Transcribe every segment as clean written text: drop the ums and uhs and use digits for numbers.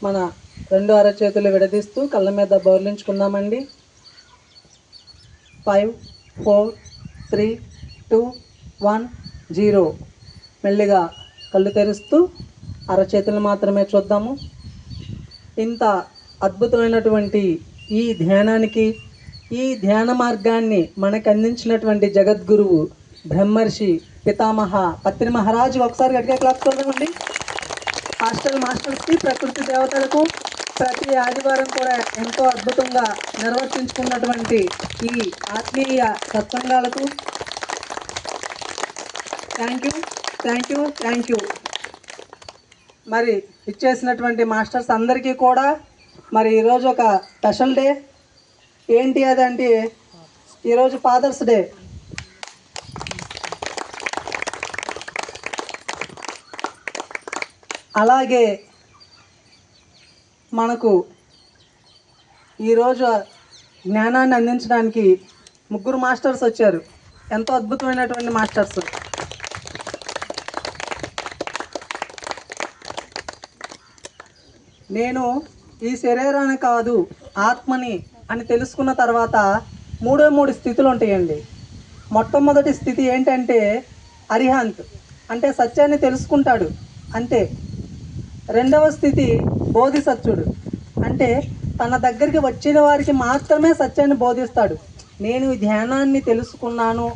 మన రెండు అరచేతులు విడదీస్తూ కళ్ళ మీద బౌర్లించుకుందామండి. 5 4 3 2 1 0. మెల్లిగా కళ్ళు తెరుస్తూ అరచేతులు మాత్రమే చూద్దాము. ఇంత అద్భుతమైనటువంటి ఈ ధ్యానానికి, ఈ ధ్యాన మార్గాన్ని మనకు అందించినటువంటి జగద్గురువు బ్రహ్మర్షి పితామహ పత్రి మహారాజు ఒకసారి గట్టిగా క్లాప్స్ కొడదామండి. మాస్టర్స్కి, ప్రకృతి దేవతలకు ప్రతి ఆదివారం కూడా ఎంతో అద్భుతంగా నిర్వర్తించుకున్నటువంటి ఈ ఆత్మీయ సత్సంగాలకు థ్యాంక్ యూ. మరి ఇచ్చేసినటువంటి మాస్టర్స్ అందరికీ కూడా మరి ఈరోజు ఒక స్పెషల్ డే. ఏంటి అదంటే ఈరోజు ఫాదర్స్ డే. అలాగే మనకు ఈరోజు జ్ఞానాన్ని అందించడానికి ముగ్గురు మాస్టర్స్ వచ్చారు. ఎంతో అద్భుతమైనటువంటి మాస్టర్స్. నేను ఈ శరీరాన్ని కాదు ఆత్మని అని తెలుసుకున్న తర్వాత మూడు స్థితులు ఉంటాయండి. మొట్టమొదటి స్థితి ఏంటంటే అరిహంత్, అంటే సత్యాన్ని తెలుసుకుంటాడు అంతే. రెండవ స్థితి బోధిసత్వుడు, అంటే తన దగ్గరికి వచ్చిన వారికి మాత్రమే సత్యాన్ని బోధిస్తాడు. నేను ఈ ధ్యానాన్ని తెలుసుకున్నాను,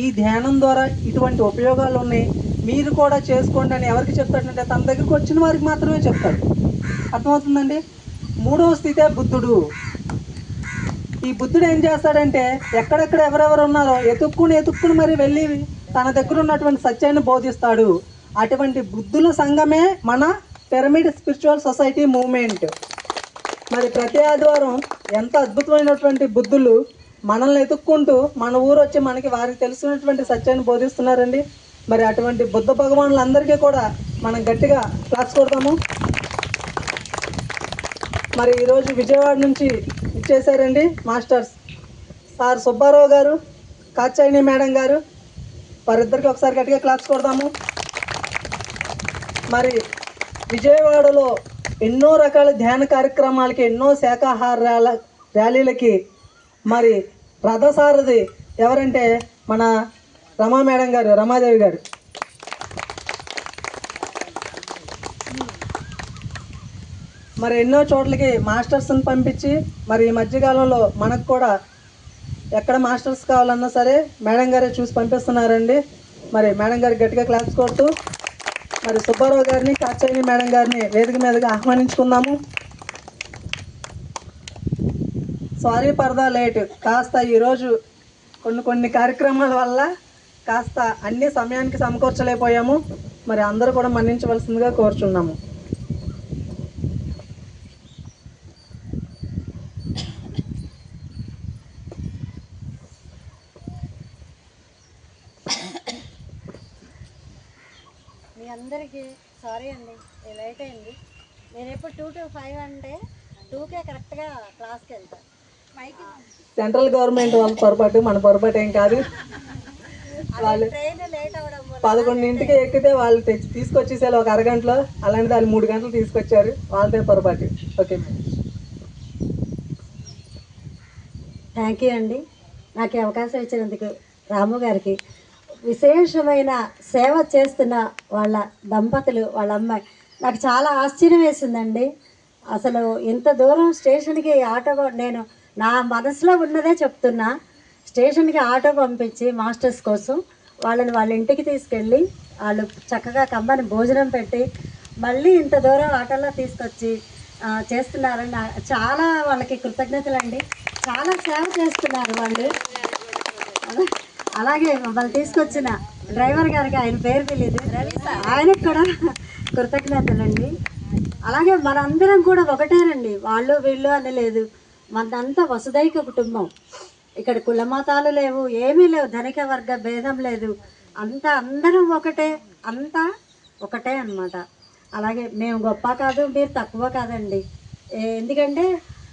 ఈ ధ్యానం ద్వారా ఇటువంటి ఉపయోగాలు ఉన్నాయి, మీరు కూడా చేసుకోండి అని ఎవరికి చెప్తాడంటే తన దగ్గరికి వచ్చిన వారికి మాత్రమే చెప్తాడు. అర్థమవుతుందండి. మూడవ స్థితే బుద్ధుడు. ఈ బుద్ధుడు ఏం చేస్తాడంటే ఎక్కడెక్కడ ఎవరెవరు ఉన్నారో ఎతుక్కుని మరి వెళ్ళి తన దగ్గర ఉన్నటువంటి సత్యాన్ని బోధిస్తాడు. అటువంటి బుద్ధుల సంఘమే మన పిరమిడ్ స్పిరిచువల్ సొసైటీ మూవ్మెంట్. మరి ప్రతి ఆదివారం ఎంత అద్భుతమైనటువంటి బుద్ధులు మనల్ని ఎతుక్కుంటూ మన ఊరు వచ్చి మనకి వారికి తెలిసినటువంటి సత్యాన్ని బోధిస్తున్నారండి. మరి అటువంటి బుద్ధ భగవానులందరికీ కూడా మనం గట్టిగా క్లాప్స్ కొడతాము. మరి ఈరోజు విజయవాడ నుంచి ఇచ్చేసారండి మాస్టర్స్ సార్ సుబ్బారావు గారు, కాచాయిని మేడం గారు. వారిద్దరికి ఒకసారి గట్టిగా క్లాప్స్ కొడదాము. మరి విజయవాడలో ఎన్నో రకాల ధ్యాన కార్యక్రమాలకి, ఎన్నో శాకాహార ర్యాలీలకి మరి రథసారథి ఎవరంటే మన రమా మేడం గారు, రమాదేవి గారు. మరి ఎన్నో చోట్లకి మాస్టర్స్ని పంపించి మరి ఈ మధ్యకాలంలో మనకు కూడా ఎక్కడ మాస్టర్స్ కావాలన్నా సరే మేడం గారే చూసి పంపిస్తున్నారండి. మరి మేడం గారికి గట్టిగా క్లాప్స్ కొడుతూ మరి సుబ్బారావు గారిని, కాచాయిని మేడం గారిని వేదిక మీదగా ఆహ్వానించుకుందాము. Sorry for the late. కాస్త ఈరోజు కొన్ని కార్యక్రమాల వల్ల కాస్త అన్ని సమయానికి సమకూర్చలేకపోయాము. మరి అందరూ కూడా మన్నించవలసిందిగా కోరుచున్నాము. మీ అందరికీ సారీ అండి, లేట్ అయింది. నేను ఎప్పుడు 2 to 5 అంటే 2కే కరెక్ట్గా క్లాస్కి వెళ్తాను. సెంట్రల్ గవర్నమెంట్ వాళ్ళ పొరపాటు, మన పొరపాటు ఏం కాదు. వాళ్ళు ట్రైన్ లేట్ అవ్వడం వల్ల 11ంటికి ఎక్కితే వాళ్ళు తీసుకొచ్చేసారు ఒక అరగంటలో. అలాంటిది వాళ్ళు 3 గంటలు తీసుకొచ్చారు. వాళ్ళదే పొరపాటు. Okay madam. థ్యాంక్ యూ అండి. నాకు ఈ అవకాశం ఇచ్చినందుకు రాము గారికి. విశేషమైన సేవ చేస్తున్న వాళ్ళ దంపతులు, వాళ్ళ అమ్మాయి, నాకు చాలా ఆశ్చర్యం వేసిందండి. అసలు ఇంత దూరం స్టేషన్కి ఆటో, నేను నా మనసులో ఉన్నదే చెప్తున్నా, స్టేషన్కి ఆటో పంపించి మాస్టర్స్ కోసం వాళ్ళని వాళ్ళ ఇంటికి తీసుకెళ్ళి వాళ్ళు చక్కగా కమ్మని భోజనం పెట్టి మళ్ళీ ఇంత దూరం ఆటోలో తీసుకొచ్చి చేస్తున్నారని చాలా వాళ్ళకి కృతజ్ఞతలండి. చాలా సేవ చేస్తున్నారు వాళ్ళు. అలాగే మమ్మల్ని తీసుకొచ్చిన డ్రైవర్ గారికి, ఆయన పేరు తెలియదు, ఆయనకు కూడా కృతజ్ఞతలండి. అలాగే మనందరం కూడా ఒకటేనండి, వాళ్ళు వీళ్ళు అని లేదు. మనదంతా వసుదైక కుటుంబం. ఇక్కడ కులమతాలు లేవు, ఏమీ లేవు, ధనిక వర్గ భేదం లేదు. అందరం ఒకటే, అంతా ఒకటే అన్నమాట. అలాగే మేము గొప్ప కాదు, మీరు తక్కువ కాదండి. ఎందుకంటే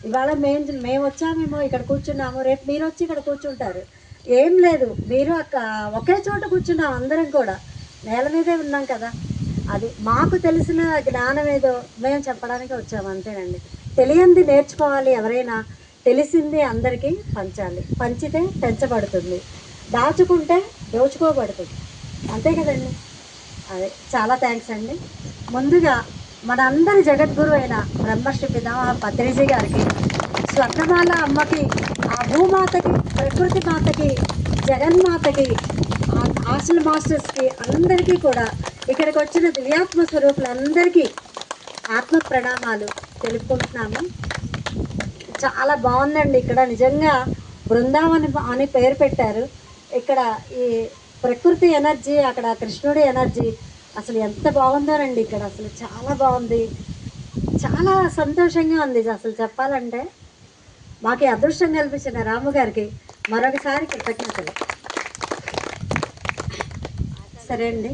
ఇవాళ మేము వచ్చామేమో ఇక్కడ కూర్చున్నాము, రేపు మీరు వచ్చి ఇక్కడ కూర్చుంటారు. ఏం లేదు, మీరు ఒకే చోట కూర్చున్నాం, అందరం కూడా నేల మీదే ఉన్నాం కదా. అది మాకు తెలిసిన జ్ఞానం ఏదో మేము చెప్పడానికి వచ్చాము అంతేనండి. తెలియంది నేర్చుకోవాలి ఎవరైనా, తెలిసింది అందరికీ పంచాలి. పంచితే పెంచబడుతుంది, దాచుకుంటే దోచుకోబడుతుంది. అంతే కదండి. అదే చాలా థ్యాంక్స్ అండి. ముందుగా మనందరి జగద్గురు అయిన బ్రహ్మశ్రీ పితామహ పత్రిజీ గారికి, స్వర్ణమాల అమ్మకి, ఆ భూమాతకి, ప్రకృతి మాతకి, జగన్మాతకి, హాస్టల్ మాస్టర్స్కి అందరికీ కూడా, ఇక్కడికి వచ్చిన దివ్యాత్మ స్వరూపులందరికీ ఆత్మ ప్రణామాలు తెలుపుకుంటున్నాము. చాలా బాగుందండి ఇక్కడ. నిజంగా బృందావనం అని పేరు పెట్టారు. ఇక్కడ ఈ ప్రకృతి ఎనర్జీ, అక్కడ కృష్ణుడి ఎనర్జీ అసలు ఎంత బాగుందోనండి. ఇక్కడ అసలు చాలా బాగుంది, చాలా సంతోషంగా ఉంది. అసలు చెప్పాలంటే మాకు ఈ అదృష్టం కల్పించిన రాము గారికి మరొకసారి కృతజ్ఞతలు. సరే అండి,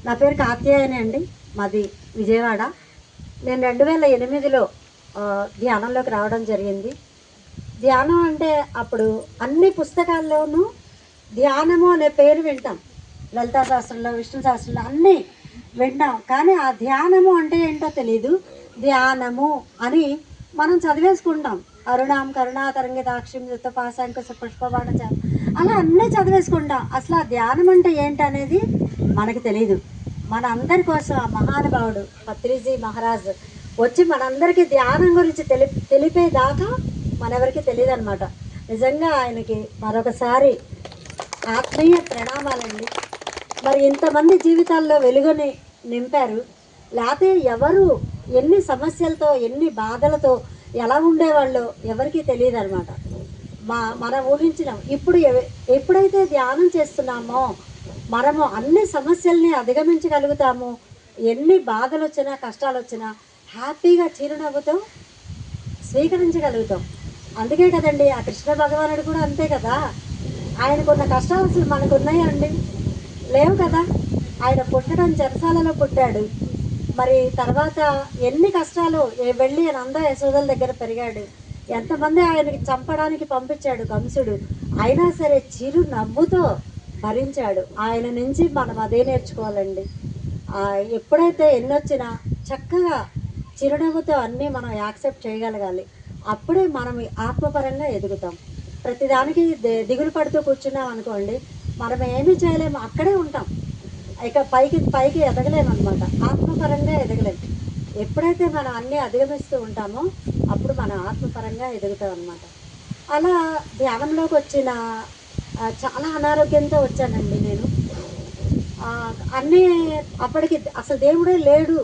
నా పేరు కాత్యాయని అండి, మాది విజయవాడ. నేను 2008లో ధ్యానంలోకి రావడం జరిగింది. ధ్యానం అంటే అప్పుడు అన్ని పుస్తకాల్లోనూ ధ్యానము అనే పేరు వింటాం, లలితా శాస్త్రంలో, విష్ణు శాస్త్రంలో అన్నీ వింటాం. కానీ ఆ ధ్యానము అంటే ఏంటో తెలీదు. ధ్యానము అని మనం చదివేసుకుంటాం. అరుణాం కరుణాతరంగితాక్షిం యుద్ధపాశాంకుశ పుష్పబాణ అలా అన్నీ చదివేసుకుంటాం. అసలు ఆ ధ్యానం అంటే ఏంటి అనేది మనకు తెలీదు. మన అందరి కోసం ఆ మహానుభావుడు పత్రిజీ మహారాజ్ వచ్చి మనందరికీ ధ్యానం గురించి తెలిపేదాకా మనెవరికి తెలియదు అనమాట. నిజంగా ఆయనకి మరొకసారి ఆత్మీయ ప్రణామాలండి. మరి ఇంతమంది జీవితాల్లో వెలుగుని నింపారు. లేకపోతే ఎవరు ఎన్ని సమస్యలతో, ఎన్ని బాధలతో ఎలా ఉండేవాళ్ళో ఎవరికీ తెలియదు అనమాట. మనం ఊహించినాం. ఇప్పుడు ఎప్పుడైతే ధ్యానం చేస్తున్నామో మనము అన్ని సమస్యల్ని అధిగమించగలుగుతాము. ఎన్ని బాధలు వచ్చినా, కష్టాలు వచ్చినా హ్యాపీగా చిరునవ్వుతో స్వీకరించగలుగుతాం. అందుకే కదండి ఆ కృష్ణ భగవానుడు కూడా అంతే కదా. ఆయనకున్న కష్టాలు అసలు మనకు ఉన్నాయండి? లేవు కదా. ఆయన పుట్టడం చెరసాలలో పుట్టాడు. మరి తర్వాత ఎన్ని కష్టాలు, వెళ్ళి నంద యశోదల దగ్గర పెరిగాడు. ఎంతమంది ఆయనకి చంపడానికి పంపించాడు కంసుడు. అయినా సరే చిరు నవ్వుతో భరించాడు. ఆయన నుంచి మనం అదే నేర్చుకోవాలండి. ఎప్పుడైతే ఎన్నొచ్చినా చక్కగా చిరునవ్వుతో అన్నీ మనం యాక్సెప్ట్ చేయగలగాలి. అప్పుడే మనం ఆత్మపరంగా ఎదుగుతాం. ప్రతిదానికి దిగులు పడుతూ కూర్చున్నాం అనుకోండి, మనం ఏమీ చేయలేము, అక్కడే ఉంటాం. ఇక పైకి ఎదగలేమన్నమాట. ఆత్మపరంగా ఎదగలేము. ఎప్పుడైతే మనం అన్నీ అధిగమిస్తూ ఉంటామో అప్పుడు మనం ఆత్మపరంగా ఎదుగుతాం అన్నమాట. అలా ధ్యానంలోకి వచ్చిన చాలా అనారోగ్యంతో వచ్చానండి నేను. అన్నీ అప్పటికి అసలు దేవుడే లేడు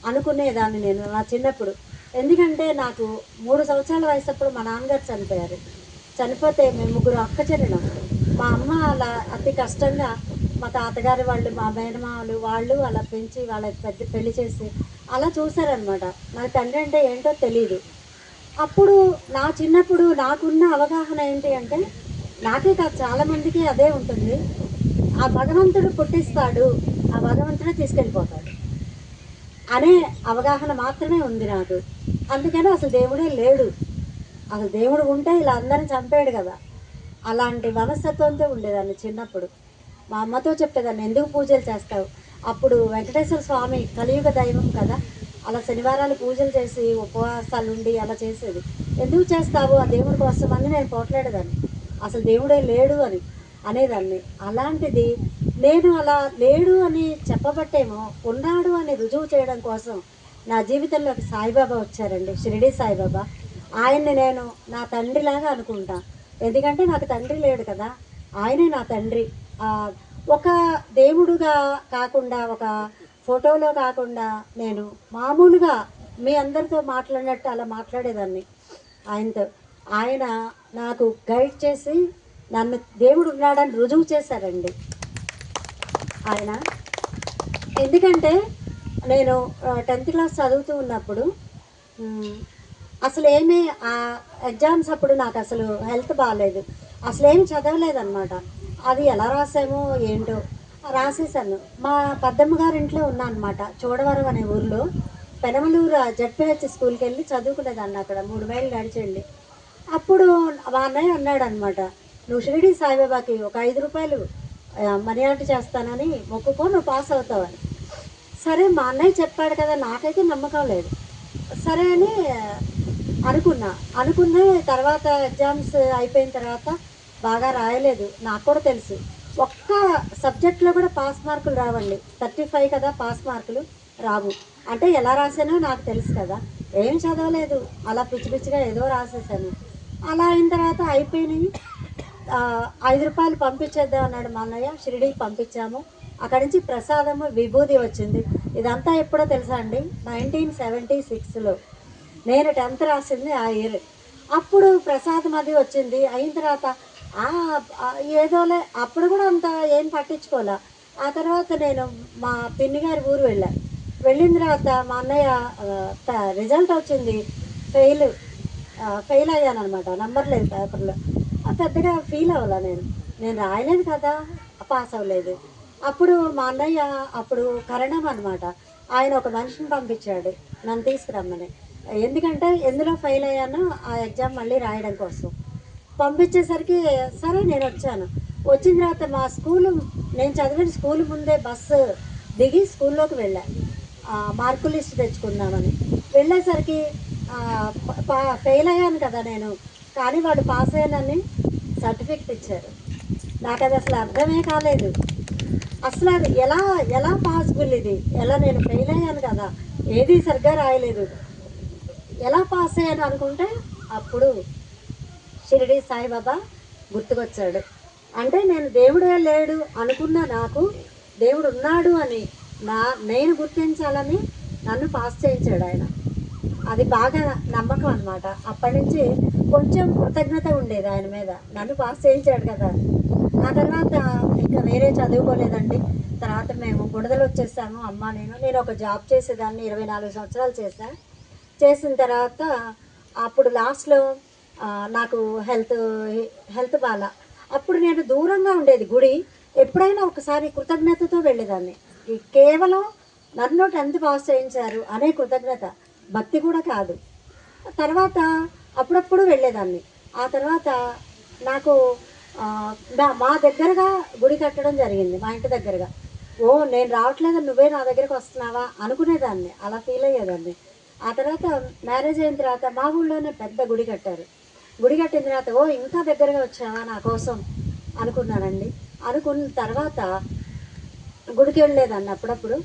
అనుకునేదాన్ని నేను నా చిన్నప్పుడు. ఎందుకంటే నాకు 3 సంవత్సరాల వయసప్పుడు మా నాన్నగారు చనిపోయారు. చనిపోతే మేము 3 అక్క చెల్లెలం. మా అమ్మ అలా అతి కష్టంగా మా తాతగారు వాళ్ళు, మా మేనమామలు వాళ్ళు అలా పెంచి వాళ్ళకి పెళ్లి చేసి అలా చూశారనమాట. నాకు తండ్రి అంటే ఏంటో తెలీదు. అప్పుడు నా చిన్నప్పుడు నాకున్న అవగాహన ఏంటి అంటే, నాకే కాదు చాలామందికి అదే ఉంటుంది, ఆ భగవంతుడు పుట్టిస్తాడు, ఆ భగవంతుడే తీసుకెళ్ళిపోతాడు అనే అవగాహన మాత్రమే ఉంది నాకు. అందుకని అసలు దేవుడే లేడు. అసలు దేవుడు ఉంటే ఇలా అందరిని చంపాడు కదా. అలాంటి మనస్తత్వంతో ఉండేదాన్ని చిన్నప్పుడు. మా అమ్మతో చెప్పేదాన్ని, ఎందుకు పూజలు చేస్తావు? అప్పుడు వెంకటేశ్వర స్వామి కలియుగ దైవం కదా, అలా శనివారాలు పూజలు చేసి ఉపవాసాలు ఉండి అలా చేసేది. ఎందుకు చేస్తావు ఆ దేవుడి కోసం అని నేను పోట్లాడేదాన్ని. అసలు దేవుడే లేడు అని అనేదాన్ని. అలాంటిది నేను అలా లేడు అని చెప్పబట్టేమో ఉన్నాడు అని రుజువు చేయడం కోసం నా జీవితంలోకి సాయిబాబా వచ్చారండి, షిరిడి సాయిబాబా. ఆయన్ని నేను నా తండ్రిలాగా అనుకుంటా. ఎందుకంటే నాకు తండ్రి లేడు కదా, ఆయనే నా తండ్రి. ఒక దేవుడుగా కాకుండా, ఒక ఫోటోలో కాకుండా నేను మామూలుగా మీ అందరితో మాట్లాడినట్టు అలా మాట్లాడేదాన్ని ఆయనతో. ఆయన నాకు గైడ్ చేసి నన్ను దేవుడు ఉన్నాడని రుజువు చేశారండి ఆయన. ఎందుకంటే నేను 10th క్లాస్ చదువుతూ ఉన్నప్పుడు అసలు ఎగ్జామ్స్ అప్పుడు నాకు అసలు హెల్త్ బాగాలేదు, అసలు ఏమి చదవలేదన్నమాట. అది ఎలా రాసామో ఏంటో రాసేసాను. మా పెద్దమ్మ గారి ఇంట్లో ఉన్నా అనమాట, చూడవరం అనే ఊర్లో. పెనమలూరు జడ్పీహెచ్ స్కూల్కి వెళ్ళి చదువుకునేదాన్ని అక్కడ, 3 మైళ్ళు నడిచండి. అప్పుడు మా అన్నయ్య అన్నాడు అనమాట, నువ్వు షిరిడి సాయిబాబాకి ఒక 5 రూపాయలు మనీ ఆర్డర్ చేస్తానని మొక్కుకో, నువ్వు పాస్ అవుతావని. సరే మా అన్నయ్య చెప్పాడు కదా, నాకైతే నమ్మకం లేదు. సరే అని అనుకున్న తర్వాత ఎగ్జామ్స్ అయిపోయిన తర్వాత బాగా రాయలేదు, నాకు కూడా తెలుసు. ఒక్క సబ్జెక్ట్లో కూడా పాస్ మార్కులు రావండి. 35 కదా పాస్ మార్కులు రావు. అంటే ఎలా రాసానో నాకు తెలుసు కదా, ఏం చదవలేదు, అలా పిచ్చి పిచ్చిగా ఏదో రాసేసాను. అలా అయిన తర్వాత అయిపోయినాయి. 5 రూపాయలు పంపించేద్దాం అన్నాడు మా అన్నయ్య, షిరిడీకి పంపించాము. అక్కడి నుంచి ప్రసాదము విభూది వచ్చింది. ఇదంతా ఎప్పుడో తెలుసా అండి, 1976లో. నేను 10th రాసింది ఆ ఇయర్. అప్పుడు ప్రసాదం అది వచ్చింది. అయిన తర్వాత ఏదోలే, అప్పుడు కూడా అంత ఏం పట్టించుకోలే. ఆ తర్వాత నేను మా పిన్ని గారి ఊరు వెళ్ళిన తర్వాత మా అన్నయ్య రిజల్ట్ వచ్చింది, ఫెయిల్ అయ్యాను అనమాట. నంబర్ లేదు పేపర్లో. పెద్దగా ఫీల్ అవ్వాల, నేను రాయలేదు కదా, పాస్ అవ్వలేదు. అప్పుడు మా అన్నయ్య అప్పుడు కరణం అనమాట, ఆయన ఒక మనిషిని పంపించాడు నన్ను తీసుకురమ్మని. ఎందుకంటే ఎందులో ఫెయిల్ అయ్యానో ఆ ఎగ్జామ్ మళ్ళీ రాయడం కోసం పంపించేసరికి సరే నేను వచ్చాను. వచ్చిన తర్వాత మా స్కూలు, నేను చదివిన స్కూల్ ముందే బస్సు దిగి స్కూల్లోకి వెళ్ళాను మార్కుల లిస్ట్ తెచ్చుకుందామని. వెళ్ళేసరికి ఫెయిల్ అయ్యాను కదా నేను, కానీ వాడు పాస్ అయ్యానని సర్టిఫికెట్ ఇచ్చారు. నాకు అది అసలు అర్థమే కాలేదు. అసలు అది ఎలా పాసిబుల్, ఇది ఎలా, నేను ఫెయిల్ అయ్యాను కదా, ఏది సరిగ్గా రాయలేదు, ఎలా పాస్ అయ్యాను అనుకుంటే అప్పుడు షిరిడి సాయిబాబా గుర్తుకొచ్చాడు. అంటే నేను దేవుడే లేడు అనుకున్న నాకు దేవుడు ఉన్నాడు అని నేను గుర్తించాలని నన్ను పాస్ చేయించాడు ఆయన. అది బాగా నమ్మకం అనమాట. అప్పటి నుంచి కొంచెం కృతజ్ఞత ఉండేది ఆయన మీద, నన్ను పాస్ చేయించాడు కదా. ఆ తర్వాత ఇంకా వేరే చదువుకోలేదండి. తర్వాత మేము బుడదలు వచ్చేసాము అమ్మ నేను ఒక జాబ్ చేసేదాన్ని, 24 సంవత్సరాలు చేసిన తర్వాత అప్పుడు లాస్ట్లో నాకు హెల్త్ బాగా. అప్పుడు నేను దూరంగా ఉండేది గుడి. ఎప్పుడైనా ఒకసారి కృతజ్ఞతతో వెళ్ళేదాన్ని. కేవలం నన్ను 10th పాస్ చేయించారు అనే కృతజ్ఞత, భక్తి కూడా కాదు. తర్వాత అప్పుడప్పుడు వెళ్ళేదాన్ని. ఆ తర్వాత నాకు మా దగ్గరగా గుడి కట్టడం జరిగింది, మా ఇంటి దగ్గరగా. నేను రావట్లేదు, నువ్వే నా దగ్గరికి వస్తున్నావా అనుకునేదాన్ని, అలా ఫీల్ అయ్యేదాన్ని. ఆ తర్వాత మ్యారేజ్ అయిన తర్వాత మా ఊళ్ళోనే పెద్ద గుడి కట్టారు. గుడి కట్టిన తర్వాత ఇంకా దగ్గరగా వచ్చావా నా కోసం అనుకున్నానండి. అనుకున్న తర్వాత గుడికి వెళ్ళేదాన్ని అప్పుడప్పుడు.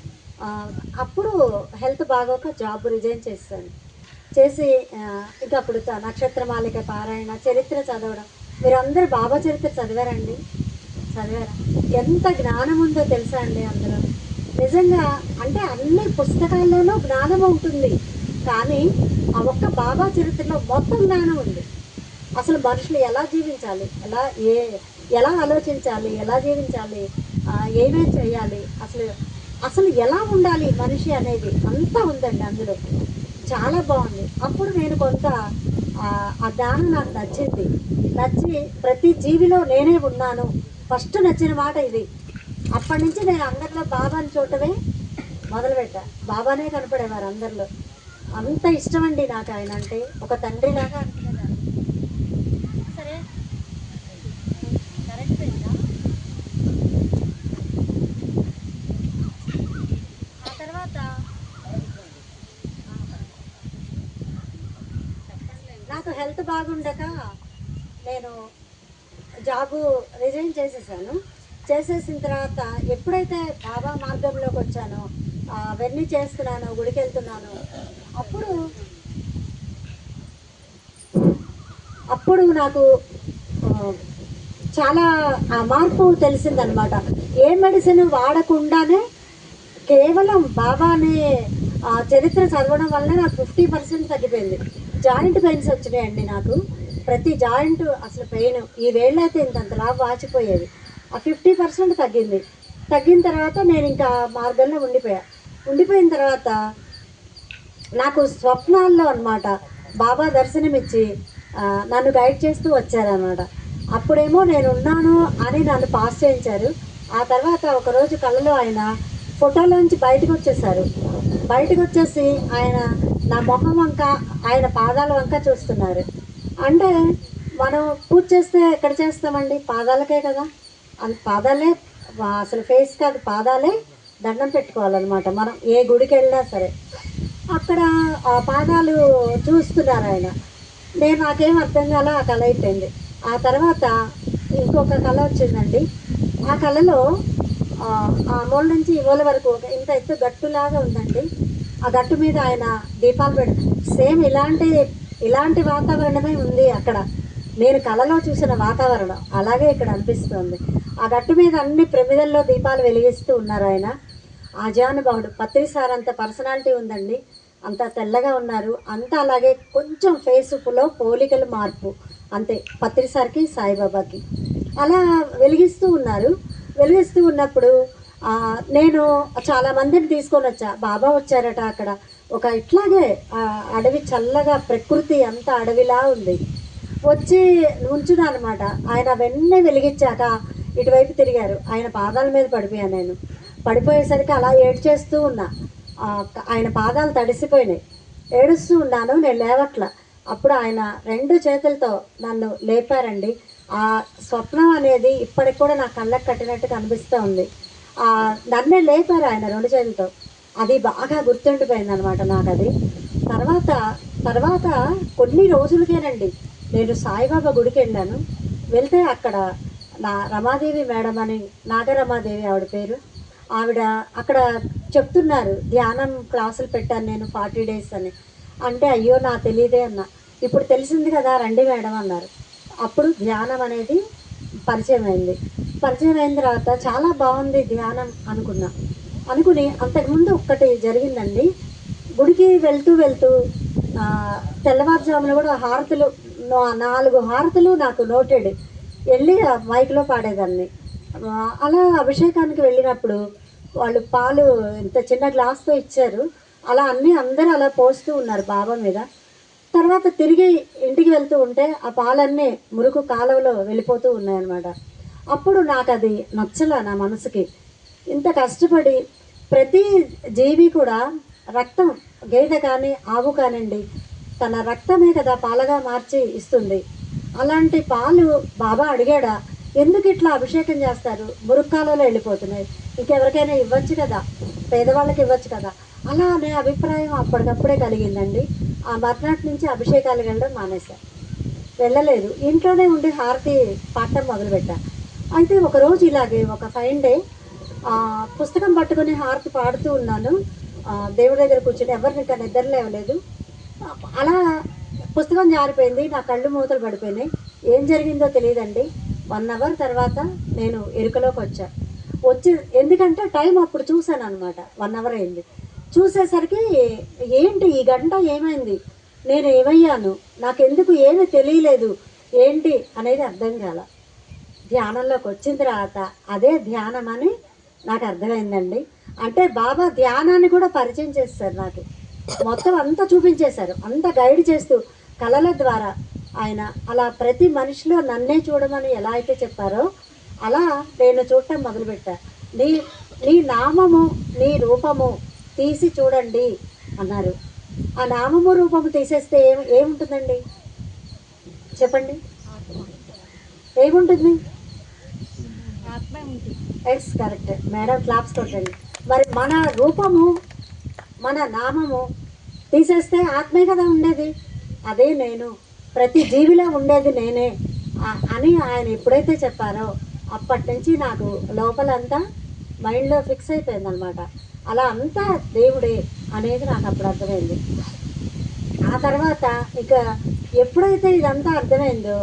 అప్పుడు హెల్త్ బాగోక జాబ్ రిజైన్ చేసి ఇంకా అప్పుడు నక్షత్రమాలిక పారాయణ, చరిత్ర చదవడం. మీరందరూ బాబా చరిత్ర చదివారా? ఎంత జ్ఞానం ఉందో తెలుసా అండి అందులో. నిజంగా అంటే అన్ని పుస్తకాల్లోనూ జ్ఞానం ఉంటుంది, కానీ ఆ ఒక్క బాబా చరిత్రలో మొత్తం జ్ఞానం ఉంది. అసలు మనుషులు ఎలా జీవించాలి, ఎలా ఆలోచించాలి, ఎలా జీవించాలి, ఏమేం చేయాలి, అసలు ఎలా ఉండాలి మనిషి అనేది అంతా ఉందండి అందులో. చాలా బాగుంది. అప్పుడు నేను కొంత ఆ జ్ఞానం నాకు నచ్చి ప్రతి జీవిలో నేనే ఉన్నాను, ఫస్ట్ నచ్చిన మాట ఇది. అప్పటి నుంచి నేను అందరిలో బాబాని చూడటమే మొదలుపెట్టా. బాబానే కనపడేవారు అందరిలో. అంత ఇష్టం అండి నాకు ఆయన అంటే, ఒక తండ్రిలాగా అనుకునేదాన్ని. సరే కరెక్ట్ పోయిందా? ఆ తర్వాత నాకు హెల్త్ బాగుండక నేను జాబు రిజైన్ చేసేసిన తర్వాత ఎప్పుడైతే బాబా మార్గంలోకి వచ్చానో, అవన్నీ చేస్తున్నాను, గుడికి వెళ్తున్నాను, అప్పుడు నాకు చాలా మార్పు తెలిసిందనమాట. ఏ మెడిసిన్ వాడకుండానే కేవలం బాబానే చరిత్ర చదవడం వల్ల నాకు 50% తగ్గిపోయింది. జాయింట్ పెయిన్స్ వచ్చినాయండి నాకు. ప్రతి జాయింట్ అసలు పెయిన్, ఈ వేళ్ళు అయితే ఇంతంతలా వాచిపోయేది. ఆ 50% తగ్గింది. తగ్గిన తర్వాత నేను ఇంకా మార్గంలో ఉండిపోయిన తర్వాత నాకు స్వప్నాల్లో అనమాట బాబా దర్శనమిచ్చి నన్ను గైడ్ చేస్తూ వచ్చారనమాట. అప్పుడేమో నేను ఉన్నాను అని నన్ను పాస్ చేయించారు. ఆ తర్వాత ఒకరోజు కళ్ళలో ఆయన ఫోటోలోంచి బయటకు వచ్చేసి ఆయన నా మొహం వంక, ఆయన పాదాల వంక చూస్తున్నారు. అంటే మనం పూజ చేస్తే ఎక్కడ చేస్తామండి, పాదాలకే కదా. పాదాలే అసలు ఫేస్ కాదు, పాదాలే దండం పెట్టుకోవాలన్నమాట. మనం ఏ గుడికి వెళ్ళినా సరే అక్కడ ఆ పాదాలు చూస్తున్నారు ఆయన. నాకేం అర్థం కాల, ఆ కళ అయిపోయింది. ఆ తర్వాత ఇంకొక కళ వచ్చిందండి. ఆ కళలో ఆ మూల నుంచి ఈ మూల వరకు ఒక ఇంత ఎత్తు గట్టులాగా ఉందండి. ఆ గట్టు మీద ఆయన దీపాలు సేమ్ ఇలాంటి వాతావరణమే ఉంది అక్కడ. నేను కళలో చూసిన వాతావరణం అలాగే ఇక్కడ అనిపిస్తుంది. ఆ గట్టు మీద అన్ని ప్రమిదల్లో దీపాలు వెలిగిస్తూ ఉన్నారు ఆయన. ఆజానుబాహుడు. పత్రి సార్ అంత పర్సనాలిటీ ఉందండి. అంత తెల్లగా ఉన్నారు. అంతా అలాగే కొంచెం ఫేసులో పోలికలు మార్పు అంతే, పత్రి సార్కి సాయిబాబాకి. అలా వెలిగిస్తూ ఉన్నారు. వెలిగిస్తూ ఉన్నప్పుడు నేను చాలామందిని తీసుకొని వచ్చా. బాబా వచ్చారట అక్కడ. ఒక ఇట్లాగే అడవి చల్లగా, ప్రకృతి అంతా అడవిలా ఉంది. వచ్చి ఉంచుదా అనమాట. ఆయన వెన్నే వెలిగించాక ఇటువైపు తిరిగారు. ఆయన పాదాల మీద పడిపోయాను నేను. పడిపోయేసరికి అలా ఏడ్చేస్తూ ఉన్నా. ఆయన పాదాలు తడిసిపోయినాయి. ఏడుస్తూ ఉన్నాను. నేను లేవట్ల. అప్పుడు ఆయన 2 చేతులతో నన్ను లేపారండి. ఆ స్వప్నం అనేది ఇప్పటికి కూడా నా కళ్ళకు కట్టినట్టు కనిపిస్తూ ఉంది. నన్నే లేపారు ఆయన 2 చేతులతో. అది బాగా గుర్తుండిపోయింది అనమాట నాకు అది. తర్వాత తర్వాత కొన్ని రోజులకేనండి నేను సాయిబాబా గుడికి వెళ్ళాను. వెళ్తే అక్కడ రమాదేవి మేడం అని, నాగరమాదేవి ఆవిడ పేరు. ఆవిడ అక్కడ చెప్తున్నారు, ధ్యానం క్లాసులు పెట్టాను నేను 40 days అని. అంటే అయ్యో నాకు తెలియదే అన్న. ఇప్పుడు తెలిసింది కదా రండి మేడం అన్నారు. అప్పుడు ధ్యానం అనేది పరిచయం అయింది. పరిచయం అయిన తర్వాత చాలా బాగుంది ధ్యానం అనుకుని అంతకుముందు ఒక్కటి జరిగిందండి. గుడికి వెళ్తూ వెళ్తూ తెల్లవారుజామున కూడా హారతులు 4 హారతులు నాకు నోటెడ్ వెళ్ళి మైక్లో పాడేదాన్ని. అలా అభిషేకానికి వెళ్ళినప్పుడు వాళ్ళు పాలు ఇంత చిన్న గ్లాస్తో ఇచ్చారు. అలా అందరూ అలా పోస్తూ ఉన్నారు బాబా మీద. తర్వాత తిరిగి ఇంటికి వెళ్తూ ఉంటే ఆ పాలన్నీ మురుకు కాలువలో వెళ్ళిపోతూ ఉన్నాయన్నమాట. అప్పుడు నాకు అది నచ్చలా నా మనసుకి. ఇంత కష్టపడి ప్రతి జీవి కూడా రక్తం, గేదె కానీ ఆవు కానివ్వండి, తన రక్తమే కదా పాలగా మార్చి ఇస్తుంది. అలాంటి పాలు బాబా అడిగాడా, ఎందుకు ఇట్లా అభిషేకం చేస్తారు, మురుక్కాలలో వెళ్ళిపోతున్నాయి, ఇంకెవరికైనా ఇవ్వచ్చు కదా, పేదవాళ్ళకి ఇవ్వచ్చు కదా. అలా అనే అభిప్రాయం అప్పటికప్పుడే కలిగిందండి. ఆ మర్నాటి నుంచి అభిషేకాలు వెళ్ళడం మానేశాను. వెళ్ళలేదు, ఇంట్లోనే ఉండి హారతి పాడటం మొదలుపెట్టా. అయితే ఒకరోజు ఇలాగే ఒక ఫైన్ డే పుస్తకం పట్టుకుని హారతి పాడుతూ ఉన్నాను. దేవుడి దగ్గర కూర్చొని, ఎవరిని ఇంకా నిద్ర లేవలేదు. అలా పుస్తకం జారిపోయింది, నా కళ్ళు మూతలు పడిపోయినాయి. ఏం జరిగిందో తెలియదండి. 1 hour తర్వాత నేను ఎరుకలోకి వచ్చి ఎందుకంటే టైం అప్పుడు చూశాను అనమాట. 1 hour అయింది. చూసేసరికి ఏంటి ఈ గంట ఏమైంది, నేను ఏమయ్యాను, నాకెందుకు ఏమీ తెలియలేదు, ఏంటి అనేది అర్థం కాల. ధ్యానంలోకి వచ్చిన తర్వాత అదే ధ్యానం అని నాకు అర్థమైందండి. అంటే బాబా ధ్యానాన్ని కూడా పరిచయం చేస్తారు నాకు. మొత్తం అంతా చూపించేశారు, అంతా గైడ్ చేస్తూ కళల ద్వారా ఆయన అలా ప్రతి మనిషిలో నన్నే చూడమని ఎలా అయితే చెప్పారో అలా నేను చూడటం మొదలుపెట్టా. నీ నామము, నీ రూపము తీసి చూడండి అన్నారు. ఆ నామము రూపము తీసేస్తే ఏముంటుందండి చెప్పండి, ఏముంటుంది? ఎస్, కరెక్ట్ మేడం, క్లాప్స్ కొట్టండి. మరి మన రూపము, మన నామము తీసేస్తే ఆత్మే కదా ఉండేది. అదే నేను, ప్రతి జీవిలో ఉండేది నేనే అని ఆయన ఎప్పుడైతే చెప్పారో అప్పటి నుంచి నాకు లోపలంతా మైండ్లో ఫిక్స్ అయిపోయింది అనమాట. అలా అంతా దేవుడే అనేది నాకు అప్పుడు అర్థమైంది. ఆ తర్వాత ఇక ఎప్పుడైతే ఇదంతా అర్థమైందో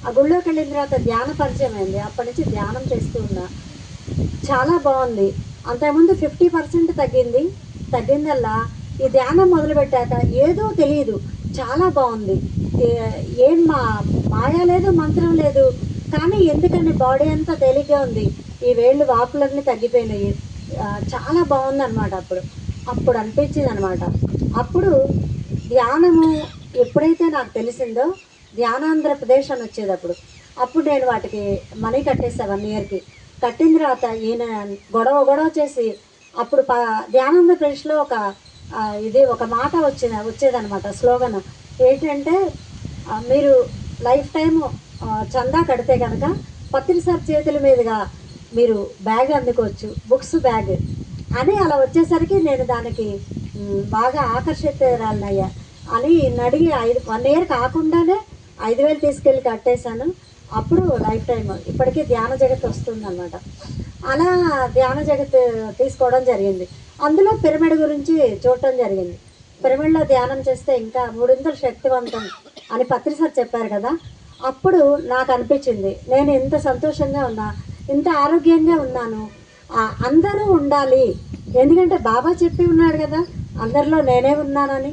ఆ గుళ్ళోకి వెళ్ళిన తర్వాత ధ్యాన పరిచయం అయింది. అప్పటి నుంచి ధ్యానం చేస్తూ ఉన్నా. చాలా బాగుంది. అంతకుముందు 50% తగ్గిందల్లా ఈ ధ్యానం మొదలుపెట్టాక ఏదో తెలియదు, చాలా బాగుంది. ఏం మాయా లేదు, మంత్రం లేదు, కానీ ఎందుకని బాడీ అంతా తేలిగ్గా ఉంది, ఈ వేళ్ళు వాపులన్నీ తగ్గిపోయినాయి, చాలా బాగుందన్నమాట. అప్పుడు అనిపించింది అనమాట. అప్పుడు ధ్యానము ఎప్పుడైతే నాకు తెలిసిందో ధ్యానాంధ్రప్రదేశ్ అని వచ్చేది. అప్పుడు నేను వాటికి మనీ కట్టేసా 1 yearకి. కట్టిన తర్వాత ఈయన గొడవ చేసి అప్పుడు ధ్యానాంధ్రప్రదేశ్లో ఒక మాట వచ్చేదనమాట, స్లోగన్ ఏంటంటే, మీరు లైఫ్ టైం చందా కడితే కనుక పత్రి సార్ చేతుల మీదుగా మీరు బ్యాగ్ అందుకోవచ్చు, బుక్స్ బ్యాగ్. అని అలా వచ్చేసరికి నేను దానికి బాగా ఆకర్షితురాలనయ్యా అని అడిగి 1 ఇయర్ కాకుండానే 5,000 తీసుకెళ్ళి కట్టేశాను. అప్పుడు లైఫ్ టైం ఇప్పటికీ ధ్యాన జగత్ వస్తుందన్నమాట. అలా ధ్యాన జగత్ తీసుకోవడం జరిగింది. అందులో పిరమిడ్ గురించి చూడటం జరిగింది. పిరమిడ్లో ధ్యానం చేస్తే ఇంకా 300 శక్తివంతం అని పత్రి సార్ చెప్పారు కదా. అప్పుడు నాకు అనిపించింది నేను ఇంత సంతోషంగా ఉన్నా, ఇంత ఆరోగ్యంగా ఉన్నాను, అందరూ ఉండాలి. ఎందుకంటే బాబా చెప్పి ఉన్నాడు కదా అందరిలో నేనే ఉన్నానని.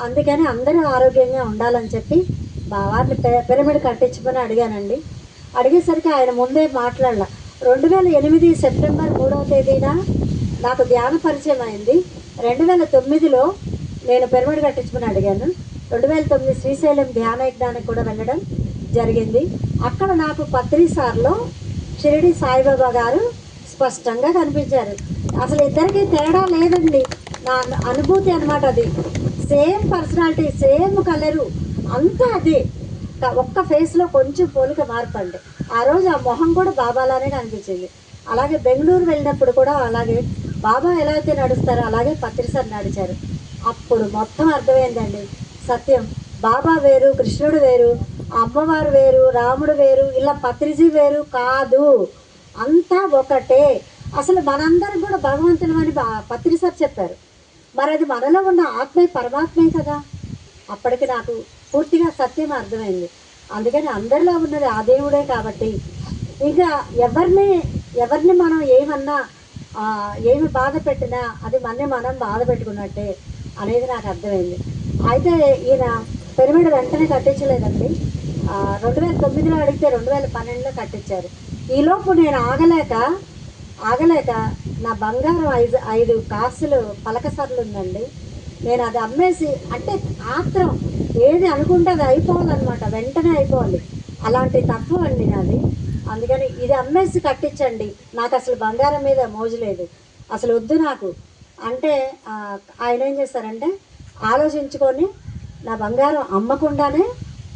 అందుకని అందరూ ఆరోగ్యంగా ఉండాలని చెప్పి వారిని పిరమిడ్ కట్టించమని అడిగానండి. అడిగేసరికి ఆయన ముందే మాట్లాడాల. 2008 సెప్టెంబర్ 3వ తేదీన నాకు ధ్యాన పరిచయం అయింది. 2009లో నేను పిరమిడ్ కట్టించమని అడిగాను. 2009 శ్రీశైలం ధ్యాన యజ్ఞానికి కూడా వెళ్ళడం జరిగింది. అక్కడ నాకు పత్రి సార్లో షిరిడి సాయిబాబా గారు స్పష్టంగా కనిపించారు. అసలు ఇద్దరికి తేడా లేదండి, నా అనుభూతి అనమాట. అది సేమ్ పర్సనాలిటీ, సేమ్ కలరు, అంతా అదే. ఒక్క ఫేస్లో కొంచెం పోలిక మార్పండి. ఆ రోజు ఆ మొహం కూడా బాబాలానే కనిపించింది. అలాగే బెంగళూరు వెళ్ళినప్పుడు కూడా అలాగే బాబా ఎలా అయితే నడుస్తారో అలాగే పత్రి సార్ నడిచారు. అప్పుడు మొత్తం అర్థమైందండి సత్యం. బాబా వేరు, కృష్ణుడు వేరు, అమ్మవారు వేరు, రాముడు వేరు, ఇలా పత్రిజీ వేరు కాదు, అంతా ఒకటే. అసలు మనందరం కూడా భగవంతులమని పత్రి సార్ చెప్పారు. మరి అది మనలో ఉన్న ఆత్మే పరమాత్మే కదా. అప్పటికి నాకు పూర్తిగా సత్యం అర్థమైంది. అందుకని అందరిలో ఉన్నది ఆ దేవుడే కాబట్టి ఇంకా ఎవరిని మనం ఏమన్నా ఏమి బాధ పెట్టినా అది మనం బాధ పెట్టుకున్నట్టే అనేది నాకు అర్థమైంది. అయితే ఈయన పిరమిడ్ వెంటనే కట్టించలేదండి. 2009లో అడిగితే 2012లో కట్టించారు. ఈలోపు నేను ఆగలేక నా బంగారం 5 కాసులు పలకసర్లు ఉందండి. నేను అది అమ్మేసి, అంటే ఆత్రం ఏది అనుకుంటే అది అయిపోవాలన్నమాట, వెంటనే అయిపోవాలి. అలాంటి తత్వం అండి నాది. అందుకని ఇది అమ్మేసి కట్టించండి, నాకు అసలు బంగారం మీద మోజు లేదు, అసలు వద్దు నాకు అంటే ఆయన ఏం చేస్తారంటే ఆలోచించుకొని నా బంగారం అమ్మకుండానే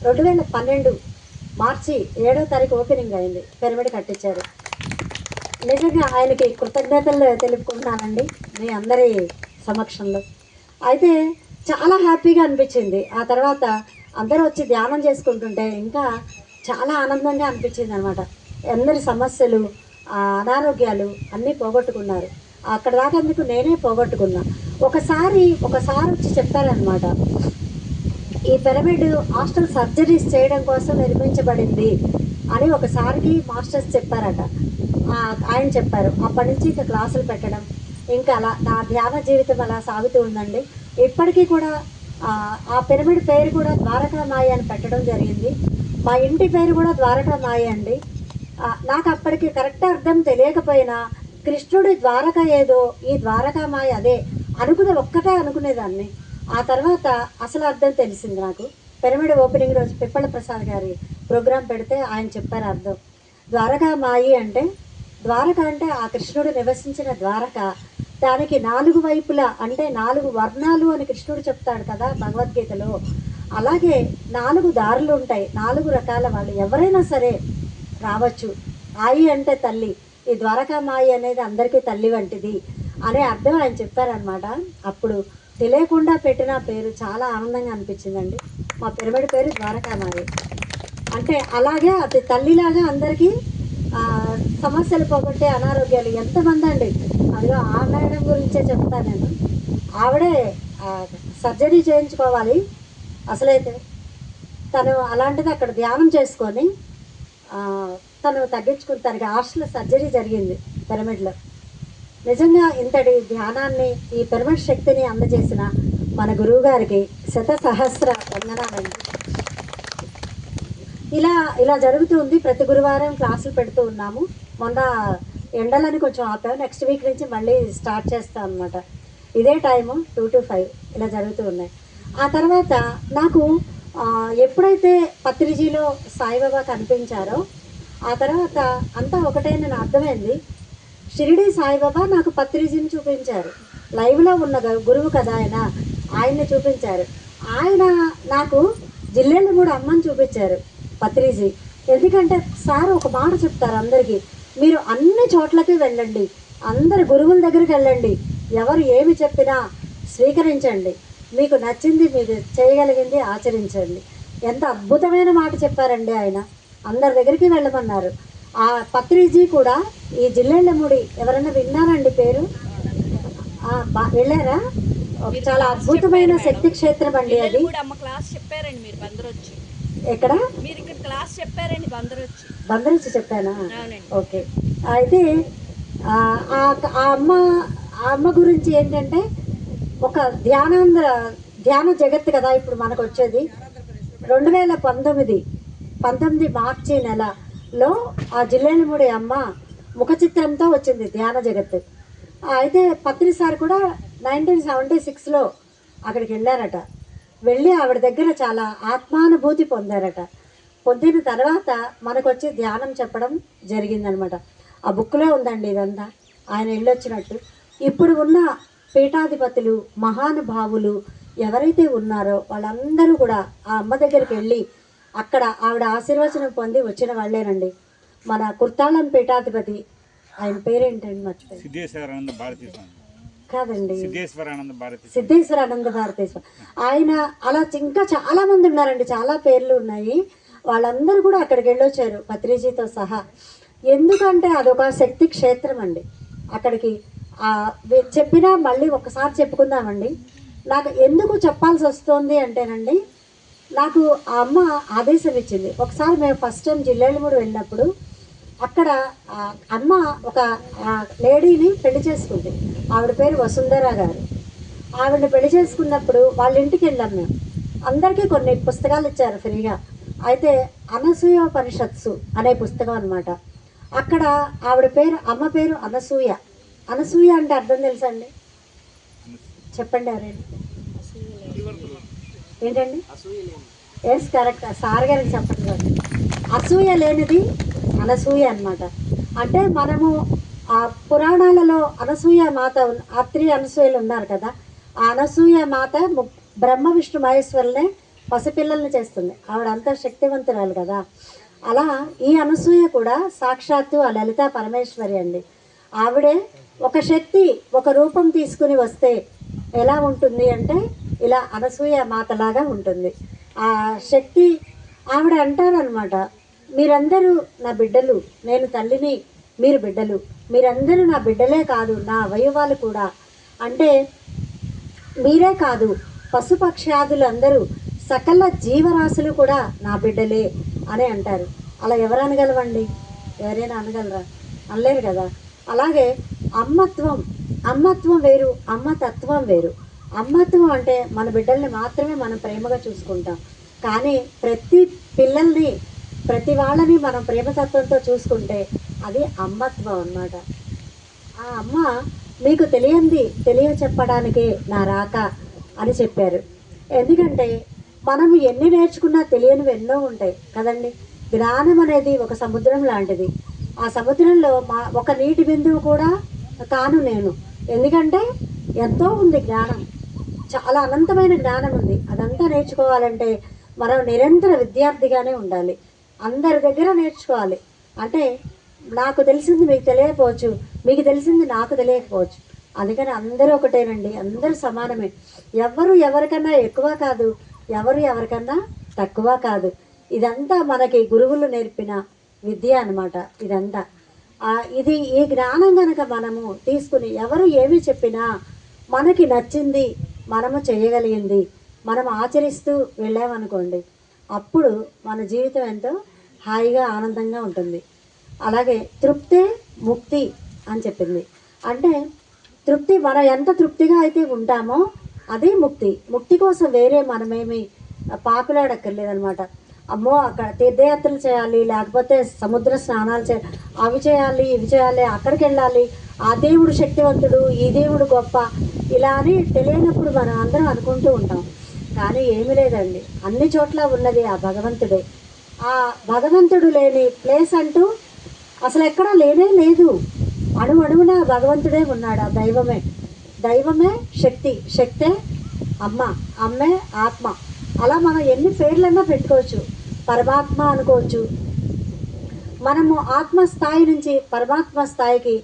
2012 మార్చి 7వ తారీఖు ఓపెనింగ్ అయింది, పిరమిడ్ కట్టించారు. నిజంగా ఆయనకి కృతజ్ఞతలు తెలుపుకుంటున్నానండి మీ అందరి సమక్షంలో. అయితే చాలా హ్యాపీగా అనిపించింది. ఆ తర్వాత అందరూ వచ్చి ధ్యానం చేసుకుంటుంటే ఇంకా చాలా ఆనందంగా అనిపించింది అనమాట. అందరి సమస్యలు, అనారోగ్యాలు అన్నీ పోగొట్టుకున్నారు. అక్కడ దాకా అందుకు నేనే పోగొట్టుకున్నా. ఒకసారి వచ్చి చెప్పారనమాట, ఈ పిరమిడ్ హాస్టల్ సర్జరీస్ చేయడం కోసం నిర్మించబడింది అని ఒకసారికి మాస్టర్స్ చెప్పారట. ఆయన చెప్పారు. అప్పటి నుంచి ఇంకా క్లాసులు పెట్టడం, ఇంకా అలా నా ధ్యాన జీవితం అలా సాగుతూ ఉందండి. ఇప్పటికీ కూడా ఆ పిరమిడ్ పేరు కూడా ద్వారకామాయి అని పెట్టడం జరిగింది. మా ఇంటి పేరు కూడా ద్వారకామాయి అండి. నాకు అప్పటికి కరెక్ట్ అర్థం తెలియకపోయినా కృష్ణుడి ద్వారక ఏదో ఈ ద్వారకామాయి అదే ఒక్కటే అనుకునేదాన్ని. ఆ తర్వాత అసలు అర్థం తెలిసింది నాకు. పిరమిడ్ ఓపెనింగ్ రోజు పిప్పళ ప్రసాద్ గారి ప్రోగ్రాం పెడితే ఆయన చెప్పారు అర్థం. ద్వారకామాయి అంటే, ద్వారక అంటే ఆ కృష్ణుడు నివసించిన ద్వారక, దానికి 4 వైపులా అంటే 4 వర్ణాలు అని కృష్ణుడు చెప్తాడు కదా భగవద్గీతలో. అలాగే 4 దారులు ఉంటాయి, 4 రకాల వాళ్ళు ఎవరైనా సరే రావచ్చు. ఆయి అంటే తల్లి, ఈ ద్వారకామాయి అనేది అందరికీ తల్లి వంటిది అనే అర్థం ఆయన చెప్పారనమాట. అప్పుడు తెలియకుండా పెట్టిన పేరు చాలా ఆనందంగా అనిపించిందండి. మా పిరమిడ్ పేరు ద్వారకామాయి. అంటే అలాగే అది తల్లిలాగా అందరికీ సమస్యలు పోగొట్టే అనారోగ్యాలు ఎంతమంది అండి. అదిగో ఆ మేడం గురించే చెప్తాను నేను. ఆవిడే సర్జరీ చేయించుకోవాలి అసలైతే. తను అలాంటిది అక్కడ ధ్యానం చేసుకొని తను తగ్గించుకుని తనకి హాస్టల్ సర్జరీ జరిగింది పిరమిడ్లో. నిజంగా ఇంతటి ధ్యానాన్ని, ఈ పిరమిడ్ శక్తిని అందజేసిన మన గురువు గారికి శతసహస్ర వందనాలండి. ఇలా జరుగుతుంది. ప్రతి గురువారం క్లాసులు పెడుతూ ఉన్నాము. మొన్న ఎండలని కొంచెం ఆపాము, నెక్స్ట్ వీక్ నుంచి మళ్ళీ స్టార్ట్ చేస్తాం అనమాట. ఇదే టైము 2 to 5 ఇలా జరుగుతూ ఉన్నాయి. ఆ తర్వాత నాకు ఎప్పుడైతే పత్రిజీలో సాయిబాబా కనిపించారో ఆ తర్వాత అంతా ఒకటే నేను అర్థమైంది. షిరిడి సాయిబాబా నాకు పత్రిజీని చూపించారు. లైవ్లో ఉన్న గురువు కదా ఆయన్ని చూపించారు. ఆయన నాకు జిల్లెళ్ళమూడి అమ్మని చూపించారు పత్రిజీ. ఎందుకంటే సార్ ఒక మాట చెప్తారు అందరికీ, మీరు అన్ని చోట్లకి వెళ్ళండి అందరు గురువుల దగ్గరికి వెళ్ళండి, ఎవరు ఏమి చెప్పినా స్వీకరించండి, మీకు నచ్చింది మీరు చేయగలిగింది ఆచరించండి. ఎంత అద్భుతమైన మాట చెప్పారండి ఆయన. అందరి దగ్గరికి వెళ్ళమన్నారు. ఆ పత్రిజీ కూడా ఈ జిల్లెళ్ళముడి ఎవరైనా విన్నారండి పేరు? వెళ్ళారా? చాలా అద్భుతమైన శక్తి క్షేత్రం అండి అది. ఎక్కడ? బందరొచ్చి చెప్పానా? ఓకే. అయితే ఆ అమ్మ గురించి ఏంటంటే ఒక ధ్యాన జగత్తు కదా ఇప్పుడు మనకు వచ్చేది. 2019 మార్చి నెలలో ఆ జిల్లెళ్ళముడి అమ్మ ముఖ చిత్రంతో వచ్చింది ధ్యాన జగత్తు. అయితే పత్రి సార్ కూడా 1976లో అక్కడికి వెళ్ళారట. వెళ్ళి ఆవిడ దగ్గర చాలా ఆత్మానుభూతి పొందారట. పొందిన తర్వాత మనకు వచ్చి ధ్యానం చెప్పడం జరిగిందనమాట. ఆ బుక్లో ఉందండి ఇదంతా ఆయన వెళ్ళొచ్చినట్టు. ఇప్పుడు ఉన్న పీఠాధిపతులు మహానుభావులు ఎవరైతే ఉన్నారో వాళ్ళందరూ కూడా ఆ అమ్మ దగ్గరికి వెళ్ళి అక్కడ ఆవిడ ఆశీర్వచనం పొంది వచ్చిన వాళ్ళేనండి. మన కుర్తాళం పీఠాధిపతి ఆయన పేరేంటండి మర్చిపోయి కాదండి, సిద్ధేశ్వరానంద భారతీశ్వర ఆయన. అలా ఇంకా చాలా మంది ఉన్నారండి, చాలా పేర్లు ఉన్నాయి. వాళ్ళందరూ కూడా అక్కడికి వెళ్ళొచ్చారు పత్రిజీతో సహా. ఎందుకంటే అదొక శక్తి క్షేత్రం అండి. అక్కడికి చెప్పినా మళ్ళీ ఒకసారి చెప్పుకుందామండి. నాకు ఎందుకు చెప్పాల్సి వస్తుంది అంటేనండి, నాకు ఆ అమ్మ ఆదేశం ఇచ్చింది. ఒకసారి మేము ఫస్ట్ టైం జిల్లెళ్ళముడి వెళ్ళినప్పుడు అక్కడ అమ్మ ఒక లేడీని పెళ్లి చేసుకుంది. ఆవిడ పేరు వసుంధర గారు. ఆవిడని పెళ్లి చేసుకున్నప్పుడు వాళ్ళ ఇంటికి వెళ్ళాం మేము. అందరికీ కొన్ని పుస్తకాలు ఇచ్చారు ఫ్రీగా. అయితే అనసూయోపనిషత్సు అనే పుస్తకం అనమాట. అక్కడ ఆవిడ పేరు అమ్మ పేరు అనసూయ. అనసూయ అంటే అర్థం తెలుసా అండి? చెప్పండి ఎవరండి? ఏంటండి? ఎస్ కరెక్ట్, సార్ గారికి చెప్పండి. అసూయ లేనిది అనసూయ అన్నమాట. అంటే మనము ఆ పురాణాలలో అనసూయ మాత, ఆ 3 అనసూయలు ఉన్నారు కదా. ఆ అనసూయ మాత బ్రహ్మ విష్ణు మహేశ్వరులనే పసిపిల్లల్ని చేస్తుంది. ఆవిడ అంత శక్తివంతురాలు కదా. అలా ఈ అనసూయ కూడా సాక్షాత్తు ఆ లలితా పరమేశ్వరి అండి. ఆవిడే ఒక శక్తి ఒక రూపం తీసుకుని వస్తే ఎలా ఉంటుంది అంటే ఇలా అనసూయ మాతలాగా ఉంటుంది ఆ శక్తి. ఆవిడ అంటారనమాట, మీరందరూ నా బిడ్డలు, నేను తల్లిని, మీరు బిడ్డలు, మీరందరూ నా బిడ్డలే కాదు నా అవయవాలు కూడా. అంటే మీరే కాదు పశుపక్ష్యాదులు అందరూ సకల జీవరాశులు కూడా నా బిడ్డలే అని అంటారు. అలా ఎవరు అనగలవండి? ఎవరైనా అనగలరా? అనలేరు కదా. అలాగే అమ్మత్వం వేరు, అమ్మతత్వం వేరు. అమ్మత్వం అంటే మన బిడ్డల్ని మాత్రమే మనం ప్రేమగా చూసుకుంటాం. కానీ ప్రతి పిల్లల్ని ప్రతి వాళ్ళని మనం ప్రేమతత్వంతో చూసుకుంటే అది అమ్మత్వం అన్నమాట. ఆ అమ్మ మీకు తెలియ చెప్పడానికే నా రాక అని చెప్పారు. ఎందుకంటే మనం ఎన్ని నేర్చుకున్నా తెలియనివి ఎన్నో ఉంటాయి కదండి. జ్ఞానం అనేది ఒక సముద్రం లాంటిది. ఆ సముద్రంలో ఒక నీటి బిందువు కూడా కాను నేను. ఎందుకంటే ఎంతో ఉంది జ్ఞానం, చాలా అనంతమైన జ్ఞానం ఉంది. అదంతా నేర్చుకోవాలంటే మనం నిరంతర విద్యార్థిగానే ఉండాలి. అందరి దగ్గర నేర్చుకోవాలి. అంటే నాకు తెలిసింది మీకు తెలియకపోవచ్చు, మీకు తెలిసింది నాకు తెలియకపోవచ్చు. అందుకని అందరూ ఒకటేనండి, అందరూ సమానమే. ఎవరు ఎవరికన్నా ఎక్కువ కాదు, ఎవరు ఎవరికన్నా తక్కువ కాదు. ఇదంతా మనకి గురువులు నేర్పిన విద్య అన్నమాట. ఇదంతా ఈ జ్ఞానం కనుక మనము తీసుకుని ఎవరు ఏమి చెప్పినా మనకి నచ్చింది మనము చేయగలిగింది మనం ఆచరిస్తూ వెళ్ళామనుకోండి, అప్పుడు మన జీవితం ఎంతో హాయిగా ఆనందంగా ఉంటుంది. అలాగే తృప్తే ముక్తి అని చెప్పింది. అంటే తృప్తి, మనం ఎంత తృప్తిగా అయితే ఉంటామో అది ముక్తి. ముక్తి కోసం వేరే మనమేమి పాకులాడక్కర్లేదనమాట. అమ్మో అక్కడ తీర్థయాత్రలు చేయాలి, లేకపోతే సముద్ర స్నానాలు చేయాలి, అవి చేయాలి ఇవి చేయాలి, అక్కడికి వెళ్ళాలి, ఆ దేవుడు శక్తివంతుడు ఈ దేవుడు గొప్ప, ఇలా అని తెలియనప్పుడు మనం అందరం అనుకుంటూ ఉంటాం. కానీ ఏమీ లేదండి, అన్ని చోట్ల ఉన్నది ఆ భగవంతుడే. ఆ భగవంతుడు లేని ప్లేస్ అంటూ అసలు ఎక్కడా లేనే లేదు. అణువణువున భగవంతుడే ఉన్నాడు. ఆ దైవమే శక్తి, శక్తే అమ్మ, అమ్మే ఆత్మ. అలా మనం ఎన్ని పేర్లన్నా పెట్టుకోవచ్చు. పరమాత్మ అనుకోవచ్చు. మనము ఆత్మ స్థాయి నుంచి పరమాత్మ స్థాయికి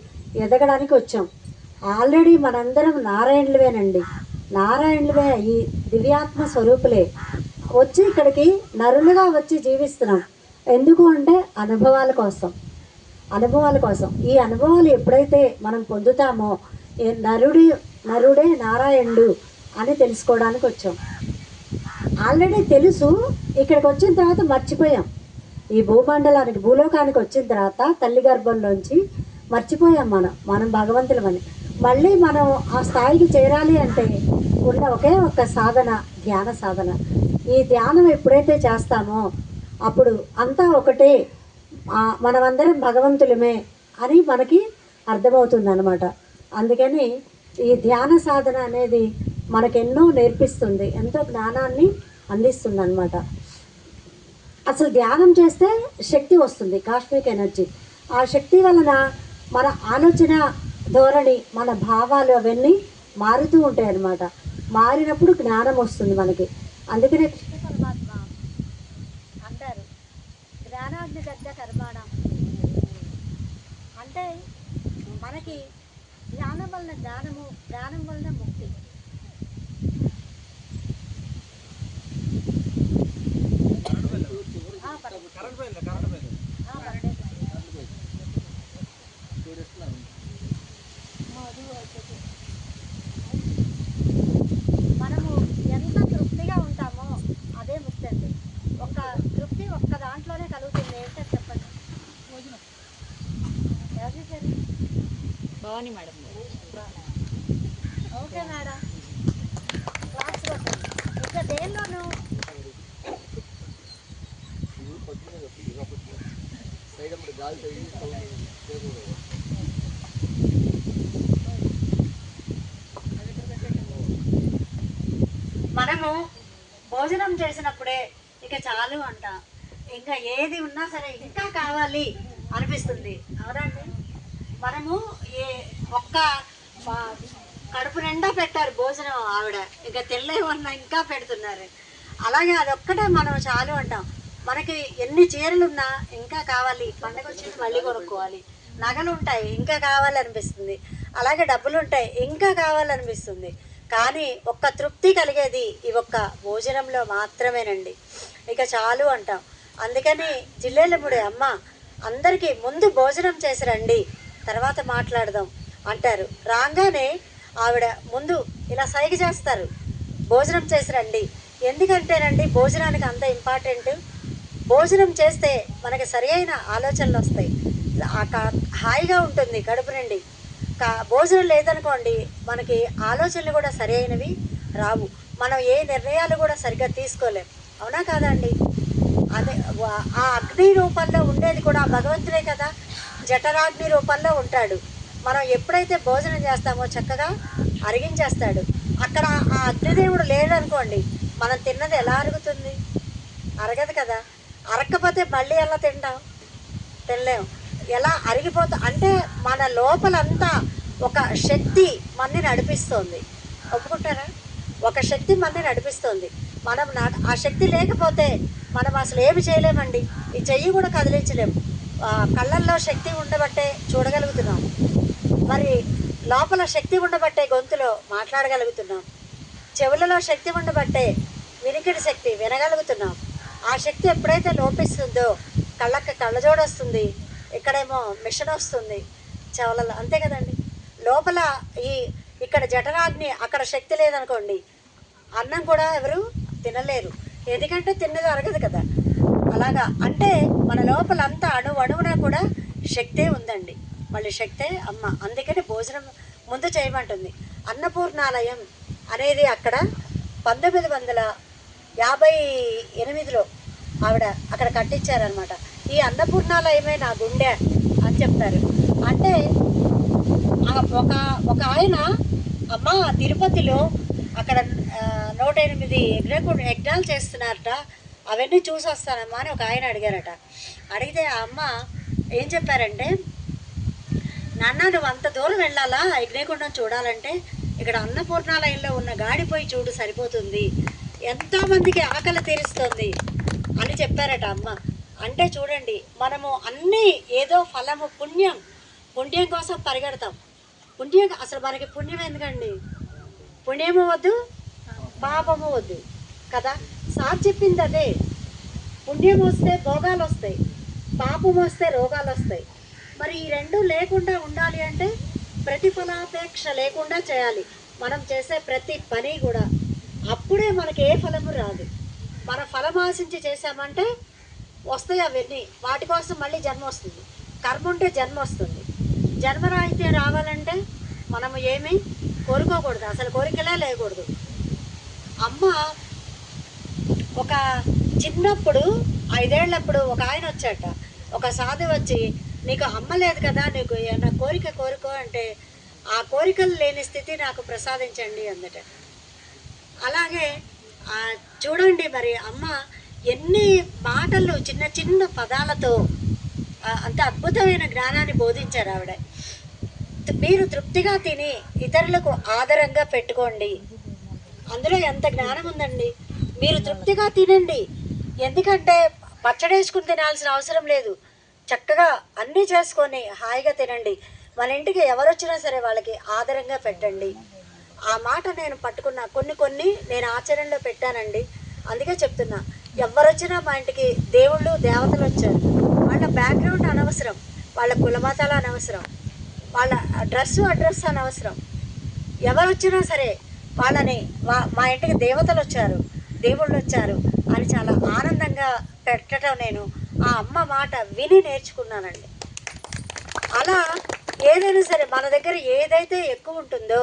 ఎదగడానికి వచ్చాం. ఆల్రెడీ మనందరం నారాయణులవేనండి, నారాయణులవే, ఈ దివ్యాత్మ స్వరూపులే. వచ్చి ఇక్కడికి నరులుగా వచ్చి జీవిస్తున్నాం. ఎందుకు అంటే అనుభవాల కోసం, అనుభవాల కోసం. ఈ అనుభవాలు ఎప్పుడైతే మనం పొందుతామో నరుడే నారాయణుడు అని తెలుసుకోవడానికి వచ్చాం. ఆల్రెడీ తెలుసు, ఇక్కడికి వచ్చిన తర్వాత మర్చిపోయాం. ఈ భూమండలానికి, భూలోకానికి వచ్చిన తర్వాత తల్లి గర్భంలోంచి మర్చిపోయాం మనం భగవంతులమని. మళ్ళీ మనం ఆ స్థాయికి చేరాలి అంటే ఉన్న ఒకే ఒక్క సాధన, ధ్యాన సాధన. ఈ ధ్యానం ఎప్పుడైతే చేస్తామో అప్పుడు అంతా ఒకటే, మనమందరం భగవంతులమే అని మనకి అర్థమవుతుంది అన్నమాట. అందుకని ఈ ధ్యాన సాధన అనేది మనకెన్నో నేర్పిస్తుంది, ఎంతో జ్ఞానాన్ని అందిస్తుంది అన్నమాట. అసలు ధ్యానం చేస్తే శక్తి వస్తుంది, కాస్మిక్ ఎనర్జీ. ఆ శక్తి వలన మన ఆలోచన ధోరణి, మన భావాలు అవన్నీ మారుతూ ఉంటాయి అన్నమాట. మారినప్పుడు జ్ఞానం వస్తుంది మనకి. అందుకనే కృష్ణ పరమాత్మ అంటారు, జ్ఞానాగ్ని దగ్ధ కర్మాణం. అంటే మనకి ధ్యానం వలన జ్ఞానము, జ్ఞానం వలన ముక్తి. మనము ఎంత తృప్తిగా ఉంటామో అదే ముక్తి అండి. ఒక తృప్తి ఒక్క దాంట్లోనే కలుగుతుంది. ఏంటో చెప్పండి. Bhavani madam. Okay madam, class ఇంకా దేనిలోనూ మనము భోజనం చేసినప్పుడే ఇక చాలు అంట. ఇంకా ఏది ఉన్నా సరే ఇంకా కావాలి అనిపిస్తుంది, అవునండి. మనము ఒక్క కడుపు నిండా పెట్టారు భోజనం ఆవిడ, ఇంకా తెల్లేమన్నా ఇంకా పెడుతున్నారు. అలాగే అదొక్కటే మనం చాలు అంటాం. మనకి ఎన్ని చీరలున్నా ఇంకా కావాలి, పండగ వచ్చింది మళ్ళీ కొనుక్కోవాలి. నగలు ఉంటాయి ఇంకా కావాలనిపిస్తుంది, అలాగే డబ్బులు ఉంటాయి ఇంకా కావాలనిపిస్తుంది. కానీ ఒక్క తృప్తి కలిగేది ఈ ఒక్క భోజనంలో మాత్రమేనండి. ఇక చాలు అంటాం. అందుకని జిల్లేలముడి అమ్మ అందరికీ ముందు భోజనం చేసి రండి, తర్వాత మాట్లాడదాం అంటారు. రాగానే ఆవిడ ముందు ఇలా సైగ చేస్తారు, భోజనం చేసి రండి. ఎందుకంటేనండి భోజనానికి అంత ఇంపార్టెంట్. భోజనం చేస్తే మనకి సరి అయిన ఆలోచనలు వస్తాయి, హాయిగా ఉంటుంది కడుపు నిండి. భోజనం లేదనుకోండి మనకి ఆలోచనలు కూడా సరి అయినవి రావు, మనం ఏ నిర్ణయాలు కూడా సరిగ్గా తీసుకోలేం. అవునా కాదండి? అదే ఆ అగ్ని రూపంలో ఉండేది కూడా భగవంతుడే కదా, జఠరాగ్ని రూపంలో ఉంటాడు. మనం ఎప్పుడైతే భోజనం చేస్తామో చక్కగా అరిగించేస్తాడు. అక్కడ ఆ అగ్నిదేవుడు లేడనుకోండి మనం తిన్నది ఎలా అరుగుతుంది? అరగదు కదా. అరగకపోతే మళ్ళీ ఎలా తినలేం. ఎలా అరిగిపోతా అంటే మన లోపలంతా ఒక శక్తి మనని నడిపిస్తోంది. ఒప్పుకుంటారా? ఒక శక్తి మనని నడిపిస్తోంది. మనం ఆ శక్తి లేకపోతే మనం అసలు ఏమి చేయలేమండి. ఈ చెయ్యి కూడా కదిలించలేము. కళ్ళల్లో శక్తి ఉండబట్టే చూడగలుగుతున్నాం, మరి లోపల శక్తి ఉండబట్టే గొంతులో మాట్లాడగలుగుతున్నాం, చెవులలో శక్తి ఉండబట్టే వినికిడి శక్తి వినగలుగుతున్నాం. ఆ శక్తి ఎప్పుడైతే లోపిస్తుందో కళ్ళకి కళ్ళజోడు వస్తుంది, ఇక్కడేమో మిషన్ వస్తుంది చెవులలో, అంతే కదండి. లోపల ఇక్కడ జఠరాగ్ని, అక్కడ శక్తి లేదనుకోండి అన్నం కూడా ఎవరు తినలేరు, ఎందుకంటే తిన్నది అరగదు కదా. అలాగా అంటే మన లోపల అంతా అణువునా కూడా శక్తే ఉందండి. మళ్ళీ శక్తే అమ్మ. అందుకని భోజనం ముందు చేయమంటుంది. అన్నపూర్ణాలయం అనేది అక్కడ 1958లో ఆవిడ అక్కడ కట్టించారనమాట. ఈ అన్నపూర్ణాలయమే నా గుండె అని చెప్తారు. అంటే ఒక ఆయన అమ్మ తిరుపతిలో అక్కడ 108 యజ్ఞాలు చేస్తున్నారట, అవన్నీ చూసి వస్తానమ్మా అని ఒక ఆయన అడిగారట. అడిగితే ఆ అమ్మ ఏం చెప్పారంటే, నాన్న నువ్వు అంత దూరం వెళ్ళాలా యజ్ఞకుండం చూడాలంటే, ఇక్కడ అన్నపూర్ణాలయంలో ఉన్న గాడిపోయి చూడు సరిపోతుంది, ఎంతోమందికి ఆకలి తీరుస్తుంది అని చెప్పారట అమ్మ. అంటే చూడండి, మనము అన్నీ ఏదో ఫలము పుణ్యం కోసం పరిగెడతాం. పుణ్యం అసలు మనకి పుణ్యం ఎందుకండి? పుణ్యము వద్దు, పాపము వద్దు కదా. సార్ చెప్పింది అదే. పుణ్యం వస్తే భోగాలు వస్తాయి, పాపం వస్తే రోగాలు వస్తాయి. మరి ఈ రెండు లేకుండా ఉండాలి అంటే ప్రతిఫలాపేక్ష లేకుండా చేయాలి మనం చేసే ప్రతి పని కూడా. అప్పుడే మనకి ఏ ఫలము రాదు. మన ఫలం ఆశించి చేసామంటే వస్తాయి అవన్నీ. వాటి కోసం మళ్ళీ జన్మ వస్తుంది. కర్మ ఉంటే జన్మ వస్తుంది. జన్మరాహిత్య రావాలంటే మనము ఏమీ కోరుకోకూడదు, అసలు కోరికలే లేకూడదు. అమ్మ ఒక చిన్నప్పుడు 5 ఏళ్ళప్పుడు ఒక ఆయన వచ్చాట. ఒక సాధువు వచ్చి, నీకు అమ్మ లేదు కదా, నీకు ఏమన్నా కోరిక కోరుకో అంటే, ఆ కోరికలు లేని స్థితి నాకు ప్రసాదించండి అందట. అలాగే చూడండి మరి అమ్మ ఎన్ని మాటలు చిన్న చిన్న పదాలతో అంత అద్భుతమైన జ్ఞానాన్ని బోధించారు ఆవిడ. మీరు తృప్తిగా తిని ఇతరులకు ఆదరంగా పెట్టుకోండి. అందులో ఎంత జ్ఞానం ఉందండి. మీరు తృప్తిగా తినండి. ఎందుకంటే పచ్చడేసుకుని తినాల్సిన అవసరం లేదు. చక్కగా అన్నీ చేసుకొని హాయిగా తినండి. మన ఇంటికి ఎవరు వచ్చినా సరే వాళ్ళకి ఆదరంగా పెట్టండి. ఆ మాట నేను పట్టుకున్నా. కొన్ని నేను ఆచరణలో పెట్టానండి. అందుకే చెప్తున్నా, ఎవరొచ్చినా మా ఇంటికి దేవుళ్ళు దేవతలు వచ్చారు. వాళ్ళ బ్యాక్గ్రౌండ్ అనవసరం, వాళ్ళ కులమతాలు అనవసరం, వాళ్ళ అడ్రస్ అనవసరం. ఎవరు వచ్చినా సరే వాళ్ళని మా ఇంటికి దేవతలు వచ్చారు, దేవుళ్ళు వచ్చారు అని చాలా ఆనందంగా పెట్టడం నేను ఆ అమ్మ మాట విని నేర్చుకున్నానండి. అలా ఏదైనా సరే మన దగ్గర ఏదైతే ఎక్కువ ఉంటుందో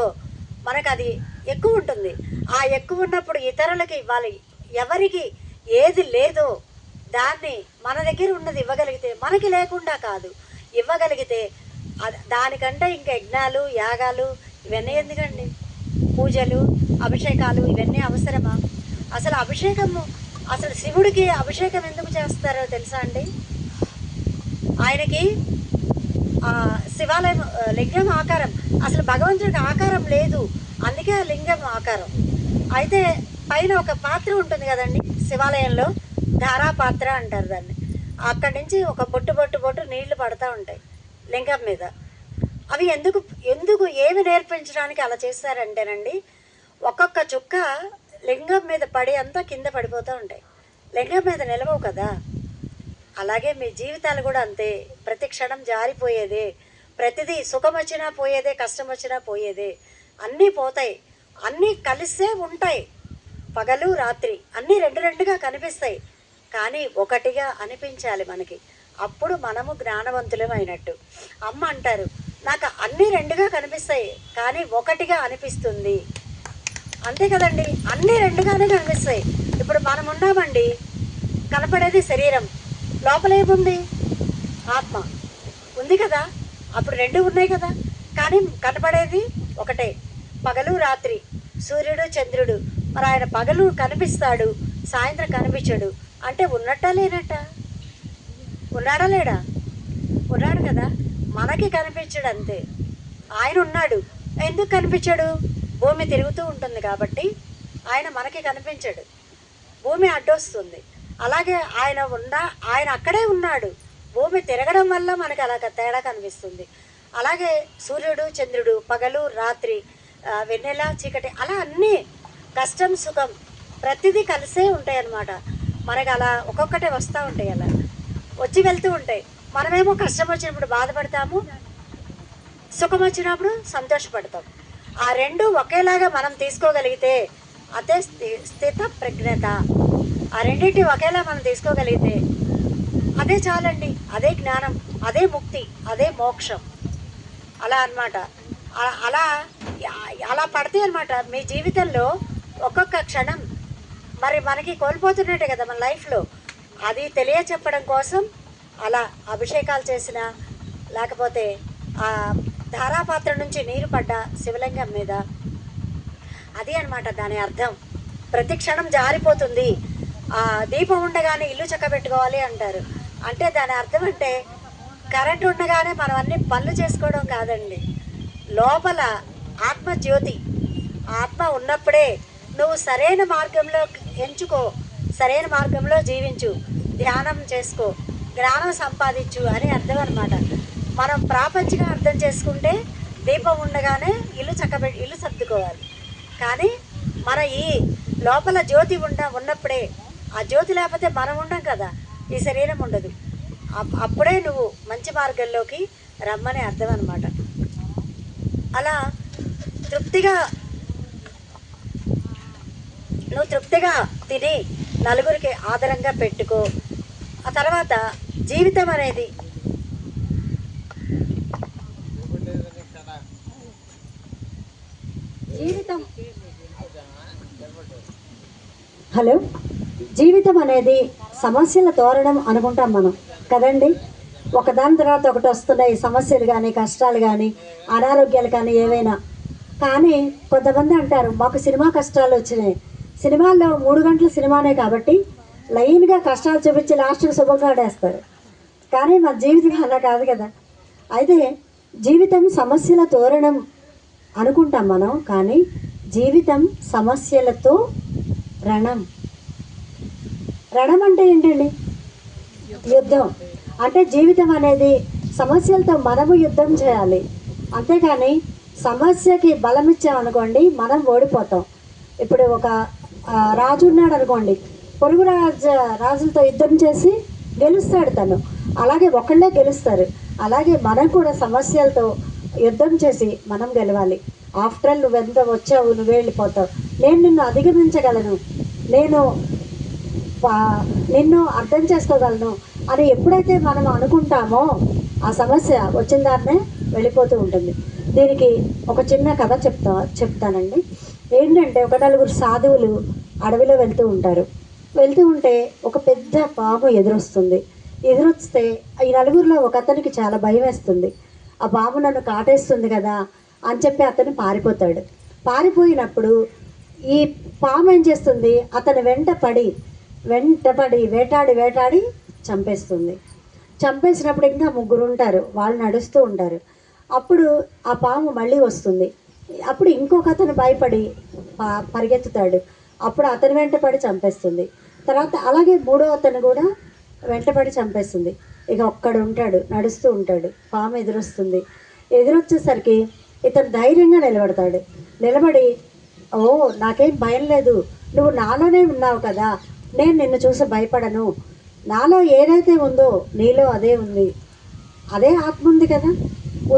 మనకు అది ఎక్కువ ఉంటుంది. ఆ ఎక్కువ ఉన్నప్పుడు ఇతరులకి ఇవ్వాలి. ఎవరికి ఏది లేదో దాన్ని మన దగ్గర ఉన్నది ఇవ్వగలిగితే, మనకి లేకుండా కాదు, ఇవ్వగలిగితే దానికంటే ఇంకా యజ్ఞాలు యాగాలు ఇవన్నీ ఎందుకండి? పూజలు అభిషేకాలు ఇవన్నీ అవసరమా? అసలు అభిషేకము, అసలు శివుడికి అభిషేకం ఎందుకు చేస్తారో తెలుసా అండి? ఆయనకి శివాలయం లింగం ఆకారం, అసలు భగవంతుడికి ఆకారం లేదు, అందుకే ఆ లింగం ఆకారం. అయితే పైన ఒక పాత్ర ఉంటుంది కదండి శివాలయంలో, ధారా పాత్ర అంటారు దాన్ని. అక్కడి నుంచి ఒక బొట్టు నీళ్లు పడతా ఉంటాయి లింగం మీద. అవి ఎందుకు ఏమి నేర్పించడానికి అలా చేస్తారంటేనండి, ఒక్కొక్క చుక్క లింగం మీద పడి అంతా కింద పడిపోతూ ఉంటాయి, లింగం మీద నిలవవు కదా. అలాగే మీ జీవితాలు కూడా అంతే. ప్రతి క్షణం జారిపోయేదే, ప్రతిదీ సుఖం వచ్చినా పోయేదే, కష్టం వచ్చినా పోయేదే, అన్నీ పోతాయి, అన్నీ కలిసే ఉంటాయి. పగలు రాత్రి అన్నీ రెండుగా కనిపిస్తాయి, కానీ ఒకటిగా అనిపించాలి మనకి. అప్పుడు మనము జ్ఞానవంతులం అయినట్టు. అమ్మ అంటారు, నాకు అన్నీ రెండుగా కనిపిస్తాయి కానీ ఒకటిగా అనిపిస్తుంది. అంతే కదండి, అన్నీ రెండుగానే కనిపిస్తాయి. ఇప్పుడు మనం ఉన్నామండి, కనపడేది శరీరం, లోపల ఏముంది? ఆత్మ ఉంది కదా. అప్పుడు రెండు ఉన్నాయి కదా, కానీ కనపడేది ఒకటే. పగలు రాత్రి, సూర్యుడు చంద్రుడు. మరి ఆయన పగలు కనిపిస్తాడు, సాయంత్రం కనిపించడు అంటే ఉన్నట్టా లేనట్టా? ఉన్నాడా లేడా? ఉన్నాడు కదా. మనకి కనిపించడు అంతే. ఆయన ఉన్నాడు, ఎందుకు కనిపించాడు? భూమి తిరుగుతూ ఉంటుంది కాబట్టి ఆయన మనకి కనిపించడు, భూమి అడ్డొస్తుంది. అలాగే ఆయన అక్కడే ఉన్నాడు, భూమి తిరగడం వల్ల మనకి అలా తేడా కనిపిస్తుంది. అలాగే సూర్యుడు చంద్రుడు, పగలు రాత్రి, వెన్నెల చీకటి, అలా అన్నీ కష్టం సుఖం ప్రతిదీ కలిసే ఉంటాయి అన్నమాట. మనకి అలా ఒక్కొక్కటే వస్తూ ఉంటాయి, అలా వచ్చి వెళ్తూ ఉంటాయి. మనమేమో కష్టం వచ్చినప్పుడు బాధపడతాము, సుఖం వచ్చినప్పుడు సంతోషపడతాం. ఆ రెండు ఒకేలాగా మనం తీసుకోగలిగితే అదే స్థిత ప్రజ్ఞత. ఆ రెండింటి ఒకేలా మనం తీసుకోగలిగితే అదే చాలండి, అదే జ్ఞానం, అదే ముక్తి, అదే మోక్షం. అలా అన్నమాట. అలా పడితే అన్నమాట మీ జీవితంలో ఒక్కొక్క క్షణం మరి మనకి కోల్పోతున్నట్టే కదా మన లైఫ్లో. అది తెలియచెప్పడం కోసం అలా అభిషేకాలు చేసిన, లేకపోతే ఆ ధారాపాత్ర నుంచి నీరు పడ్డ శివలింగం మీద, అది అన్నమాట దాని అర్థం. ప్రతి క్షణం జారిపోతుంది. దీపం ఉండగానే ఇల్లు చక్కబెట్టుకోవాలి అంటారు. అంటే దాని అర్థం అంటే కరెంట్ ఉండగానే మనం అన్ని పనులు చేసుకోవడం కాదండి. లోపల ఆత్మజ్యోతి, ఆత్మ ఉన్నప్పుడే నువ్వు సరైన మార్గంలో ఎంచుకో, సరైన మార్గంలో జీవించు, ధ్యానం చేసుకో, జ్ఞానం సంపాదించు అని అర్థం అన్నమాట. మనం ప్రాపంచికంగా అర్థం చేసుకుంటే దీపం ఉండగానే ఇల్లు సర్దుకోవాలి. కానీ మన ఈ లోపల జ్యోతి ఉన్నప్పుడే, ఆ జ్యోతి లేకపోతే మనం ఉండం కదా, ఈ శరీరం ఉండదు. అప్పుడే నువ్వు మంచి మార్గంలోకి రమ్మని అర్థం అన్నమాట. అలా నువ్వు తృప్తిగా తిని నలుగురికి ఆదరంగా పెట్టుకో. ఆ తర్వాత జీవితం అనేది జీవితం అనేది సమస్యల తోరణం అనుకుంటాం మనం కదండి. ఒకదాని తర్వాత ఒకటి వస్తున్నాయి సమస్యలు కానీ, కష్టాలు కానీ, అనారోగ్యాలు కానీ, ఏవైనా. కానీ కొంతమంది అంటారు మాకు సినిమా కష్టాలు వచ్చినాయి. సినిమాల్లో 3 గంటల సినిమానే కాబట్టి లైన్గా కష్టాలు చూపించి లాస్ట్కి శుభంగా ఆడేస్తారు. కానీ మన జీవితం అలా కాదు కదా. అయితే జీవితం సమస్యల తోరణం అనుకుంటాం మనం, కానీ జీవితం సమస్యలతో రణం. రణం అంటే ఏంటండి? యుద్ధం. అంటే జీవితం అనేది సమస్యలతో మనము యుద్ధం చేయాలి. అంతేకాని సమస్యకి బలం ఇచ్చామనుకోండి మనం ఓడిపోతాం. ఇప్పుడు ఒక రాజు ఉన్నాడు అనుకోండి, పొరుగు రాజులతో యుద్ధం చేసి గెలుస్తాడు తను. అలాగే ఒకళ్ళే గెలుస్తారు. అలాగే మనం కూడా సమస్యలతో యుద్ధం చేసి మనం గెలవాలి. ఆఫ్టర్ ఆల్ నువ్వెంత వచ్చావు, నువ్వే వెళ్ళిపోతావు, నేను నిన్ను అధిగమించగలను, నేను నిన్ను అర్థం చేసుకోగలను అని ఎప్పుడైతే మనం అనుకుంటామో ఆ సమస్య వచ్చిన దాన్నే వెళ్ళిపోతూ ఉంటుంది. దీనికి ఒక చిన్న కథ చెప్తానండి. ఏంటంటే ఒక 4 సాధువులు అడవిలో వెళ్తూ ఉంటే ఒక పెద్ద పాము ఎదురొస్తే ఈ 4గురిలో ఒక అతనికి చాలా భయం వేస్తుంది. ఆ పాము నన్ను కాటేస్తుంది కదా అని చెప్పి అతను పారిపోయినప్పుడు ఈ పాము ఏం చేస్తుంది, అతను వెంటపడి వేటాడి చంపేసినప్పుడు ఇంకా 3 ఉంటారు, వాళ్ళు నడుస్తూ ఉంటారు. అప్పుడు ఆ పాము మళ్ళీ వస్తుంది. అప్పుడు ఇంకొక అతను భయపడి పరిగెత్తుతాడు. అప్పుడు అతని వెంటపడి చంపేస్తుంది. తర్వాత అలాగే 3వ అతను కూడా వెంటపడి చంపేస్తుంది. ఇక ఒక్కడు ఉంటాడు, నడుస్తూ ఉంటాడు. పాము ఎదురొచ్చేసరికి ఇతను ధైర్యంగా నిలబడి ఓ నాకేం భయం లేదు, నువ్వు నాలోనే ఉన్నావు కదా, నేను నిన్ను చూసి భయపడను, నాలో ఏదైతే ఉందో నీలో అదే ఉంది, అదే ఆత్మ ఉంది కదా,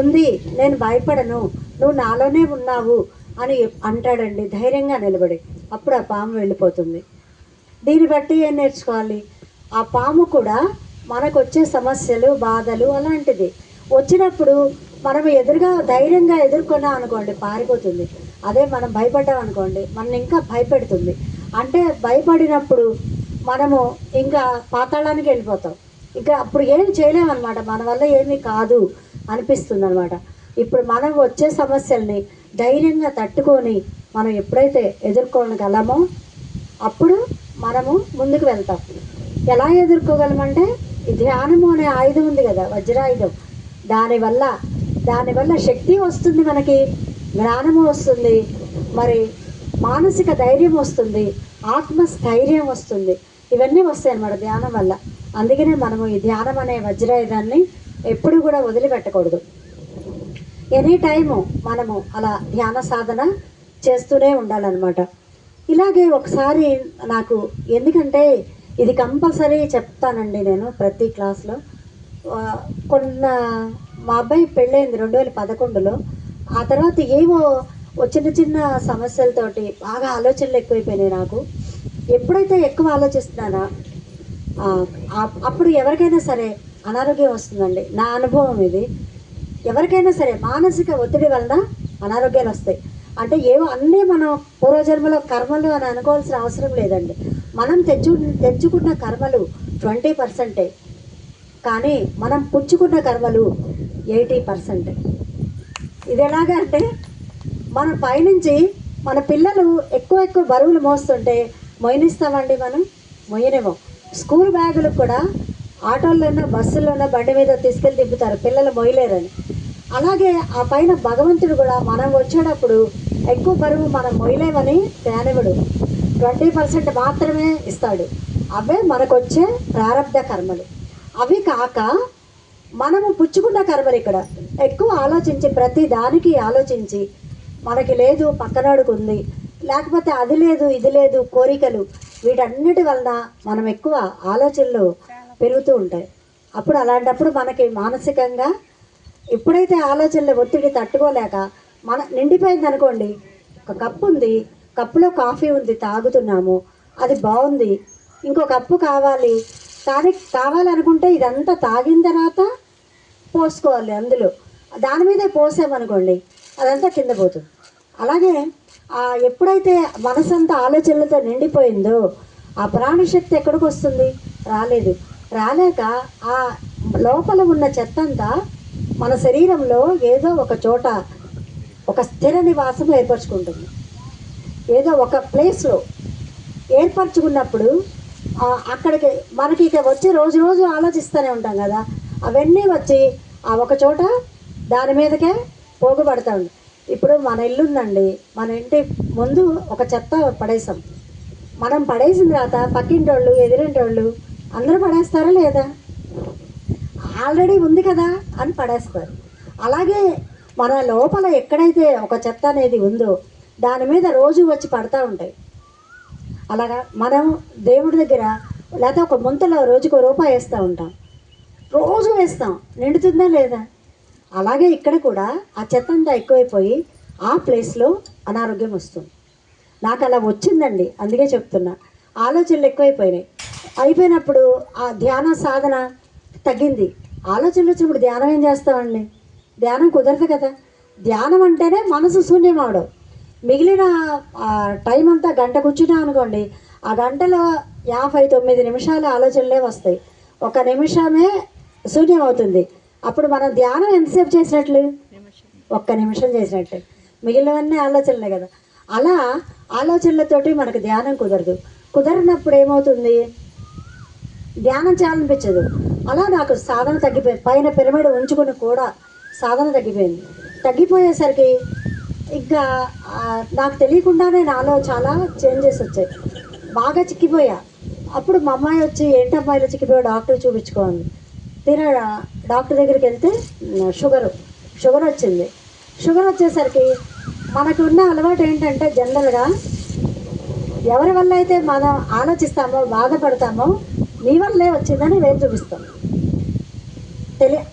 ఉంది, నేను భయపడను, నువ్వు నాలోనే ఉన్నావు అని అంటాడండి ధైర్యంగా నిలబడి. అప్పుడు ఆ పాము వెళ్ళిపోతుంది. దీన్ని బట్టి ఏం నేర్చుకోవాలి? ఆ పాము కూడా మనకు వచ్చే సమస్యలు, బాధలు అలాంటిది వచ్చినప్పుడు మనం ఎదురుగా ధైర్యంగా ఎదుర్కొన్నాం అనుకోండి పారిపోతుంది. అదే మనం భయపడ్డాం అనుకోండి మనం ఇంకా భయపెడుతుంది. అంటే భయపడినప్పుడు మనము ఇంకా పాతాళానికి వెళ్ళిపోతాం. ఇంకా అప్పుడు ఏం చేయలేమన్నమాట, మన వల్ల ఏమీ కాదు అనిపిస్తుంది అనమాట. ఇప్పుడు మనం వచ్చే సమస్యల్ని ధైర్యంగా తట్టుకొని మనం ఎప్పుడైతే ఎదుర్కోగలమో అప్పుడు మనము ముందుకు వెళ్తాం. ఎలా ఎదుర్కోగలమంటే ఈ ధ్యానము అనే ఆయుధం ఉంది కదా, వజ్రాయుధం. దానివల్ల శక్తి వస్తుంది, మనకి జ్ఞానము వస్తుంది, మరి మానసిక ధైర్యం వస్తుంది, ఆత్మస్థైర్యం వస్తుంది. ఇవన్నీ వస్తాయి అన్నమాట ధ్యానం వల్ల. అందుకనే మనము ఈ ధ్యానం అనే వజ్రాయుధాన్ని ఎప్పుడు కూడా వదిలిపెట్టకూడదు. ఎనీ టైము మనము అలా ధ్యాన సాధన చేస్తూనే ఉండాలన్నమాట. ఇలాగే ఒకసారి నాకు, ఎందుకంటే ఇది కంపల్సరీ చెప్తానండి నేను ప్రతి క్లాస్లో. మా అబ్బాయి పెళ్ళైంది 2011లో. ఆ తర్వాత ఏవో చిన్న సమస్యలతోటి బాగా ఆలోచనలు ఎక్కువైపోయినాయి నాకు. ఎప్పుడైతే ఎక్కువ ఆలోచిస్తున్నానో అప్పుడు ఎవరికైనా సరే అనారోగ్యం వస్తుందండి. నా అనుభవం ఇది. ఎవరికైనా సరే మానసిక ఒత్తిడి వలన అనారోగ్యాలు వస్తాయి. అంటే ఏవో అన్నీ మనం పూర్వజన్మలో కర్మలు అని అనుకోవాల్సిన అవసరం లేదండి. మనం తెచ్చుకున్న కర్మలు 20%, కానీ మనం పుచ్చుకున్న కర్మలు 80%. ఇది ఎలాగా అంటే మన పైనుంచి మన పిల్లలు ఎక్కువ బరువులు మోస్తుంటే మొయ్యనిస్తామండి మనం? మొయ్యనేమో. స్కూల్ బ్యాగులకు కూడా ఆటోల్లోనో బస్సుల్లోనో బండి మీద తీసుకెళ్ళి తిప్పుతారు, పిల్లలు మొయ్యలేరని. అలాగే ఆ పైన భగవంతుడు కూడా మనం వచ్చేటప్పుడు ఎక్కువ బరువు మనం మొయ్యలేమని తేనివ్వడు, 20% మాత్రమే ఇస్తాడు. అవే మనకొచ్చే ప్రారంధ కర్మలు. అవి కాక మనము పుచ్చుకున్న కర్మలు ఇక్కడ ఎక్కువ ఆలోచించి ప్రతి దానికి ఆలోచించి మనకి లేదు పక్కనాడుకు ఉంది, లేకపోతే అది లేదు ఇది లేదు కోరికలు, వీటన్నిటి వలన మనం ఎక్కువ ఆలోచనలు పెరుగుతూ ఉంటాయి. అప్పుడు అలాంటప్పుడు మనకి మానసికంగా ఎప్పుడైతే ఆలోచనల ఒత్తిడి తట్టుకోలేక మన నిండిపోయింది అనుకోండి, ఒక కప్పు ఉంది, కప్పులో కాఫీ ఉంది, తాగుతున్నాము, అది బాగుంది, ఇంకో కప్పు కావాలి, కానీ కావాలనుకుంటే ఇదంతా తాగిన తర్వాత పోసుకోవాలి అందులో, దాని మీదే పోసామనుకోండి అదంతా కింద పోతుంది. అలాగే ఎప్పుడైతే మనసంతా ఆలోచనలతో నిండిపోయిందో ఆ ప్రాణశక్తి ఎక్కడికి వస్తుంది? రాలేదు. రాలేక ఆ లోపల ఉన్న చెత్తంతా మన శరీరంలో ఏదో ఒక చోట ఒక స్థిర నివాసం ఏర్పరచుకుంటుంది. ఏదో ఒక ప్లేస్లో ఏర్పరచుకున్నప్పుడు అక్కడికి మనకి ఇక వచ్చి రోజు రోజు ఆలోచిస్తూనే ఉంటాం కదా, అవన్నీ వచ్చి ఆ ఒక చోట దాని మీదకే పోగుపడతాం. ఇప్పుడు మన ఇల్లు ఉందండి, మన ఇంటి ముందు ఒక చెత్త పడేసాం, మనం పడేసిన తర్వాత పక్కింటి వాళ్ళు ఎదురింటి వాళ్ళు అందరూ పడేస్తారా లేదా? ఆల్రెడీ ఉంది కదా అని పడేస్తారు. అలాగే మన లోపల ఎక్కడైతే ఒక చెత్త అనేది ఉందో దాని మీద రోజు వచ్చి పడతా ఉంటాయి. అలాగా మనం దేవుడి దగ్గర లేకపోతే ఒక ముంతలో రోజుకు ₹1 వేస్తూ ఉంటాం, రోజు వేస్తాం, నిండుతుందా లేదా? అలాగే ఇక్కడ కూడా ఆ చెత్త అంతా ఎక్కువైపోయి ఆ ప్లేస్లో అనారోగ్యం వస్తుంది. నాకు అలా వచ్చిందండి, అందుకే చెప్తున్నా. ఆలోచనలు ఎక్కువైపోయినాయి. అయిపోయినప్పుడు ఆ ధ్యాన సాధన తగ్గింది. ఆలోచనలు వచ్చినప్పుడు ధ్యానం ఏం చేస్తామండి? ధ్యానం కుదరదు కదా. ధ్యానం అంటేనే మనసు శూన్యం అవడం. మిగిలిన టైం అంతా గంట కూర్చున్నా అనుకోండి, ఆ గంటలో 59 నిమిషాల ఆలోచనలే వస్తాయి, 1 నిమిషమే శూన్యం అవుతుంది. అప్పుడు మనం ధ్యానం ఎంతసేపు చేసినట్లు? 1 నిమిషం చేసినట్టు. మిగిలినవన్నీ ఆలోచనలే కదా. అలా ఆలోచనలతోటి మనకు ధ్యానం కుదరదు. కుదరినప్పుడు ఏమవుతుంది? ధ్యానం చేయాలనిపించదు. అలా నాకు సాధన తగ్గిపోయింది. పైన పిరమిడ్ ఉంచుకుని కూడా సాధన తగ్గిపోయింది. తగ్గిపోయేసరికి ఇంకా నాకు తెలియకుండానే నాలో చాలా చేంజెస్ వచ్చాయి. బాగా చిక్కిపోయా. అప్పుడు మా అమ్మాయి వచ్చి, ఏంటమ్మాయిలో చిక్కిపోయా, డాక్టర్ చూపించుకోండి. డాక్టర్ దగ్గరికి వెళ్తే షుగర్ వచ్చింది. షుగర్ వచ్చేసరికి మనకు ఉన్న అలవాటు ఏంటంటే జనరల్గా ఎవరి వల్ల అయితే మనం ఆలోచిస్తామో బాధపడతామో నీ వల్లే వచ్చిందని వేరు చూపిస్తాం.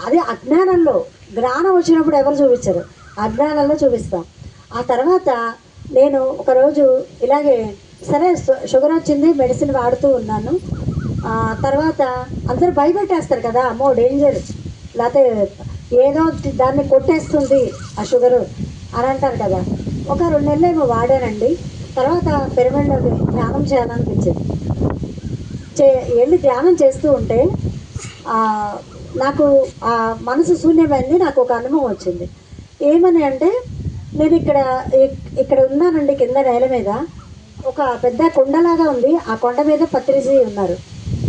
అది అజ్ఞానంలో. జ్ఞానం వచ్చినప్పుడు ఎవరు చూపించరు, అజ్ఞానంలో చూపిస్తాం. ఆ తర్వాత నేను ఒకరోజు ఇలాగే సరే షుగర్ వచ్చింది, మెడిసిన్ వాడుతూ ఉన్నాను. తర్వాత అందరూ భయపెట్టేస్తారు కదా, అమ్మో డేంజర్, లేకపోతే ఏదో దాన్ని కొట్టేస్తుంది ఆ షుగరు అని అంటారు కదా. ఒక 2 నెలలు ఏమో వాడానండి. తర్వాత పిరమిడ్లో ధ్యానం చేయాలనిపించింది. వెళ్ళి ధ్యానం చేస్తూ ఉంటే నాకు ఆ మనసు శూన్యమైంది. నాకు ఒక అనుభవం వచ్చింది. ఏమని అంటే, నేను ఇక్కడ ఉన్నానండి, కింద నేల మీద ఒక పెద్ద కొండలాగా ఉంది. ఆ కొండ మీద పత్రిజీ ఉన్నారు,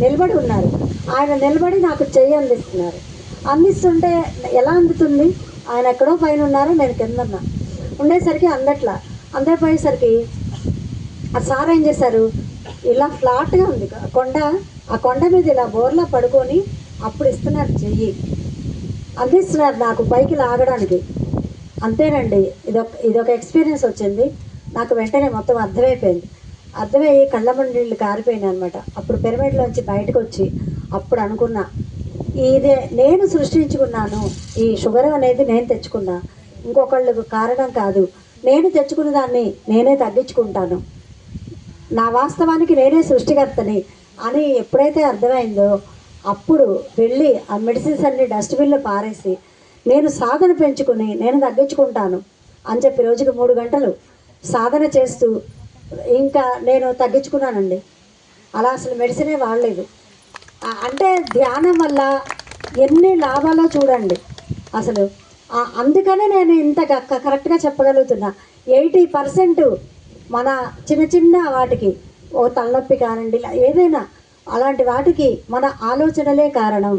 నిలబడి ఉన్నారు. ఆయన నిలబడి నాకు చెయ్యి అందిస్తున్నారు. అందిస్తుంటే ఎలా అందుతుంది? ఆయన ఎక్కడో పైన ఉన్నారు, నేను కింద ఉన్నా. ఉండేసరికి అందరిపోయేసరికి ఆ సార్ ఏం చేశారు, ఇలా ఫ్లాట్గా ఉంది కొండ, ఆ కొండ మీద ఇలా బోర్లా పడుకొని అప్పుడు ఇస్తున్నారు, చెయ్యి అందిస్తున్నారు నాకు పైకి లాగడానికి. అంతేనండి, ఇదొక ఎక్స్పీరియన్స్ వచ్చింది నాకు. వెంటనే మొత్తం అర్థమయ్యి కళ్ళమండిళ్ళు కారిపోయినాయి అనమాట. అప్పుడు పిరమిడ్లోంచి బయటకు వచ్చి అప్పుడు అనుకున్నా, ఇదే నేను సృష్టించుకున్నాను, ఈ షుగర్ అనేది నేను తెచ్చుకున్నా, ఇంకొకళ్ళకు కారణం కాదు, నేను తెచ్చుకున్న దాన్ని నేనే తగ్గించుకుంటాను, నా వాస్తవానికి నేనే సృష్టికర్తని అని ఎప్పుడైతే అర్థమైందో అప్పుడు వెళ్ళి ఆ మెడిసిన్స్ అన్ని డస్ట్బిన్లో పారేసి నేను సాధన పెంచుకుని నేను తగ్గించుకుంటాను అని చెప్పి రోజుకి 3 గంటలు సాధన చేస్తూ ఇంకా నేను తగ్గించుకున్నానండి. అలా అసలు మెడిసినే వాడలేదు. అంటే ధ్యానం వల్ల ఎన్ని లాభాలో చూడండి అసలు. అందుకనే నేను ఇంత కరెక్ట్గా చెప్పగలుగుతున్నా. 80% మన చిన్న వాటికి, ఓ తలనొప్పి కానివ్వండి, ఏదైనా అలాంటి వాటికి మన ఆలోచనలే కారణం.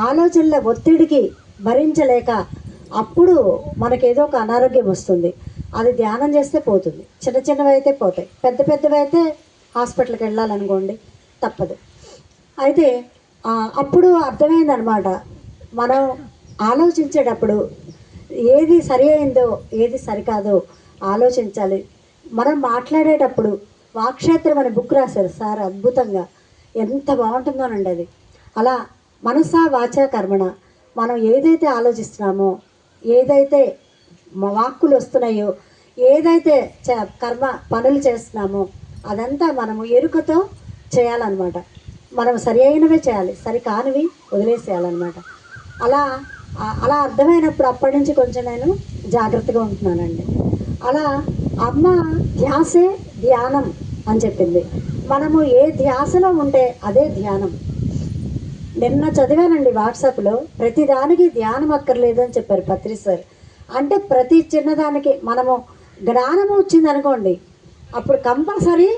ఆలోచనల ఒత్తిడికి భరించలేక అప్పుడు మనకేదో ఒక అనారోగ్యం వస్తుంది. అది ధ్యానం చేస్తే పోతుంది. చిన్నవి అయితే పోతాయి, పెద్దవి అయితే హాస్పిటల్కి వెళ్ళాలనుకోండి, తప్పదు. అయితే అప్పుడు అర్థమైందనమాట, మనం ఆలోచించేటప్పుడు ఏది సరి అయిందో ఏది సరికాదో ఆలోచించాలి. మనం మాట్లాడేటప్పుడు వాక్క్షేత్రం అనే బుక్ రాశారు సార్, అద్భుతంగా, ఎంత బాగుంటుందోనండి అది. అలా మనసా వాచా కర్మణ మనం ఏదైతే ఆలోచిస్తున్నామో, ఏదైతే వాక్కులు వస్తున్నాయో, ఏదైతే కర్మ పనులు చేస్తున్నామో అదంతా మనము ఎరుకతో చేయాలన్నమాట. మనం సరి అయినవే చేయాలి, సరి కానివి వదిలేసేయాలన్నమాట. అలా అలా అర్థమైనప్పుడు అప్పటి నుంచి కొంచెం నేను జాగ్రత్తగా ఉంటున్నానండి. అలా అమ్మ ధ్యాసే ధ్యానం అని చెప్పింది. మనము ఏ ధ్యాసలో ఉంటే అదే ధ్యానం. నిన్న చదివానండి వాట్సాప్లో, ప్రతిదానికి ధ్యానం అక్కర్లేదు అని చెప్పారు పత్రి సార్. అంటే ప్రతి చిన్నదానికి మనము జ్ఞానము వచ్చింది అనుకోండి, అప్పుడు కంపల్సరీ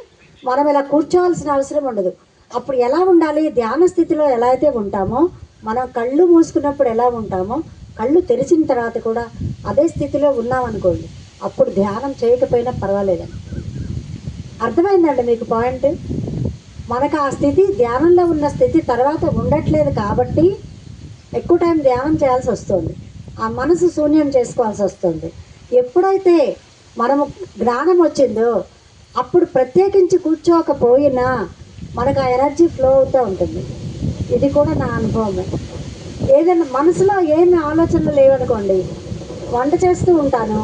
మనం ఇలా కూర్చోవాల్సిన అవసరం ఉండదు. అప్పుడు ఎలా ఉండాలి, ధ్యాన స్థితిలో ఎలా అయితే ఉంటామో, మనం కళ్ళు మూసుకున్నప్పుడు ఎలా ఉంటామో, కళ్ళు తెరిచిన తర్వాత కూడా అదే స్థితిలో ఉన్నామనుకోండి, అప్పుడు ధ్యానం చేయకపోయినా పర్వాలేదండి. అర్థమైందండి మీకు పాయింట్? మనకు ఆ స్థితి, ధ్యానంలో ఉన్న స్థితి తర్వాత ఉండట్లేదు కాబట్టి ఎక్కువ టైం ధ్యానం చేయాల్సి వస్తుంది, ఆ మనసు శూన్యం చేసుకోవాల్సి వస్తుంది. ఎప్పుడైతే మనము జ్ఞానం వచ్చిందో అప్పుడు ప్రత్యేకించి కూర్చోకపోయినా మనకు ఆ ఎనర్జీ ఫ్లో అవుతూ ఉంటుంది. ఇది కూడా నా అనుభవమే. ఏదైనా మనసులో ఏమి ఆలోచనలు లేవనుకోండి, వంట చేస్తూ ఉంటాను,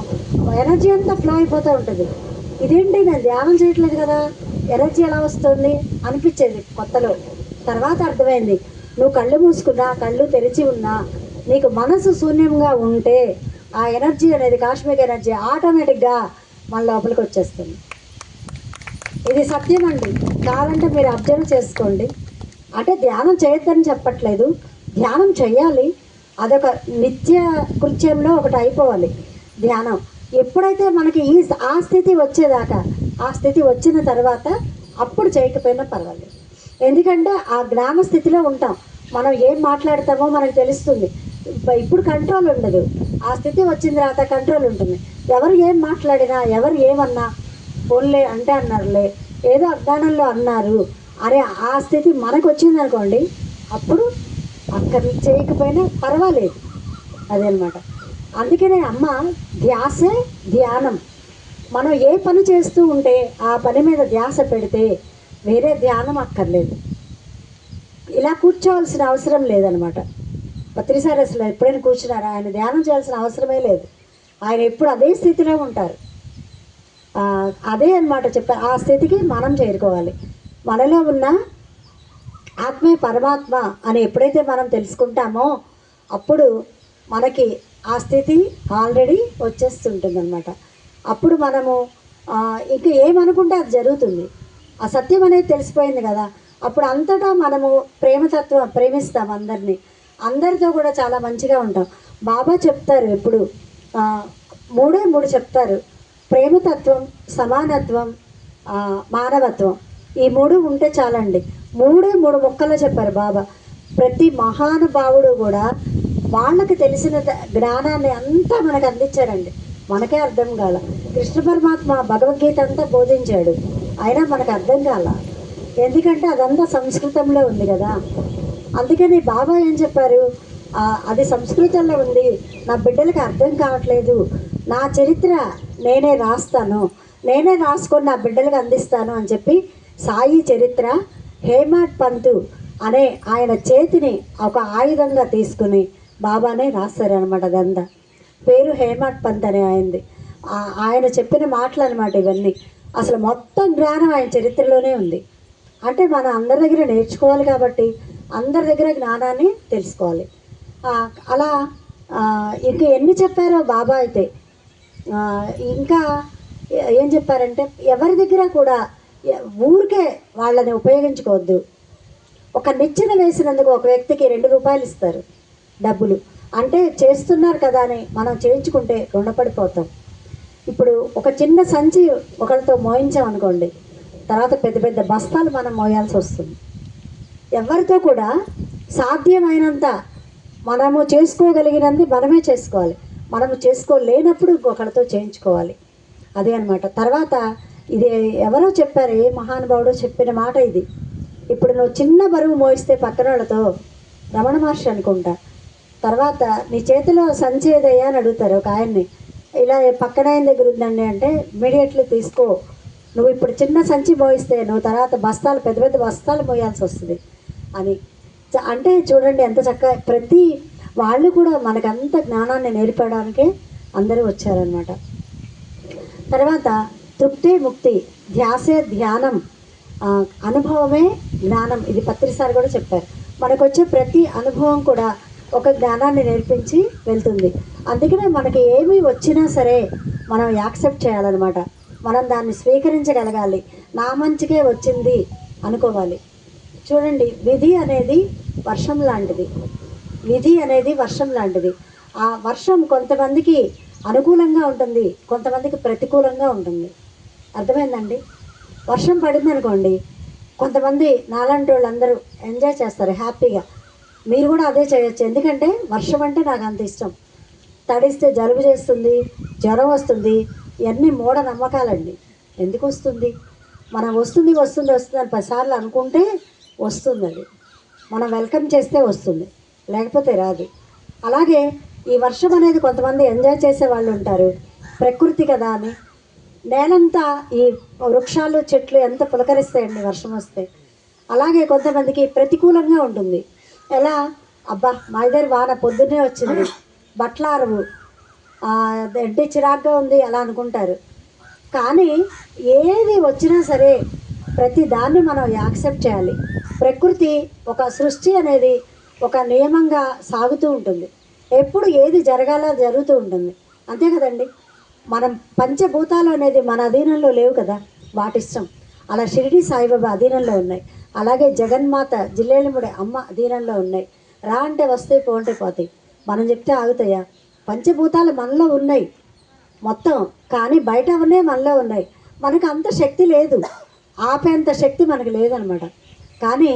ఎనర్జీ అంతా ఫ్లో అయిపోతూ ఉంటుంది. ఇదేంటి నేను ధ్యానం చేయట్లేదు కదా, ఎనర్జీ ఎలా వస్తుంది అనిపించేది కొత్తలో. తర్వాత అర్థమైంది, నువ్వు కళ్ళు మూసుకున్నా కళ్ళు తెరిచి ఉన్నా నీకు మనసు శూన్యంగా ఉంటే ఆ ఎనర్జీ అనేది, కాస్మిక్ ఎనర్జీ ఆటోమేటిక్గా మన లోపలికి వచ్చేస్తుంది. ఇది సత్యం అండి, కావాలంటే మీరు అబ్జర్వ్ చేసుకోండి. అంటే ధ్యానం చేయొద్దని చెప్పట్లేదు, ధ్యానం చేయాలి, అదొక నిత్య కృత్యంలో ఒకటి అయిపోవాలి ధ్యానం. ఎప్పుడైతే మనకి ఆ స్థితి వచ్చేదాకా, ఆ స్థితి వచ్చిన తర్వాత అప్పుడు చేయకపోయినా పర్వాలేదు. ఎందుకంటే ఆ జ్ఞాన స్థితిలో ఉంటాం, మనం ఏం మాట్లాడతామో మనకు తెలుస్తుంది. ఇప్పుడు కంట్రోల్ ఉండదు, ఆ స్థితి వచ్చిన తర్వాత కంట్రోల్ ఉంటుంది. ఎవరు ఏం మాట్లాడినా, ఎవరు ఏమన్నా పోన్లే అంటే అన్నారులే, ఏదో అజ్ఞానంలో అన్నారు అరే ఆ స్థితి మనకు వచ్చింది అనుకోండి, అప్పుడు అక్కడ చేయకపోయినా పర్వాలేదు. అదనమాట. అందుకనే అమ్మ ధ్యాసే ధ్యానం. మనం ఏ పని చేస్తూ ఉంటే ఆ పని మీద ధ్యాస పెడితే వేరే ధ్యానం అక్కర్లేదు, ఇలా కూర్చోవలసిన అవసరం లేదనమాట. పత్రిసారి అసలు ఎప్పుడైనా కూర్చున్నారా, ఆయన ధ్యానం చేయాల్సిన అవసరమే లేదు, ఆయన ఎప్పుడు అదే స్థితిలో ఉంటారు. అదే అన్నమాట చెప్పారు, ఆ స్థితికి మనం చేరుకోవాలి. మనలో ఉన్న ఆత్మే పరమాత్మ అని ఎప్పుడైతే మనం తెలుసుకుంటామో అప్పుడు మనకి ఆ స్థితి ఆల్రెడీ వచ్చేస్తుంటుంది అనమాట. అప్పుడు మనము ఇంక ఏమనుకుంటే అది జరుగుతుంది, ఆ సత్యం అనేది తెలిసిపోయింది కదా. అప్పుడు అంతటా మనము ప్రేమతత్వం ప్రేమిస్తాం అందరినీ, అందరితో కూడా చాలా మంచిగా ఉంటాం. బాబా చెప్తారు ఎప్పుడు మూడే మూడు చెప్తారు, ప్రేమతత్వం, సమానత్వం, మానవత్వం. ఈ మూడు ఉంటే చాలండి. మూడే మూడు మొక్కల్లో చెప్పారు బాబా. ప్రతి మహానుభావుడు కూడా వాళ్ళకి తెలిసిన జ్ఞానాన్ని అంతా మనకు అందించారండి, మనకే అర్థం కాల. కృష్ణ పరమాత్మ భగవద్గీత అంతా బోధించాడు, అయినా మనకు అర్థం కాల, ఎందుకంటే అదంతా సంస్కృతంలో ఉంది కదా. అందుకని బాబా ఏం చెప్పారు, అది సంస్కృతంలో ఉంది, నా బిడ్డలకి అర్థం కావట్లేదు, నా చరిత్ర నేనే రాస్తాను, నేనే రాసుకొని నా బిడ్డలకు అందిస్తాను అని చెప్పి సాయి చరిత్ర హేమాడ్ పంతు అనే ఆయన చేతిని ఒక ఆయుధంగా తీసుకుని బాబానే రాస్తారనమాట. అదంతా పేరు హేమాడ్ పంత్ అనే ఆయనది. ఆయన చెప్పిన మాటలు అనమాట ఇవన్నీ. అసలు మొత్తం జ్ఞానం ఆయన చరిత్రలోనే ఉంది. అంటే మనం అందరి దగ్గర నేర్చుకోవాలి కాబట్టి అందరి దగ్గర జ్ఞానాన్ని తెలుసుకోవాలి. అలా ఇంకా ఎన్ని చెప్పారో బాబా అయితే. ఇంకా ఏం చెప్పారంటే ఎవరి దగ్గర కూడా ఊరికే వాళ్ళని ఉపయోగించుకోవద్దు. ఒక నిచ్చెన వేసినందుకు ఒక వ్యక్తికి 2 రూపాయలు ఇస్తారు డబ్బులు, అంటే చేస్తున్నారు కదా అని మనం చేయించుకుంటే రుణపడిపోతాం. ఇప్పుడు ఒక చిన్న సంచి ఒకరితో మోయించామనుకోండి, తర్వాత పెద్ద పెద్ద బస్తాలు మనం మోయాల్సి వస్తుంది. ఎవరితో కూడా సాధ్యమైనంత మనము చేసుకోగలిగినంత మనమే చేసుకోవాలి, మనము చేసుకోలేనప్పుడు ఇంకొకరితో చేయించుకోవాలి. అదే అనమాట. తర్వాత ఇది ఎవరో చెప్పారు, ఏ మహానుభావుడో చెప్పిన మాట ఇది. ఇప్పుడు నువ్వు చిన్న బరువు మోయిస్తే పక్కన వాళ్ళతో, రమణ మహర్షి అనుకుంటా, తర్వాత నీ చేతిలో సంచి ఏదయ్యా అని అడుగుతారు ఒక ఆయన్ని. ఇలా పక్కన ఆయన దగ్గర ఉందండి అంటే ఇమీడియట్లీ తీసుకో, నువ్వు ఇప్పుడు చిన్న సంచి మోయిస్తే నువ్వు తర్వాత బస్తాలు పెద్ద పెద్ద బస్తాలు మోయాల్సి వస్తుంది అని. అంటే చూడండి ఎంత చక్కగా ప్రతి వాళ్ళు కూడా మనకంత జ్ఞానాన్ని నేర్పడానికే అందరూ వచ్చారనమాట. తర్వాత తృప్తి ముక్తి, ధ్యాసే ధ్యానం, అనుభవమే జ్ఞానం. ఇది పత్రిసారి కూడా చెప్పారు. మనకు వచ్చే ప్రతి అనుభవం కూడా ఒక జ్ఞానాన్ని నేర్పించి వెళ్తుంది. అందుకనే మనకి ఏమి వచ్చినా సరే మనం యాక్సెప్ట్ చేయాలన్నమాట. మనం దాన్ని స్వీకరించగలగాలి. నా మంచికే వచ్చింది అనుకోవాలి. చూడండి, విధి అనేది వర్షం లాంటిది. విధి అనేది వర్షం లాంటిది. ఆ వర్షం కొంతమందికి అనుకూలంగా ఉంటుంది, కొంతమందికి ప్రతికూలంగా ఉంటుంది. అర్థమైందండి? వర్షం పడింది అనుకోండి, కొంతమంది నాలాంటి వాళ్ళందరూ ఎంజాయ్ చేస్తారు హ్యాపీగా. మీరు కూడా అదే చేయొచ్చు. ఎందుకంటే వర్షం అంటే నాకు అంత ఇష్టం. తడిస్తే జలుబు చేస్తుంది, జ్వరం వస్తుంది, ఇవన్నీ మూఢ నమ్మకాలండి. ఎందుకు వస్తుంది? మనం వస్తుంది వస్తుంది వస్తుంది అని 10 సార్లు అనుకుంటే వస్తుంది. అది మనం వెల్కమ్ చేస్తే వస్తుంది, లేకపోతే రాదు. అలాగే ఈ వర్షం అనేది కొంతమంది ఎంజాయ్ చేసే వాళ్ళు ఉంటారు. ప్రకృతి కదా అని నేలంతా ఈ వృక్షాలు చెట్లు ఎంత పులకరిస్తాయండి వర్షం వస్తే. అలాగే కొంతమందికి ప్రతికూలంగా ఉంటుంది. ఎలా, అబ్బా మా దగ్గర వాన పొద్దున్నే వచ్చింది, బట్టలారవు, అంటే చిరాగ్గా ఉంది అలా అనుకుంటారు. కానీ ఏది వచ్చినా సరే ప్రతి దాన్ని మనం యాక్సెప్ట్ చేయాలి. ప్రకృతి ఒక సృష్టి అనేది ఒక నియమంగా సాగుతూ ఉంటుంది. ఎప్పుడు ఏది జరగాలో జరుగుతూ ఉంటుంది, అంతే కదండి. మనం పంచభూతాలు అనేది మన అధీనంలో లేవు కదా, వాటి ఇష్టం. అలా షిరిడి సాయిబాబా అధీనంలో ఉన్నాయి. అలాగే జగన్మాత జిల్లేలముడి అమ్మ అధీనంలో ఉన్నాయి. రా అంటే వస్తాయి, పో అంటే పోతాయి. మనం చెప్తే ఆగుతాయా? పంచభూతాలు మనలో ఉన్నాయి మొత్తం, కానీ బయట ఉన్నాయి మనలో ఉన్నాయి. మనకు అంత శక్తి లేదు, ఆపేంత శక్తి మనకు లేదనమాట. కానీ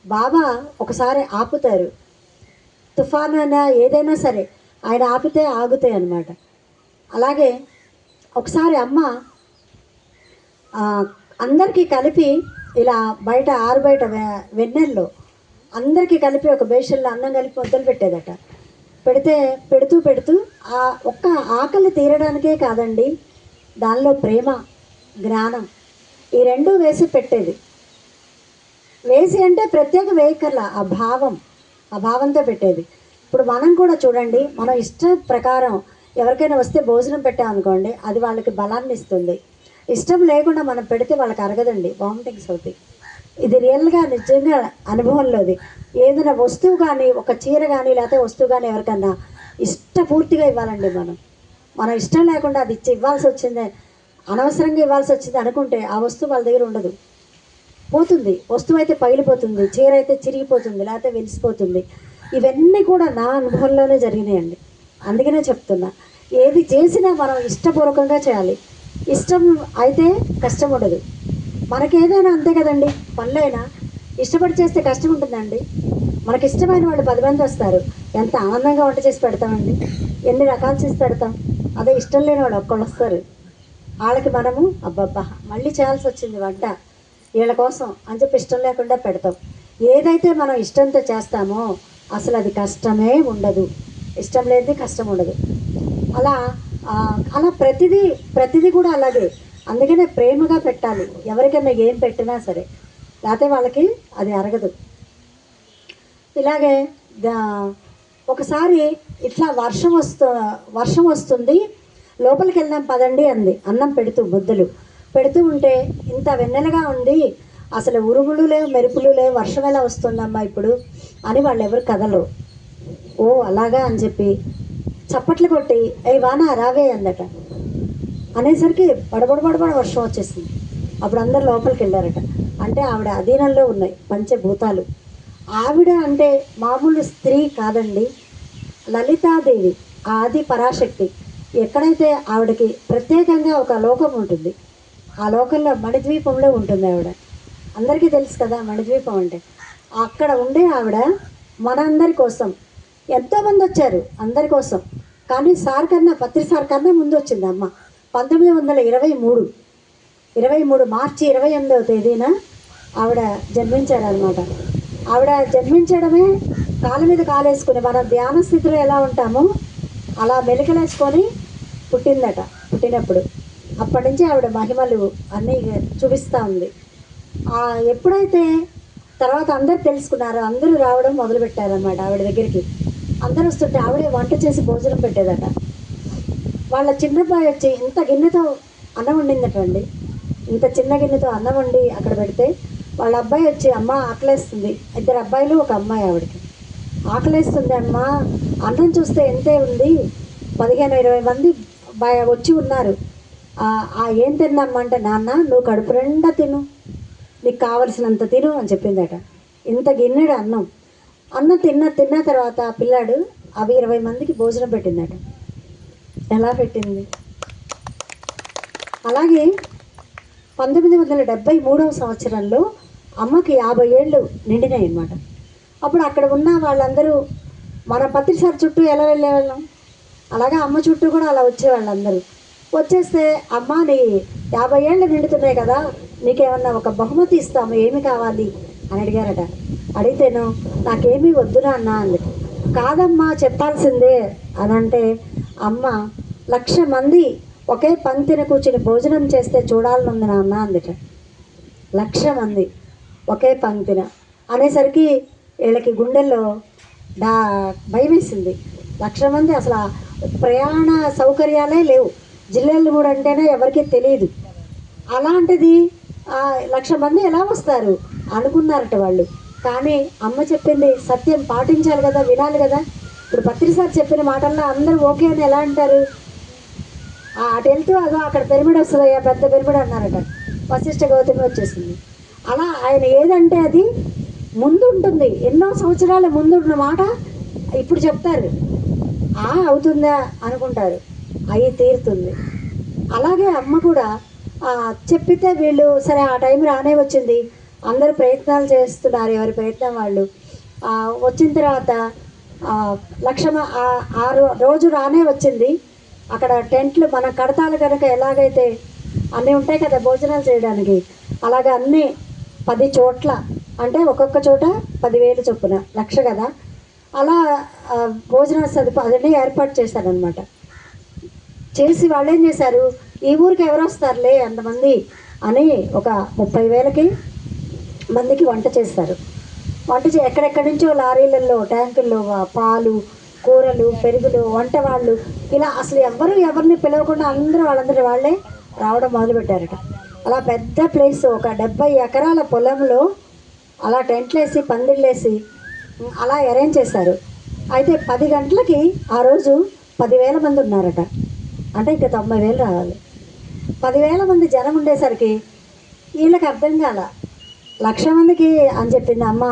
బాబా ఒకసారి ఆపుతారు. తుఫాను అయినా ఏదైనా సరే ఆయన ఆపితే ఆగుతాయి అన్నమాట. అలాగే ఒకసారి అమ్మ అందరికీ కలిపి ఇలా బయట ఆరు బయట వెన్నెల్లో అందరికీ కలిపి ఒక బేషన్లో అన్నం కలిపి మొదలు పెట్టేదట. పెడుతూ పెడుతూ ఆ ఒక్క ఆకలి తీరడానికే కాదండి, దానిలో ప్రేమ, జ్ఞానం ఈ రెండూ వేసి పెట్టేది. వేసి అంటే ప్రత్యేక వేయకర్లా, ఆ భావంతో పెట్టేది. ఇప్పుడు మనం కూడా చూడండి, మన ఇష్ట ప్రకారం ఎవరికైనా వస్తే భోజనం పెట్టామనుకోండి, అది వాళ్ళకి బలాన్ని ఇస్తుంది. ఇష్టం లేకుండా మనం పెడితే వాళ్ళకి అరగదండి, వామిటింగ్స్ అవుతాయి. ఇది రియల్గా నిజంగా అనుభవంలోది. ఏదైనా వస్తువు కానీ, ఒక చీర కానీ లేకపోతే వస్తువు కానీ ఎవరికన్నా ఇష్టపూర్తిగా ఇవ్వాలండి. మనం ఇష్టం లేకుండా అది ఇవ్వాల్సి వచ్చిందే, అనవసరంగా ఇవ్వాల్సి వచ్చింది అనుకుంటే ఆ వస్తువు వాళ్ళ దగ్గర ఉండదు, పోతుంది. వస్తువు అయితే పగిలిపోతుంది, చీర అయితే చిరిగిపోతుంది, లేకపోతే వెలిసిపోతుంది. ఇవన్నీ కూడా నా అనుభవంలోనే జరిగినాయండి. అందుకనే చెప్తున్నా, ఏది చేసినా మనం ఇష్టపూర్వకంగా చేయాలి. ఇష్టం అయితే కష్టం ఉండదు. మనకేదైనా అంతే కదండి, పనులైనా ఇష్టపడి చేస్తే కష్టం ఉంటుందండి. మనకి ఇష్టమైన వాళ్ళు 10 మంది వస్తారు, ఎంత ఆనందంగా వంట చేసి పెడతామండి, ఎన్ని రకాలు చేసి పెడతాం. అదే ఇష్టం లేని వాళ్ళు ఒక్కళ్ళు వస్తారు, వాళ్ళకి మనము అబ్బబ్బా మళ్ళీ చేయాల్సి వచ్చింది వంట వీళ్ళ కోసం అని చెప్పి ఇష్టం లేకుండా పెడతాం. ఏదైతే మనం ఇష్టంతో చేస్తామో అసలు అది కష్టమే ఉండదు, ఇష్టం లేనిది కష్టం ఉండదు. అలా ప్రతిదీ కూడా అలాగే. అందుకనే ప్రేమగా పెట్టాలి ఎవరికైనా ఏం పెట్టినా సరే, లేకపోతే వాళ్ళకి అది అరగదు. ఇలాగే ఒకసారి ఇట్లా వర్షం వస్తుంది, లోపలికి వెళ్దాం పదండి అంది. అన్నం ముద్దలు పెడుతూ ఉంటే ఇంత వెన్నెలగా ఉంది, అసలు ఉరుములు లేవు, మెరుపులు లేవు, వర్షం ఎలా వస్తుందమ్మా ఇప్పుడు అని వాళ్ళు ఎవరు కదలరు. ఓ అలాగా అని చెప్పి చప్పట్లు కొట్టి ఏ వాన రావే అందట. అనేసరికి బడబడ వర్షం వచ్చేసింది. అప్పుడు అందరు లోపలికి వెళ్ళారట. అంటే ఆవిడ అధీనంలో ఉన్నాయి పంచభూతాలు. ఆవిడ అంటే మామూలు స్త్రీ కాదండి, లలితాదేవి, ఆది పరాశక్తి. ఎక్కడైతే ఆవిడకి ప్రత్యేకంగా ఒక లోకం ఉంటుంది, ఆ లోకంలో మణిద్వీపంలో ఉంటుంది ఆవిడ. అందరికీ తెలుసు కదా మణిద్వీపం అంటే. అక్కడ ఉండే ఆవిడ మనందరి కోసం ఎంతోమంది వచ్చారు, అందరి కోసం. కానీ పత్రి సార్ కన్నా ముందు వచ్చింది అమ్మ. 1923 మార్చి 28వ తేదీన ఆవిడ జన్మించారనమాట. ఆవిడ జన్మించడమే కాళ్ళ మీద కాలేసుకుని మనం ధ్యాన స్థితిలో ఎలా ఉంటామో అలా మెలికలేసుకొని పుట్టిందట. పుట్టినప్పుడు అప్పటి నుంచి ఆవిడ మహిమలు అన్నీ చూపిస్తూ ఉంది. ఎప్పుడైతే తర్వాత అందరు తెలుసుకున్నారో అందరూ రావడం మొదలుపెట్టారనమాట ఆవిడ దగ్గరికి. అందరూ వస్తుంటే ఆవిడే వంట చేసి భోజనం పెట్టేదట. వాళ్ళ చిన్నబ్బాయి వచ్చి ఇంత గిన్నెతో అన్నం వండిందటండి. ఇంత చిన్న గిన్నెతో అన్నం వండి అక్కడ పెడితే వాళ్ళ అబ్బాయి వచ్చి, అమ్మ ఆకలేస్తుంది, 2 అబ్బాయిలు 1 అమ్మాయి, ఆవిడకి ఆకలేస్తుంది అమ్మ, అన్నం చూస్తే ఎంతే ఉంది, 15-20 మంది వచ్చి ఉన్నారు, ఏం తిన్నామ్మా అంటే, నాన్న నువ్వు కడుపు నిండా తిను, నీకు కావలసినంత తిను అని చెప్పిందట. ఇంత గిన్నెడు అన్నం తిన్న తర్వాత పిల్లాడు అవి 20 మందికి భోజనం పెట్టిందట. ఎలా పెట్టింది? అలాగే 1973వ సంవత్సరంలో అమ్మకి 50 ఏళ్ళు నిండినాయి అన్నమాట. అప్పుడు అక్కడ ఉన్న వాళ్ళందరూ మన పత్రిసారి చుట్టూ ఎలా వెళ్ళేవాళ్ళం, అలాగే అమ్మ చుట్టూ కూడా అలా వచ్చేవాళ్ళందరూ. వచ్చేస్తే అమ్మ నీ 50 ఏళ్ళు నిండుతున్నాయి కదా, నీకేమన్నా ఒక బహుమతి ఇస్తాము, ఏమి కావాలి అని అడిగారట. అడిగితేను నాకేమీ వద్దురా అన్న అంది. కాదమ్మా చెప్పాల్సిందే అని అంటే, అమ్మ 1,00,000 మంది ఒకే పంక్తిన కూర్చుని భోజనం చేస్తే చూడాలనుంది నాన్న అందుట. 1,00,000 మంది ఒకే పంక్తిన అనేసరికి వీళ్ళకి గుండెల్లో భయం వేసింది. 1,00,000 మంది అసలు ప్రయాణ సౌకర్యాలే లేవు, జిల్లాలు కూడా అంటేనే ఎవరికీ తెలియదు. అలాంటిది 1,00,000 మంది ఎలా వస్తారు అనుకున్నారట వాళ్ళు. కానీ అమ్మ చెప్పింది సత్యం, పాటించాలి కదా, వినాలి కదా. ఇప్పుడు పత్రిసారి చెప్పిన మాటల్లో అందరూ ఓకే అని ఎలా అంటారు? అటు వెళ్తూ అదో అక్కడ పిరమిడ్ వస్తుందయ్యా, పెద్ద పిరమిడ్ అన్నారట. వశిష్ఠ గౌతమి వచ్చేసింది. అలా ఆయన ఏదంటే అది ముందు ఉంటుంది, ఎన్నో సంవత్సరాల ముందు ఉన్న మాట ఇప్పుడు చెప్తారు. అవుతుందా అనుకుంటారు, అవి తీరుతుంది. అలాగే అమ్మ కూడా చెప్పితే వీళ్ళు సరే ఆ టైం రానే వచ్చింది, అందరూ ప్రయత్నాలు చేస్తున్నారు, ఎవరి ప్రయత్నం వాళ్ళు. వచ్చిన తర్వాత 1,00,000 రోజు రానే వచ్చింది. అక్కడ టెంట్లు మన కడతాలు కనుక ఎలాగైతే అన్నీ ఉంటాయి కదా భోజనాలు చేయడానికి, అలాగే అన్నీ 10 చోట్ల, అంటే ఒక్కొక్క చోట 10,000 చొప్పున 1,00,000 కదా, అలా భోజన సదుపాయాన్ని ఏర్పాటు చేశారనమాట. చేసి వాళ్ళు ఏం చేశారు, ఈ ఊరికి ఎవరు వస్తారులే అంతమంది అని ఒక 30,000 మందికి వంట చేస్తారు. ఎక్కడెక్కడి నుంచో లారీలలో ట్యాంకుల్లో పాలు, కూరలు, పెరుగులు, వంట వాళ్ళు, ఇలా అసలు ఎవరిని పిలవకుండా వాళ్ళందరూ వాళ్ళే రావడం మొదలుపెట్టారట. అలా పెద్ద ప్లేస్, ఒక 70 ఎకరాల పొలంలో అలా టెంట్లు వేసి పందిళ్ళు వేసి అలా అరేంజ్ చేశారు. అయితే 10 గంటలకి ఆ రోజు 10,000 మంది ఉన్నారట. అంటే ఇంకా 90,000 రావాలి. 10,000 మంది జనం ఉండేసరికి వీళ్ళకి అర్థం కాల, 1,00,000 మందికి అని చెప్పింది అమ్మ,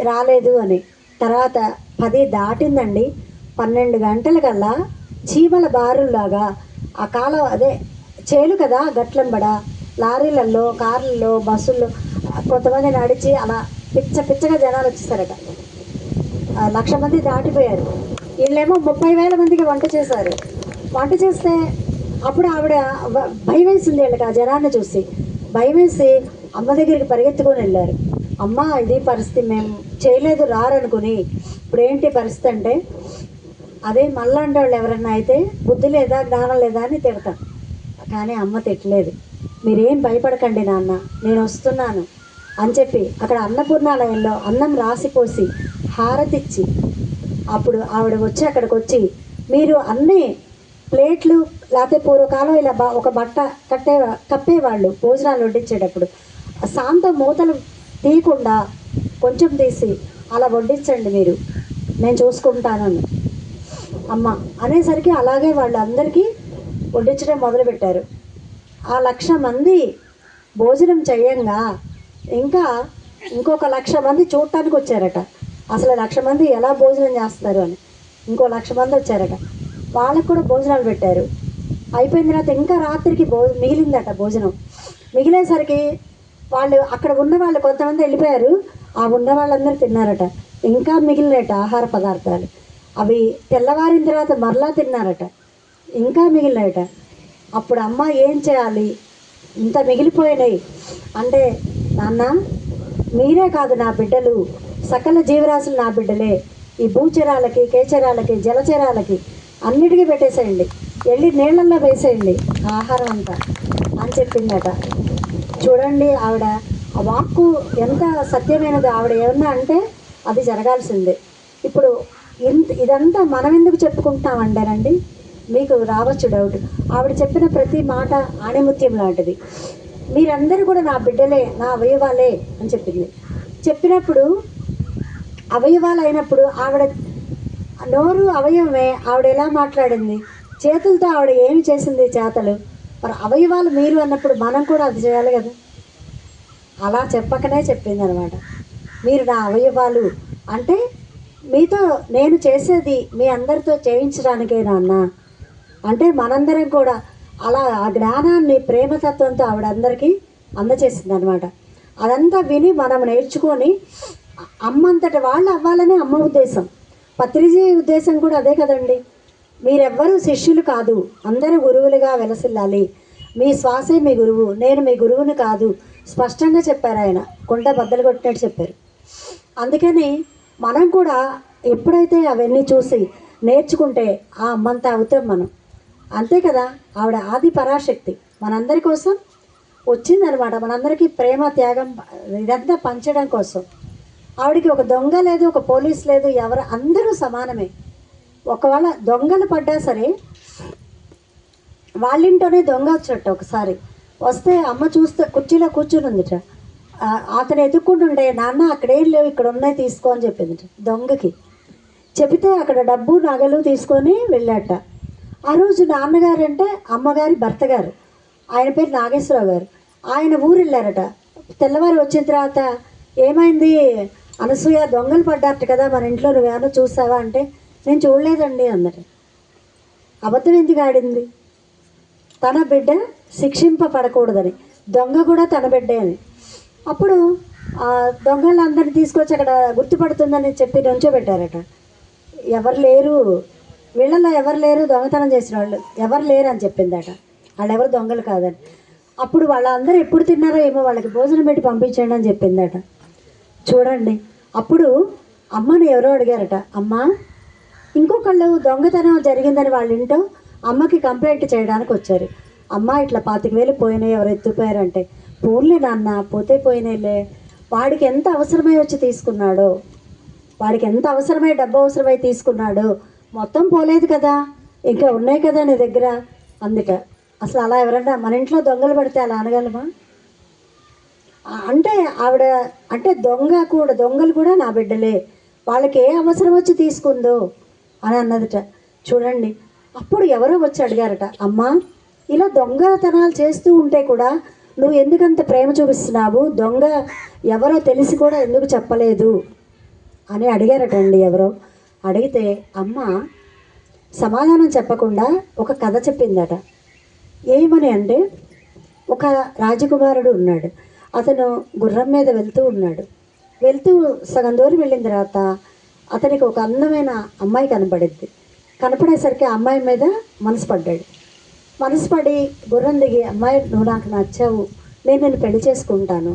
రాలేదు అని. తర్వాత 10 దాటిందండి, 12 గంటలకల్లా చీమల బారుల్లాగా ఆ కాలం, అదే చేలు కదా గట్లంబడ, లారీలలో, కార్లలో, బస్సుల్లో కొంతమంది నడిచి అలా పిచ్చగా జనాలు వచ్చేసారట. 1,00,000 మంది దాటిపోయారు. వీళ్ళేమో 30,000 మందికి వంట చేశారు. వంట చేస్తే అప్పుడు ఆవిడ భయం వేసింది వీళ్ళకి, ఆ జనాన్ని చూసి భయం వేసి అమ్మ దగ్గరికి పరిగెత్తుకొని వెళ్ళారు. అమ్మ ఇది పరిస్థితి, మేము చేయలేదు రారనుకుని, ఇప్పుడు ఏంటి పరిస్థితి అంటే, అదే మళ్ళంటే వాళ్ళు ఎవరన్నా అయితే బుద్ధి లేదా జ్ఞానం లేదా అని తిడతాం. కానీ అమ్మ తిట్టలేదు. మీరేం భయపడకండి నాన్న, నేను వస్తున్నాను అని చెప్పి అక్కడ అన్నపూర్ణాలయంలో అన్నం రాసిపోసి హారతిచ్చి, అప్పుడు ఆవిడ వచ్చి అక్కడికి వచ్చి, మీరు అన్నీ ప్లేట్లు లేకపోతే పూర్వకాలం ఇలా ఒక బట్ట కప్పేవాళ్ళు భోజనాలు వడ్డించేటప్పుడు, శాంతం మూతలు తీయకుండా కొంచెం తీసి అలా వడ్డించండి మీరు, నేను చూసుకుంటానని అమ్మ అనేసరికి అలాగే వాళ్ళు అందరికీ వడ్డించడం మొదలుపెట్టారు. ఆ 1,00,000 మంది భోజనం చేయంగా ఇంకా ఇంకొక 1,00,000 మంది చూడటానికి వచ్చారట. అసలు 1,00,000 మంది ఎలా భోజనం చేస్తారు అని ఇంకో 1,00,000 మంది వచ్చారట. వాళ్ళకు కూడా భోజనాలు పెట్టారు. అయిపోయిన తర్వాత ఇంకా రాత్రికి మిగిలిందట భోజనం. మిగిలేసరికి వాళ్ళు అక్కడ ఉన్న వాళ్ళు కొంతమంది వెళ్ళిపోయారు, ఆ ఉన్న వాళ్ళందరూ తిన్నారట. ఇంకా మిగిలినట ఆహార పదార్థాలు, అవి తెల్లవారిన తర్వాత మరలా తిన్నారట, ఇంకా మిగిలినట. అప్పుడు అమ్మ ఏం చేయాలి, ఇంత మిగిలిపోయినాయి అంటే, నాన్న మీరే కాదు నా బిడ్డలు సకల జీవరాశులు నా బిడ్డలే, ఈ భూచరాలకి, కేచరాలకి, జలచరాలకి అన్నిటికీ పెట్టేసేయండి, వెళ్ళి నీళ్ళల్లో వేసేయండి ఆహారం అంతా అని చెప్పిందట. చూడండి, ఆవిడ ఆ వాక్కు ఎంత సత్యమైనది. ఆవిడ ఏమన్నా అంటే అది జరగాల్సిందే. ఇప్పుడు ఇదంతా మనం ఎందుకు చెప్పుకుంటున్నామంటారండి? మీకు రావచ్చు డౌట్. ఆవిడ చెప్పిన ప్రతి మాట ఆణిముత్యం లాంటిది. మీరందరూ కూడా నా బిడ్డలే, నా అవయవాలే అని చెప్పింది. చెప్పినప్పుడు అవయవాలు అయినప్పుడు ఆవిడ నోరు అవయవమే, ఆవిడ ఎలా మాట్లాడింది, చేతులతో ఆవిడ ఏమి చేసింది చేతలు, మరి అవయవాలు మీరు అన్నప్పుడు మనం కూడా అది చేయాలి కదా. అలా చెప్పకనే చెప్పింది అనమాట. మీరు నా అవయవాలు అంటే మీతో నేను చేసేది మీ అందరితో చేయించడానికే నాన్న అంటే మనందరం కూడా అలా ఆ జ్ఞానాన్ని ప్రేమతత్వంతో ఆవిడ అందరికీ అందచేసింది అనమాట. అదంతా విని మనం నేర్చుకొని అమ్మంతటి వాళ్ళు అవ్వాలనే అమ్మ ఉద్దేశం. పత్రిజీ ఉద్దేశం కూడా అదే కదండి. మీరెవ్వరూ శిష్యులు కాదు, అందరూ గురువులుగా వెలసిల్లాలి, మీ శ్వాసే మీ గురువు, నేను మీ గురువుని కాదు స్పష్టంగా చెప్పారు ఆయన. కొండ బద్దలు కొట్టినట్టు చెప్పారు. అందుకని మనం కూడా ఎప్పుడైతే అవన్నీ చూసి నేర్చుకుంటే ఆ అమ్మంతా అవుతాం మనం. అంతే కదా, ఆవిడ ఆది పరాశక్తి మనందరి కోసం వచ్చిందనమాట. మనందరికీ ప్రేమ, త్యాగం ఇదంతా పంచడం కోసం. ఆవిడికి ఒక దొంగ లేదు, ఒక పోలీస్ లేదు, అందరూ సమానమే. ఒకవేళ దొంగలు పడ్డా సరే, వాళ్ళింటోనే దొంగ వచ్చట. ఒకసారి వస్తే అమ్మ చూస్తే కుర్చీలో కూర్చుని ఉందిట. అతను ఎదుక్కుంటుంటే, నాన్న అక్కడేం లేవు, ఇక్కడ ఉన్నాయి తీసుకో అని చెప్పింది దొంగకి. చెబితే అక్కడ డబ్బు నగలు తీసుకొని వెళ్ళాట. ఆ రోజు నాన్నగారు అంటే అమ్మగారి భర్త గారు, ఆయన పేరు నాగేశ్వరరావు గారు, ఆయన ఊరు వెళ్ళారట. తెల్లవారు వచ్చిన తర్వాత ఏమైంది అనసూయ, దొంగలు పడ్డారట కదా మన ఇంట్లో, నువ్వేమో చూసావా అంటే నేను చూడలేదండి అందట. అబద్ధం ఎందుకు ఆడింది? తన బిడ్డ శిక్షింపబడకూడదని, దొంగ కూడా తన బిడ్డే అని. అప్పుడు దొంగలందరినీ తీసుకొచ్చి అక్కడ గుర్తుపడుతుందని చెప్పి నుంచోబెట్టారట. ఎవరు లేరు వీళ్ళల్లో, ఎవరు లేరు దొంగతనం చేసిన వాళ్ళు ఎవరు లేరు అని చెప్పిందట. వాళ్ళు ఎవరు దొంగలు కాదని. అప్పుడు వాళ్ళందరూ ఎప్పుడు తిన్నారో ఏమో, వాళ్ళకి భోజనం పెట్టి పంపించండి అని చెప్పిందట. చూడండి, అప్పుడు అమ్మని ఎవరో అడిగారట, అమ్మ ఇంకొకళ్ళు దొంగతనం జరిగిందని వాళ్ళ ఇంటో అమ్మకి కంప్లైంట్ చేయడానికి వచ్చారు. అమ్మ ఇట్లా 25,000 పోయినాయి, ఎవరు ఎత్తుపోయారంటే, పోన్లే నాన్న పోతే పోయినాయిలే, వాడికి ఎంత అవసరమై వచ్చి తీసుకున్నాడో, వాడికి ఎంత అవసరమై డబ్బు అవసరమై తీసుకున్నాడో, మొత్తం పోలేదు కదా, ఇంకా ఉన్నాయి కదా నీ దగ్గర అందుక. అసలు అలా ఎవరన్నా మన ఇంట్లో దొంగలు పడితే అలా అనగలమా? అంటే ఆవిడ అంటే దొంగలు కూడా నా బిడ్డలే, వాళ్ళకి ఏ అవసరం వచ్చి తీసుకుందో అని అన్నదిట. చూడండి, అప్పుడు ఎవరో వచ్చి అడిగారట, అమ్మా ఇలా దొంగతనాలు చేస్తూ ఉంటే కూడా నువ్వు ఎందుకంత ప్రేమ చూపిస్తున్నావు, దొంగ ఎవరో తెలిసి కూడా ఎందుకు చెప్పలేదు అని అడిగారటండి ఎవరో. అడిగితే అమ్మ సమాధానం చెప్పకుండా ఒక కథ చెప్పిందట. ఏమని అంటే, ఒక రాజకుమారుడు ఉన్నాడు. అతను గుర్రం మీద వెళ్తూ సగం దూరం వెళ్ళిన తర్వాత అతనికి ఒక అందమైన అమ్మాయి కనపడేసరికి ఆ అమ్మాయి మీద మనసు పడి గుర్రం దిగి, అమ్మాయి నువ్వు నాకు నచ్చావు, నేను నిన్ను పెళ్లి చేసుకుంటాను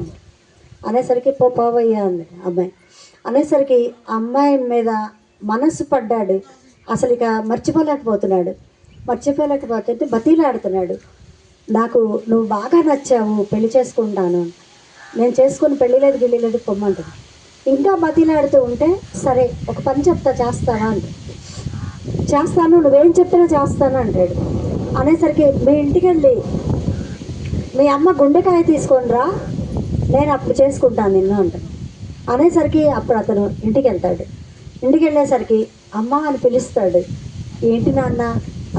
అనేసరికి పోవయ్యా అంది అమ్మాయి. అనేసరికి అమ్మాయి మీద మనసు పడ్డాడు. అసలు ఇక మర్చిపోలేకపోతుంటే బతీలాడుతున్నాడు, నాకు నువ్వు బాగా నచ్చావు, పెళ్లి చేసుకుంటాను, నేను చేసుకుని పెళ్ళి లేదు పొమ్మంటుంది. ఇంకా బతీలాడుతూ ఉంటే, సరే ఒక పని చెప్తా చేస్తావా అంటే, చేస్తాను, నువ్వేం చెప్పినా చేస్తాను అంటాడు. అనేసరికి మీ ఇంటికి వెళ్ళి మీ అమ్మ గుండెకాయ తీసుకొని రా, నేను అప్పుడు చేసుకుంటాను నిన్ను అంటాడు. అనేసరికి అప్పుడు అతను ఇంటికి వెళ్తాడు. ఇంటికి వెళ్ళేసరికి అమ్మ అని పిలుస్తాడు. ఏంటి నాన్న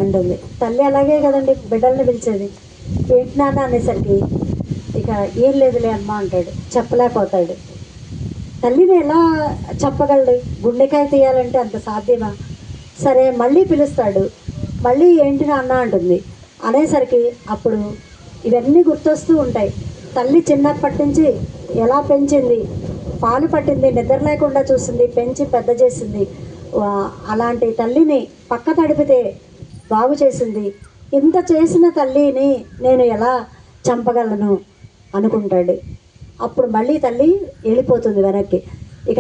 అంటుంది. తల్లి అలాగే కదండి బిడ్డల్ని పిలిచేది. ఏంటి నాన్న అనేసరికి ఇక ఏం లేదులే అమ్మ అంటాడు. చెప్పలేకపోతాడు. తల్లిని ఎలా చెప్పగలడు? గుండెకాయ తీయాలంటే అంత సాధ్యమా? సరే మళ్ళీ పిలుస్తాడు. మళ్ళీ ఏంటి నాన్న అంటుంది. అనేసరికి అప్పుడు ఇవన్నీ గుర్తొస్తూ ఉంటాయి. తల్లి చిన్నప్పటి నుంచి ఎలా పెంచింది, పాలు పట్టింది, నిద్ర లేకుండా చూసింది, పెంచి పెద్ద చేసింది, అలాంటి తల్లిని పక్క తడిపితే బాగు చేసింది. ఇంత చేసిన తల్లిని నేను ఎలా చంపగలను అనుకుంటాడు. అప్పుడు మళ్ళీ తల్లి వెళ్ళిపోతుంది వెనక్కి. ఇక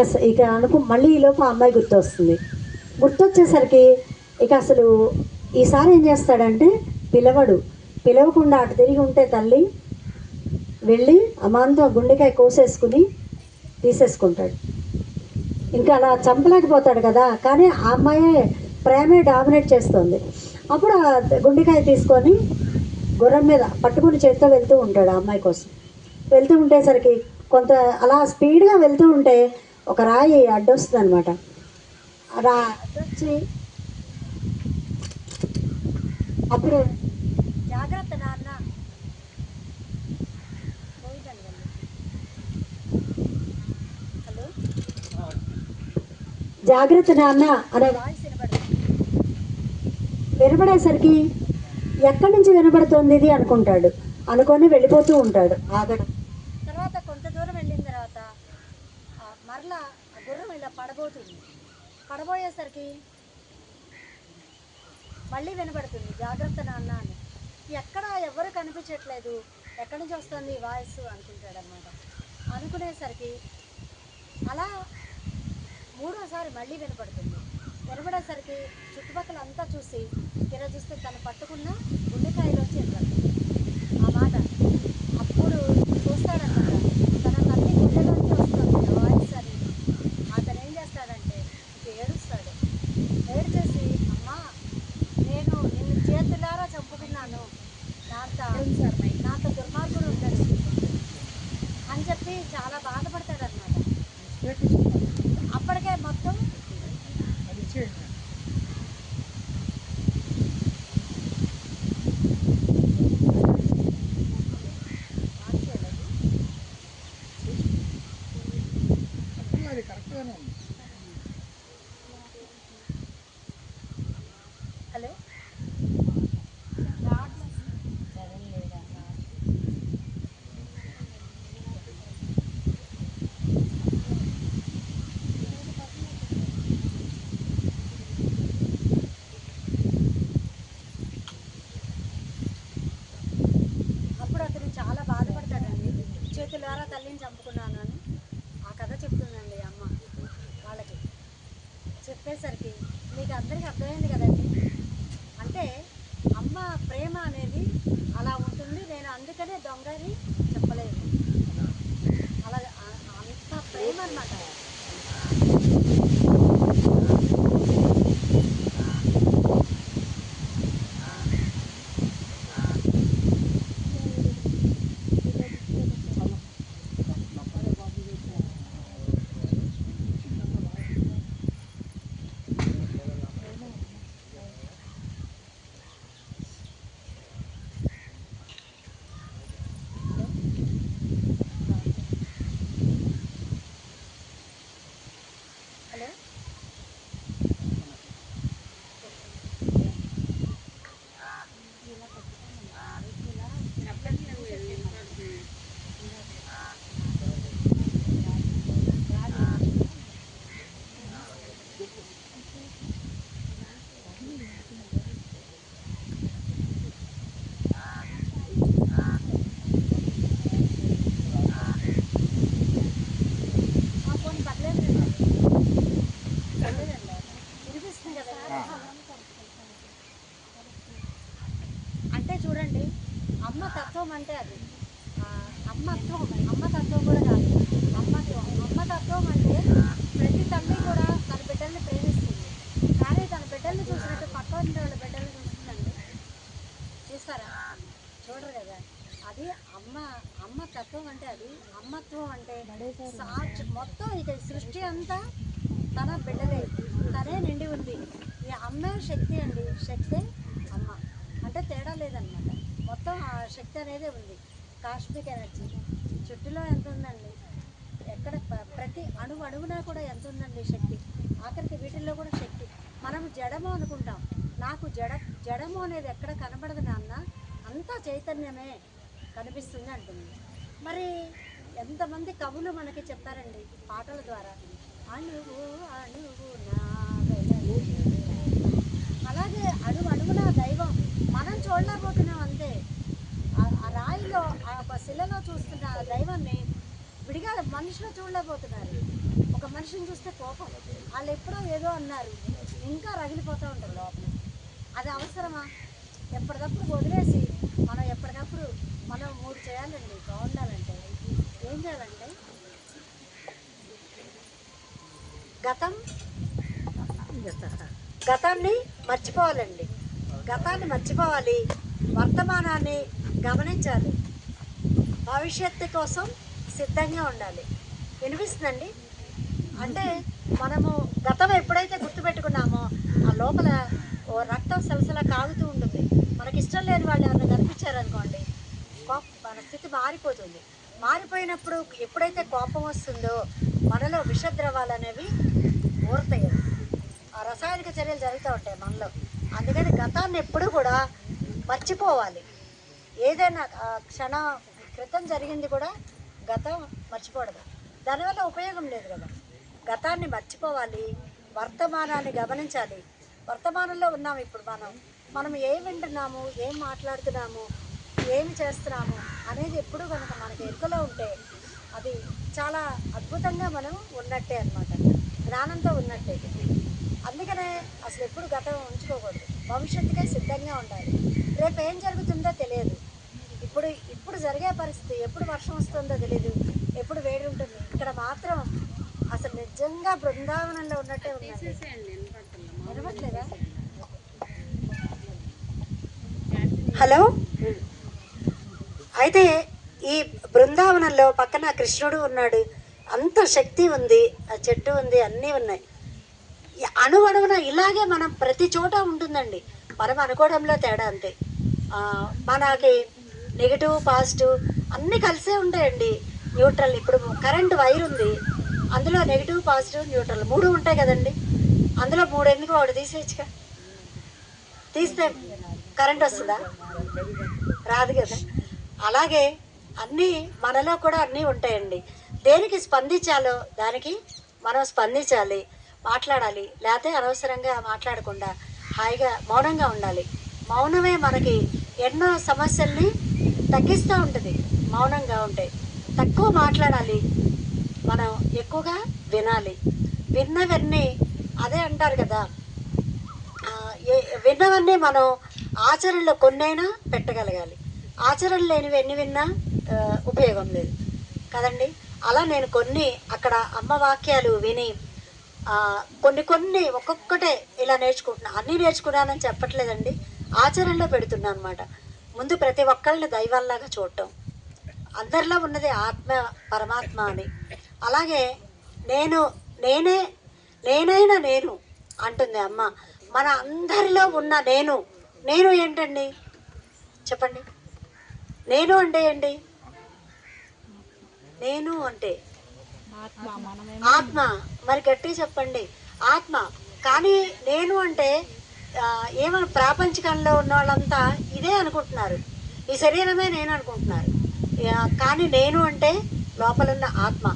మళ్ళీ ఈలోపు ఆ అమ్మాయి గుర్తొస్తుంది. గుర్తొచ్చేసరికి ఇక అసలు ఈసారి ఏం చేస్తాడంటే పిలవకుండా అటు తిరిగి ఉంటే తల్లి వెళ్ళి అమాంతం గుండెకాయ కోసేసుకుని తీసేసుకుంటాడు. ఇంకా అలా చంపలేకపోతాడు కదా, కానీ ఆ అమ్మాయే ప్రేమే డామినేట్ చేస్తుంది. అప్పుడు ఆ గుండెకాయ తీసుకొని గుర్రం మీద పట్టుకుని చేత్తో వెళ్తూ ఉంటాడు ఆ అమ్మాయి కోసం. వెళ్తూ ఉండేసరికి కొంత అలా స్పీడ్గా వెళ్తూ ఉంటే ఒక రాయి అడ్డొస్తుంది అనమాట. అడ్డొచ్చి అప్పుడు జాగ్రత్త నాన్న హలో జాగ్రత్త నాన్న అనే వాయిస్ వినపడేసరికి ఎక్కడి నుంచి వినపడుతుంది ఇది అనుకొని వెళ్ళిపోతూ ఉంటాడు. ఆగడం తర్వాత కొంత దూరం వెళ్ళిన తర్వాత మరలా ఆ గుర్రం ఇలా పడబోయేసరికి మళ్ళీ వినపడుతుంది జాగ్రత్త నాన్న అని. ఎక్కడ ఎవరు కనిపించట్లేదు, ఎక్కడి నుంచి వస్తుంది ఈ వాయిస్ అనుకుంటాడు అనమాట. అనుకునేసరికి అలా మూడోసారి మళ్ళీ వినపడేసరికి చుట్టుపక్కల అంతా చూసి చూస్తే తను పట్టుకున్న గుండెకాయలోంచి వినపడుతుంది ఆ మాట. అప్పుడు చూస్తాడనమాట, తన తల్లి గుండెలోంచి వస్తుంది వాయిస్ అని. అతను ఏం చేస్తాడంటే ఏడుస్తాడు. ఏడ్చేసి అమ్మా నేను నిన్ను చేతులారా చంపుకున్నాను, నాంత దుర్మార్గుడు ఉంటాడు అని చెప్పి చాలా బాధపడతాడనమాట. అప్పటికే మొత్తం హలో అప్పుడు అతను చాలా బాధపడతాడండి. చేతులారా తల్లిని చంపుకున్నాను అని ఆ కథ చెప్తుందండి అమ్మ వాళ్ళకి. చెప్పేసరికి మీకు అందరికీ అర్థమైంది కదండి. అంటే అమ్మ ప్రేమ అనేది అలా ఉంటుంది. నేను అందుకనే దొంగని చెప్పలేదు, అలా అంత ప్రేమ అన్నమాట. హలో పోనీ పర్లేదు వినిపిస్తుంది కదా. అంటే చూడండి, అమ్మ తత్వం అంటే అది అమ్మతత్వం కూడా కాదు, అమ్మతత్వం అంటే ప్రతి తల్లి కూడా తన బిడ్డల్ని ప్రేమిస్తుంది. కానీ తన బిడ్డల్ని చూసినట్టు పక్క వాళ్ళ బిడ్డల్ని చూస్తుందండి, చూస్తారా? చూడరు కదా. అది అమ్మ తత్వం అంటే అది అమ్మత్వం అంటే మొత్తం ఇక సృష్టి అంతా తన బిడ్డలే, తనే నిండి ఉంది. ఈ అమ్మే శక్తి అండి, శక్తే అమ్మ అంటే తేడా లేదనమాట. మొత్తం ఆ శక్తి అనేది ఉంది. కాస్మిక్ ఎనర్జీ చుట్టూలో ఎంత ఉందండి, ఎక్కడ ప్రతి అణువునా కూడా ఎంత ఉందండి శక్తి. ఆఖరికి వీటిల్లో కూడా శక్తి. మనం జడము అనుకుంటాం, నాకు జడము అనేది ఎక్కడ కనబడదు నాన్న, అంతా చైతన్యమే కనిపిస్తుంది అంటుంది. మరి ఎంతమంది కవులు మనకి చెప్పారండి పాటల ద్వారా, అణువు అణువు నా వెలలు. అలాగే అణువున దైవం మనం చూడలేకపోతున్నాం అంతే. ఆ రాయిలో ఆ ఒక శిలలో చూస్తున్న ఆ దైవాన్ని విడిగా మనిషిలో చూడలేకపోతున్నారు. ఒక మనిషి చూస్తే కోపం. వాళ్ళు ఎప్పుడో ఏదో అన్నారు, ఇంకా రగిలిపోతూ ఉంటారు లోపల. అది అవసరమా? ఎప్పటికప్పుడు వదిలేసి మనం ఎప్పటికప్పుడు మనం 3 చేయాలండి బాగుండాలంటే. ఏం చేయాలంటే గతాన్ని మర్చిపోవాలండి. గతాన్ని మర్చిపోవాలి, వర్తమానాన్ని గమనించాలి, భవిష్యత్తు కోసం సిద్ధంగా ఉండాలి. వినిపిస్తుందండి? అంటే మనము గతం ఎప్పుడైతే గుర్తుపెట్టుకున్నామో ఆ లోపల ఓ రక్తం సలసలా కాగుతూ ఉంటుంది. మనకి ఇష్టం లేని వాళ్ళు ఎవరైనా కనిపించారనుకోండి, మన స్థితి మారిపోతుంది. మారిపోయినప్పుడు ఎప్పుడైతే కోపం వస్తుందో మనలో విషద్రవాలు అనేవి ఊరుతాయి. ఆ రసాయనిక చర్యలు జరుగుతూ ఉంటాయి మనలో. అందుకని గతాన్ని ఎప్పుడూ కూడా మర్చిపోవాలి. ఏదైనా క్షణ క్రితం జరిగింది కూడా గతం మర్చిపోవడదు. దానివల్ల ఉపయోగం లేదు కదా. గతాన్ని మర్చిపోవాలి, వర్తమానాన్ని గమనించాలి. వర్తమానంలో ఉన్నాము ఇప్పుడు. మనం ఏం వింటున్నాము, ఏం మాట్లాడుతున్నాము, ఏమి చేస్తున్నాము అనేది ఎప్పుడు కనుక మనకి ఎరుకలో ఉంటే అది చాలా అద్భుతంగా మనం ఉన్నట్టే అన్నమాట, జ్ఞానంతో ఉన్నట్టే. అందుకనే అసలు ఎప్పుడు గతం ఉంచుకోకూడదు, భవిష్యత్తుకే సిద్ధంగా ఉండాలి. రేపు ఏం జరుగుతుందో తెలియదు. ఇప్పుడు జరిగే పరిస్థితి, ఎప్పుడు వర్షం వస్తుందో తెలియదు, ఎప్పుడు వేడి ఉంటుంది. ఇక్కడ మాత్రం అసలు నిజంగా బృందావనంలో ఉన్నట్టే ఉన్నది. వినపట్లేదా? హలో. అయితే ఈ బృందావనంలో పక్కన కృష్ణుడు ఉన్నాడు, అంత శక్తి ఉంది, ఆ చెట్టు ఉంది, అన్నీ ఉన్నాయి. అణువణువున ఇలాగే మనం ప్రతి చోట ఉంటుందండి. మనం అనుకోవడంలో తేడా అంతే. మనకి నెగిటివ్ పాజిటివ్ అన్నీ కలిసే ఉంటాయండి. న్యూట్రల్, ఇప్పుడు కరెంట్ వైర్ ఉంది, అందులో నెగిటివ్ పాజిటివ్ న్యూట్రల్ 3 ఉంటాయి కదండి. అందులో 3 ఎందుకు, ఒకటి తీసేయచ్చుగా. తీస్తే కరెంట్ వస్తుందా? రాదు కదా. అలాగే అన్నీ మనలో కూడా అన్నీ ఉంటాయండి. దేనికి స్పందించాలో దానికి మనం స్పందించాలి, మాట్లాడాలి. లేకపోతే అనవసరంగా మాట్లాడకుండా హాయిగా మౌనంగా ఉండాలి. మౌనమే మనకి ఎన్నో సమస్యల్ని తగ్గిస్తూ ఉంటుంది. మౌనంగా ఉంటే తక్కువ మాట్లాడాలి, మనం ఎక్కువగా వినాలి. విన్నవన్నీ అదే అంటారు కదా, విన్నవన్నీ మనం ఆచరణలో కొన్నైనా పెట్టగలగాలి. ఆచరణ లేనివి ఎన్ని విన్నా ఉపయోగం లేదు కదండి. అలా నేను కొన్ని అక్కడ అమ్మ వాక్యాలు విని కొన్ని ఒక్కొక్కటే ఇలా నేర్చుకుంటున్నా. అన్నీ నేర్చుకున్నానని చెప్పట్లేదండి, ఆచరణలో పెడుతున్నా అనమాట. ముందు ప్రతి ఒక్కళ్ళని దైవాల్లాగా చూడటం, అందరిలో ఉన్నది ఆత్మ పరమాత్మ అని. అలాగే నేనైనా నేను అంటుంది అమ్మ. మన అందరిలో ఉన్న నేను ఏంటండి చెప్పండి? నేను అంటే ఏంటి? నేను అంటే ఆత్మ. మరి గట్టి చెప్పండి, ఆత్మ. కానీ నేను అంటే ఏమన్నా ప్రాపంచికంలో ఉన్న వాళ్ళంతా ఇదే అనుకుంటున్నారు, ఈ శరీరమే నేను అనుకుంటున్నారు. కానీ నేను అంటే లోపలున్న ఆత్మ.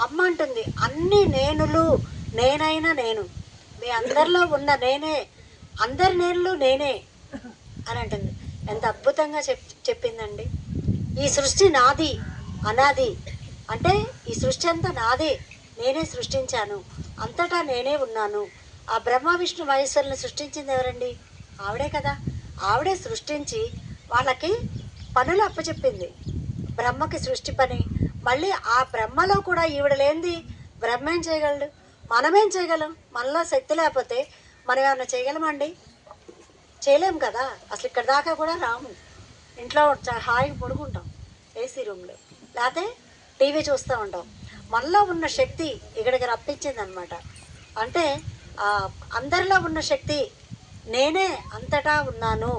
అమ్మ అంటుంది అన్ని నేనులు, నేనైనా నేను, మీ అందరిలో ఉన్న నేనే, అందరి నేనులు నేనే అని అంటుంది. ఎంత అద్భుతంగా చెప్పిందండి. ఈ సృష్టి నాది, అనాది. అంటే ఈ సృష్టి అంతా నాదే, నేనే సృష్టించాను, అంతటా నేనే ఉన్నాను. ఆ బ్రహ్మ విష్ణు మహేశ్వరుని సృష్టించింది ఎవరండి? ఆవిడే కదా. ఆవిడే సృష్టించి వాళ్ళకి పనులు అప్పచెప్పింది. బ్రహ్మకి సృష్టి పని. మళ్ళీ ఆ బ్రహ్మలో కూడా ఈవిడ లేనిది బ్రహ్మ ఏం చేయగలడు? మనమేం చేయగలం? మనలో శక్తి లేకపోతే మనం ఏమన్నా చేయగలమండి? చేయలేం కదా. అసలు ఇక్కడ దాకా కూడా రాము. ఇంట్లో హాయిగా పడుకుంటాం ఏసీ రూమ్లో, లేకపోతే టీవీ చూస్తూ ఉంటాం. మనలో ఉన్న శక్తి ఇక్కడికి రప్పించింది అనమాట. అంటే అందరిలో ఉన్న శక్తి నేనే, అంతటా ఉన్నాను,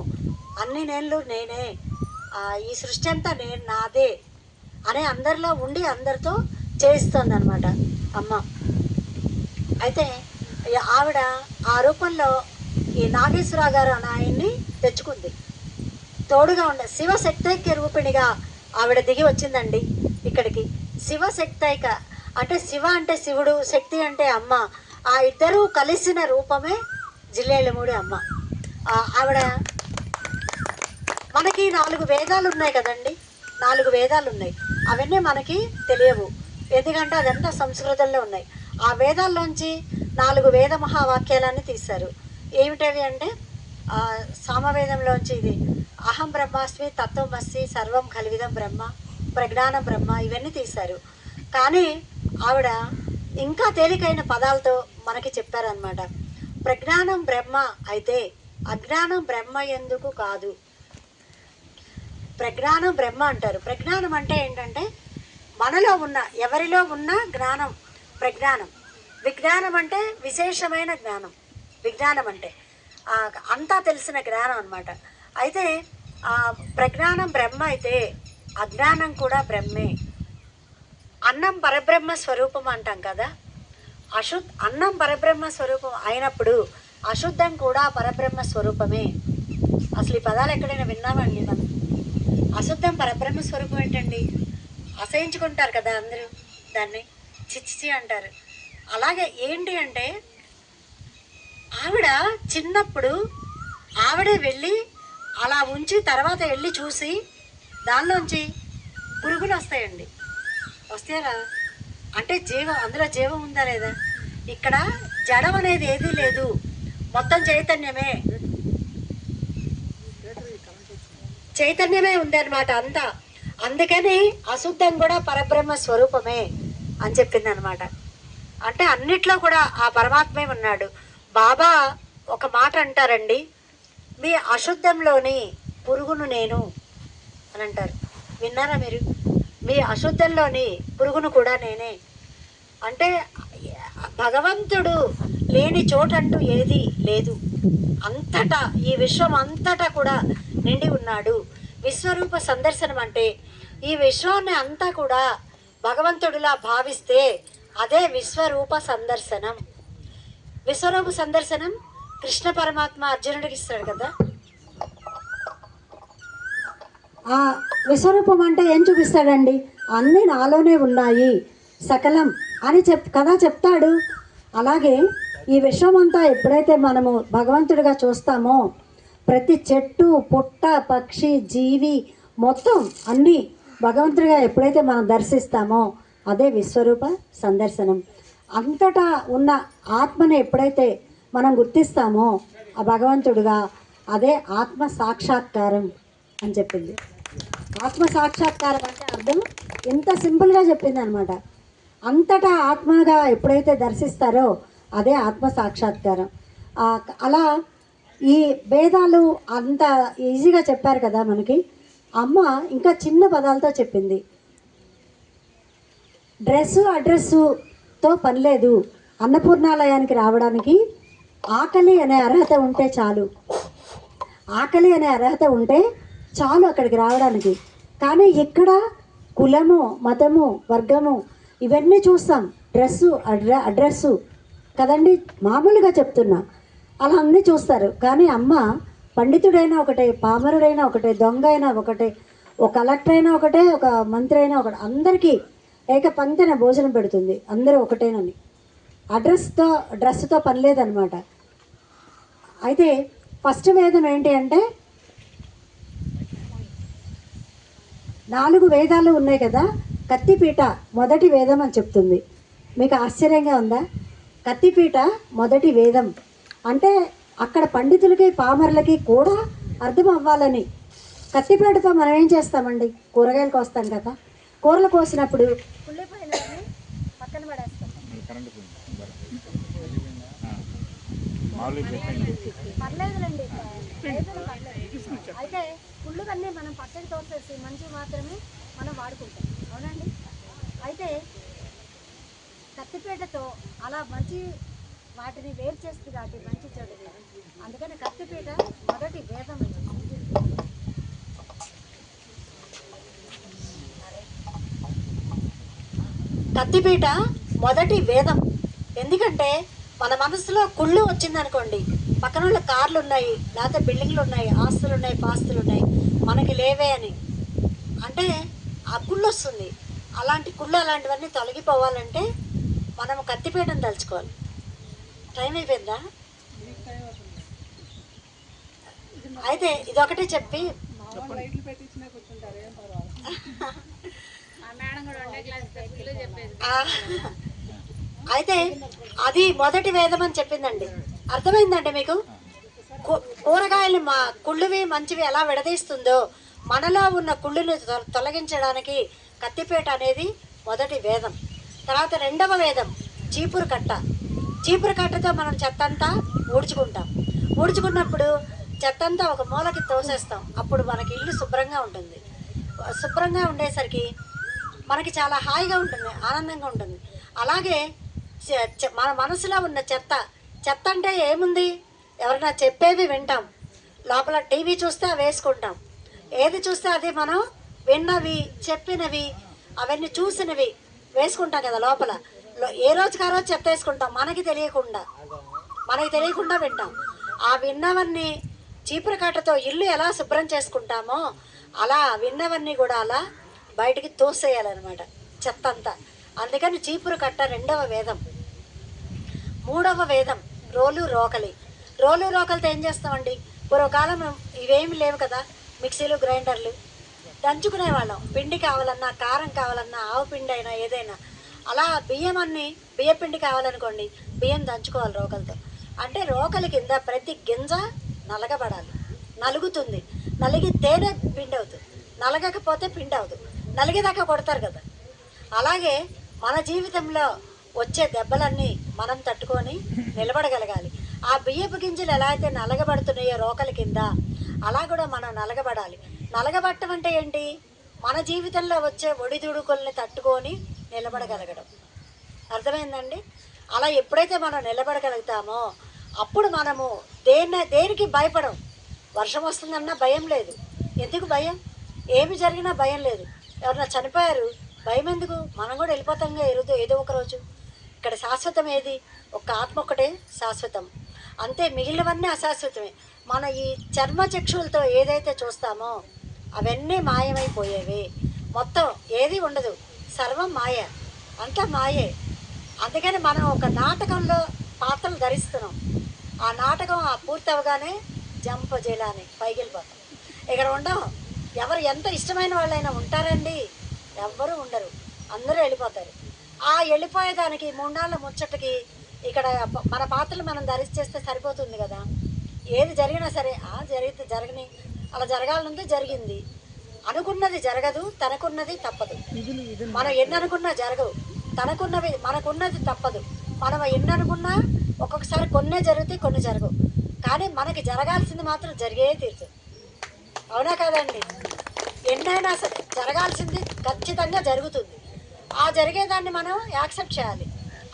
అన్ని నేనులు నేనే, ఈ సృష్టి అంతా నాదే అనే అందరిలో ఉండి అందరితో చేయిస్తుంది అనమాట అమ్మ. అయితే ఆవిడ ఆ రూపంలో ఈ నాగేశ్వరరావు గారు అనే ఆయన్ని తెచ్చుకుంది, తోడుగా ఉండే శివశక్తైక్య రూపిణిగా ఆవిడ దిగి వచ్చిందండి ఇక్కడికి. శివశక్తైక అంటే శివ అంటే శివుడు, శక్తి అంటే అమ్మ. ఆ ఇద్దరూ కలిసిన రూపమే జిల్లేళ్ళమూడి అమ్మ. ఆవిడ మనకి 4 వేదాలు ఉన్నాయి కదండి, 4 వేదాలు ఉన్నాయి. అవన్నీ మనకి తెలియవు, ఎందుకంటే అదంతా సంస్కృతంలో ఉన్నాయి. ఆ వేదాల్లోంచి 4 వేద మహావాక్యాలన్నీ తీశారు. ఏమిటవి అంటే సామవేదంలోంచి ఇది అహం బ్రహ్మాస్మి, తత్వమస్మి, సర్వం కలివిదం బ్రహ్మ, ప్రజ్ఞానం బ్రహ్మ, ఇవన్నీ తీశారు. కానీ ఆవిడ ఇంకా తేలికైన పదాలతో మనకి చెప్పారనమాట. ప్రజ్ఞానం బ్రహ్మ అయితే అజ్ఞానం బ్రహ్మ ఎందుకు కాదు. ప్రజ్ఞానం బ్రహ్మ అంటారు. ప్రజ్ఞానం అంటే ఏంటంటే మనలో ఉన్న, ఎవరిలో ఉన్న జ్ఞానం ప్రజ్ఞానం. విజ్ఞానం అంటే విశేషమైన జ్ఞానం. విజ్ఞానం అంటే అంతా తెలిసిన జ్ఞానం అన్నమాట. అయితే ప్రజ్ఞానం బ్రహ్మ అయితే అజ్ఞానం కూడా బ్రహ్మే. అన్నం పరబ్రహ్మ స్వరూపం అంటాం కదా. అన్నం పరబ్రహ్మ స్వరూపం అయినప్పుడు అశుద్ధం కూడా పరబ్రహ్మ స్వరూపమే. అసలు ఈ పదాలు ఎక్కడైనా విన్నామండి మనం? అశుద్ధం పరబ్రహ్మ స్వరూపం ఏంటండి? అసహించుకుంటారు కదా అందరూ, దాన్ని చిచ్చిచి అంటారు. అలాగే ఏంటి అంటే ఆవిడ చిన్నప్పుడు ఆవిడే వెళ్ళి అలా ఉంచి తర్వాత వెళ్ళి చూసి దానిలోంచి పురుగులు వస్తాయండి. వస్తాయా? అంటే జీవం, అందులో జీవం ఉందా లేదా? ఇక్కడ జడం అనేది ఏదీ లేదు, మొత్తం చైతన్యమే ఉందన్నమాట అంతా. అందుకని అశుద్ధం కూడా పరబ్రహ్మ స్వరూపమే అని చెప్పింది అనమాట. అంటే అన్నిట్లో కూడా ఆ పరమాత్మే ఉన్నాడు. బాబా ఒక మాట అంటారండి, మీ అశుద్ధంలోని పురుగును నేను అని అంటారు. విన్నారా మీరు? మీ అశుద్ధంలోని పురుగును కూడా నేనే. అంటే భగవంతుడు లేని చోటంటూ ఏది లేదు. అంతటా, ఈ విశ్వం అంతటా కూడా నిండి ఉన్నాడు. విశ్వరూప సందర్శనం అంటే ఈ విశ్వాన్ని అంతా కూడా భగవంతుడిలా భావిస్తే అదే విశ్వరూప సందర్శనం. విశ్వరూప సందర్శనం కృష్ణ పరమాత్మ అర్జునుడికి ఇస్తాడు కదా. ఆ విశ్వరూపం అంటే ఏం చూపిస్తాడండి? అన్నీ నాలోనే ఉన్నాయి సకలం అని కదా చెప్తాడు. అలాగే ఈ విశ్వమంతా ఎప్పుడైతే మనము భగవంతుడిగా చూస్తామో, ప్రతి చెట్టు పుట్ట పక్షి జీవి మొత్తం అన్నీ భగవంతుడిగా ఎప్పుడైతే మనం దర్శిస్తామో అదే విశ్వరూప సందర్శనం. అంతటా ఉన్న ఆత్మని ఎప్పుడైతే మనం గుర్తిస్తామో ఆ భగవంతుడుగా, అదే ఆత్మ సాక్షాత్కారం అని చెప్పింది. ఆత్మ సాక్షాత్కారం అంటే అర్థం ఎంత సింపుల్గా చెప్పింది అనమాట. అంతటా ఆత్మగా ఎప్పుడైతే దర్శిస్తారో అదే ఆత్మ సాక్షాత్కారం. అలా ఈ భేదాలు అంత ఈజీగా చెప్పారు కదా మనకి. అమ్మ ఇంకా చిన్న పదాలతో చెప్పింది. డ్రెస్సు అడ్రస్సుతో పని లేదు. అన్నపూర్ణాలయానికి రావడానికి ఆకలి అనే అర్హత ఉంటే చాలు. ఆకలి అనే అర్హత ఉంటే చాలు అక్కడికి రావడానికి. కానీ ఇక్కడ కులము, మతము, వర్గము ఇవన్నీ చూస్తాం. డ్రెస్సు అడ్రస్సు కదండి, మామూలుగా చెప్తున్నా. అలా అన్నీ చూస్తారు. కానీ అమ్మ పండితుడైనా ఒకటే, పామరుడైనా ఒకటే, దొంగ అయినా ఒకటే, ఒక కలెక్టర్ అయినా ఒకటే, ఒక మంత్రి అయినా ఒకటే, అందరికీ ఏకపంక్తిన భోజనం పెడుతుంది. అందరూ ఒకటేనని. డ్రెస్సుతో పని లేదనమాట. అయితే ఫస్ట్ వేదం ఏంటి అంటే 4 వేదాలు ఉన్నాయి కదా. కత్తిపీట మొదటి వేదం అని చెప్తుంది. మీకు ఆశ్చర్యంగా ఉందా? కత్తిపీట మొదటి వేదం అంటే అక్కడ పండితులకి పామర్లకి కూడా అర్థం అవ్వాలని కత్తిపీటతో మనం ఏం చేస్తామండి? కూరగాయలు కోస్తాం కదా. కూరలు కోసినప్పుడు ఉల్లిపాయలని పక్కన పడేస్తాం. పర్లేదులేండి, అయితే పుల్లుకన్నీ మనం పక్కకి తోసేసి మంచి మాత్రమే మనం వాడుకుంటాం, అవునండి. అయితే కత్తిపీటతో అలా మంచి వాటిని వేరు చేస్తుంది కాబట్టి మంచి చెడు. అందుకని కత్తిపీట మొదటి వేదం. కత్తిపీట మొదటి వేదం. ఎందుకంటే మన మనసులో కుళ్ళు వచ్చిందనుకోండి, పక్కన వాళ్ళ కార్లు ఉన్నాయి, లేకపోతే బిల్డింగ్లు ఉన్నాయి, ఆస్తులు ఉన్నాయి, పాస్తులు ఉన్నాయి, మనకి లేవే అని అంటే ఆ కుళ్ళు వస్తుంది. అలాంటి కుళ్ళు, అలాంటివన్నీ తొలగిపోవాలంటే మనం కత్తిపీటను తలుచుకోవాలి. టైం అయిపోయిందా? అయితే ఇదొకటి చెప్పి అయితే అది మొదటి వేదం అని చెప్పిందండి. అర్థమైందండి మీకు? కూరగాయలు కుళ్ళువి మంచివి ఎలా విడదీస్తుందో మనలో ఉన్న కుళ్ళుని తొలగించడానికి కత్తిపేట అనేది మొదటి వేదం. తర్వాత రెండవ వేదం చీపురు కట్ట. చీపురు కట్టతో మనం చెత్త అంతా ఊడ్చుకుంటాం. ఊడ్చుకున్నప్పుడు చెత్త అంతా ఒక మూలకి తోసేస్తాం. అప్పుడు మనకి ఇల్లు శుభ్రంగా ఉంటుంది. శుభ్రంగా ఉండేసరికి మనకి చాలా హాయిగా ఉంటుంది, ఆనందంగా ఉంటుంది. అలాగే మన మనసులో ఉన్న చెత్త అంటే ఏముంది? ఎవరైనా చెప్పేవి వింటాం, లోపల టీవీ చూస్తే అవి వేసుకుంటాం, ఏది చూస్తే అది మనం విన్నవి చెప్పినవి అవన్నీ చూసినవి వేసుకుంటాం కదా. లోపల ఏ రోజుకి ఆ రోజు చెత్త వేసుకుంటాం, మనకి తెలియకుండా వింటాం. ఆ విన్నవన్నీ చీపురు కట్టతో ఇల్లు ఎలా శుభ్రం చేసుకుంటామో అలా విన్నవన్నీ కూడా అలా బయటికి తోసేయాలన్నమాట చెత్త అంతా. అందుకని చీపురు కట్ట రెండవ వేదం. మూడవ వేదం రోలు రోకలి. రోలు రోకలితో ఏం చేస్తామండి? పూర్వకాలం ఇవేమి లేవు కదా, మిక్సీలు గ్రైండర్లు. దంచుకునేవాళ్ళం. పిండి కావాలన్నా, కారం కావాలన్నా, ఆవు పిండి అయినా ఏదైనా. అలా బియ్య పిండి కావాలనుకోండి, బియ్యం దంచుకోవాలి రోకలతో. అంటే రోకలి కింద ప్రతి గింజ నలగబడాలి. నలుగుతుంది. నలిగితేనే పిండి అవుతుంది, నలగకపోతే పిండి అవుతుంది. నలిగేదాకా కొడతారు కదా. అలాగే మన జీవితంలో వచ్చే దెబ్బలన్నీ మనం తట్టుకొని నిలబడగలగాలి. ఆ బియ్యపు గింజలు ఎలా అయితే నలగబడుతున్నాయో రోకలి కింద, అలా కూడా మనం నలగబడాలి. నలగబట్టం అంటే ఏంటి? మన జీవితంలో వచ్చే ఒడిదుడుకుల్ని తట్టుకొని నిలబడగలగడం. అర్థమైందండి? అలా ఎప్పుడైతే మనం నిలబడగలుగుతామో అప్పుడు మనము దేనికి భయపడం. వర్షం వస్తుందన్నా భయం లేదు. ఎందుకు భయం? ఏమి జరిగినా భయం లేదు. ఎవరన్నా చనిపోయారు, భయం ఎందుకు? మనం కూడా వెళ్ళిపోతాంగా ఏదో ఒక రోజు. ఇక్కడ శాశ్వతం ఏది? ఒక ఆత్మ ఒక్కటే శాశ్వతం. అంతే, మిగిలినవన్నీ అశాశ్వతమే. మన ఈ చర్మచక్షులతో ఏదైతే చూస్తామో అవన్నీ మాయమైపోయేవి. మొత్తం ఏది ఉండదు, సర్వం మాయ, అంతా మాయే. అందుకని మనం ఒక నాటకంలో పాత్రలు ధరిస్తున్నాం. ఆ నాటకం పూర్తి అవగానే జంప జైలాని పైకి వెళ్ళిపోతాం. ఇక్కడ ఉండం. ఎవరు ఎంత ఇష్టమైన వాళ్ళైనా ఉంటారండి? ఎవ్వరూ ఉండరు, అందరూ వెళ్ళిపోతారు. ఆ వెళ్ళిపోయేదానికి 3 నాళ్ళ ముచ్చటకి ఇక్కడ మన పాత్రలు మనం ధరిచేస్తే సరిపోతుంది కదా. ఏది జరిగినా సరే జరిగితే జరగని, అలా జరగాలనుంది జరిగింది. అనుకున్నది జరగదు, తనకున్నది తప్పదు. మనం ఎన్ని అనుకున్నా జరగవు, మనకున్నది తప్పదు. మనం ఎన్ని అనుకున్నా ఒక్కొక్కసారి కొన్నే జరుగుతాయి, కొన్ని జరగవు. కానీ మనకి జరగాల్సింది మాత్రం జరిగే తీరుతుంది. అవునా కాదండి? ఎన్నైనా సరే జరగాల్సింది ఖచ్చితంగా జరుగుతుంది. ఆ జరిగేదాన్ని మనం యాక్సెప్ట్ చేయాలి,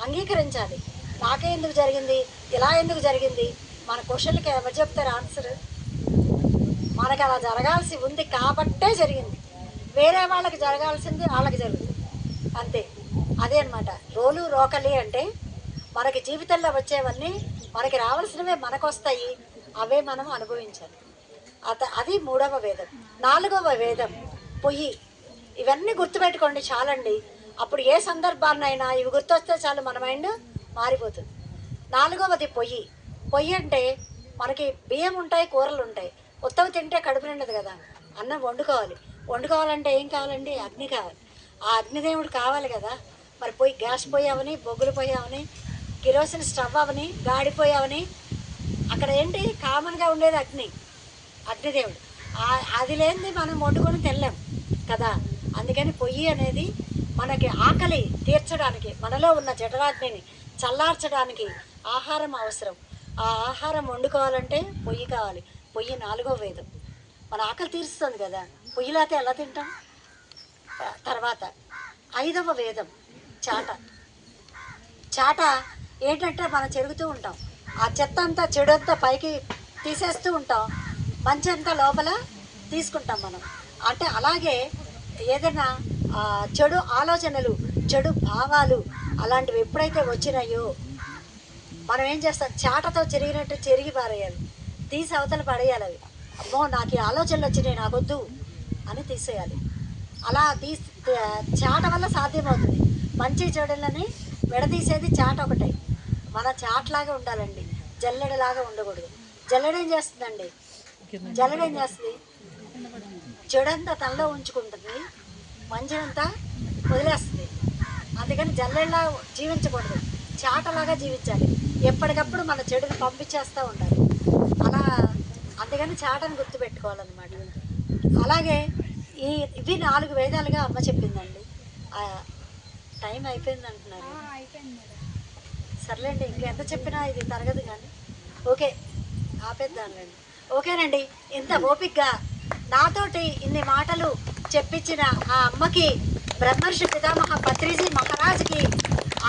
అంగీకరించాలి. నాకే ఎందుకు జరిగింది, ఇలా ఎందుకు జరిగింది? మన క్వశ్చన్కి ఎవరు చెప్తారు ఆన్సర్? మనకు అలా జరగాల్సి ఉంది కాబట్టే జరిగింది. వేరే వాళ్ళకి జరగాల్సింది వాళ్ళకి జరుగుతుంది, అంతే. అదే అన్నమాట రోలు రోకలి అంటే. మనకి జీవితంలో వచ్చేవన్నీ మనకి రావాల్సినవే మనకు వస్తాయి, అవే మనం అనుభవించాలి. అది 3వ వేదం. 4వ వేదం పొయ్యి. ఇవన్నీ గుర్తుపెట్టుకోండి చాలండి. అప్పుడు ఏ సందర్భాన్నైనా ఇవి గుర్తొస్తే చాలు, మన మైండ్ మారిపోతుంది. 4వది పొయ్యి. పొయ్యి అంటే మనకి బియ్యం ఉంటాయి, కూరలు ఉంటాయి. ఉత్తవి తింటే కడుపు నిండదు కదా. అన్నం వండుకోవాలంటే ఏం కావాలండి? అగ్ని కావాలి. ఆ అగ్నిదేవుడు కావాలి కదా. మరి పొయ్యి, గ్యాస్ పొయ్యి అవని, బొగ్గులు పొయ్యి అవని, కిరోసిన్ స్టవ్ అవని, గాడి పొయ్యి అవని, అక్కడ ఏంటి కామన్గా ఉండేది? అగ్నిదేవుడు. అది లేనిది మనం వండుకొని తినలేం కదా. అందుకని పొయ్యి అనేది మనకి ఆకలి తీర్చడానికి, మనలో ఉన్న జఠరాగ్నిని చల్లార్చడానికి ఆహారం అవసరం. ఆ ఆహారం వండుకోవాలంటే పొయ్యి కావాలి. పొయ్యి 4వ వేదం. మన ఆకలి తీరుస్తుంది కదా, పొయ్యిలాతే ఎలా తింటాం? తర్వాత 5వ వేదం చాట. ఏంటంటే మనం చెరుగుతూ ఉంటాం, ఆ చెత్త అంతా చెడు అంతా పైకి తీసేస్తూ ఉంటాం, మంచి అంతా లోపల తీసుకుంటాం మనం. అంటే అలాగే ఏదైనా చెడు ఆలోచనలు, చెడు భావాలు అలాంటివి ఎప్పుడైతే వచ్చినాయో మనం ఏం చేస్తాం? చాటతో చెరిగినట్టు చెరిగి పారేయాలి, తీసి అవతల పడేయాలి. అవి అమ్మో నాకు ఈ ఆలోచనలు వచ్చినాయి, నాకొద్దు అని తీసేయాలి. అలా చాట వల్ల సాధ్యమవుతుంది. మంచి చెడులని విడదీసేది చాట ఒకటే. మన చాట్లాగా ఉండాలండి, జల్లెడలాగా ఉండకూడదు. జల్లెడేం చేస్తుందండి? జల్లెడేం చేస్తుంది? చెడంతా తనలో ఉంచుకుంటుంది, మంచినంతా వదిలేస్తుంది. అందుకని జల్లెడలా జీవించకూడదు. చాటలాగా జీవించాలి. ఎప్పటికప్పుడు మన చెడుని పంపించేస్తూ ఉండాలి. అలా అందుకని చాటను గుర్తుపెట్టుకోవాలన్నమాట. అలాగే ఇవి 4 వేదాలుగా అమ్మ చెప్పిందండి. టైం అయిపోయింది అంటున్నారు. సర్లేండి, ఇంకెంత చెప్పినా ఇది తరగదు కానీ ఓకే, ఆపేద్దాంలేండి. ఓకేనండి, ఇంత ఓపిక్గా నాతోటి ఇన్ని మాటలు చెప్పించిన ఆ అమ్మకి, బ్రహ్మర్షి పితామహ పత్రిజీ మహారాజ్కి,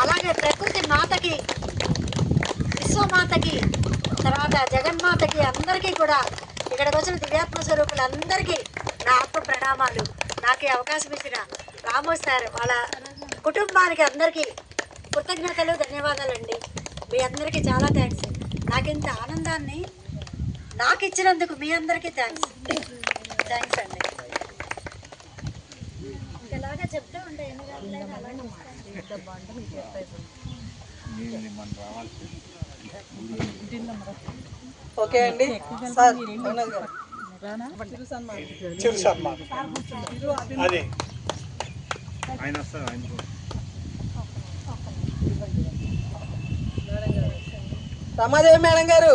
అలాగే ప్రకృతి మాతకి, విశ్వమాతకి, తర్వాత జగన్మాతకి, అందరికీ కూడా ఇక్కడికి వచ్చిన దివ్యాత్మ స్వరూపులందరికీ నా ఆత్మ ప్రణామాలు. నాకు ఈ అవకాశం ఇచ్చిన రాము సార్ వాళ్ళ కుటుంబానికి అందరికీ కృతజ్ఞతలు, ధన్యవాదాలండి. మీ అందరికీ చాలా థ్యాంక్స్. నాకు ఇంత ఆనందాన్ని నాకు ఇచ్చినందుకు మీ అందరికీ థ్యాంక్స్ అండి. ఇలాగా చెప్తూ ఉంటే ఎన్ని గంటలైనా అలాగే ఓకే అండి సార్. అదే రమాదేవి మేడం గారు.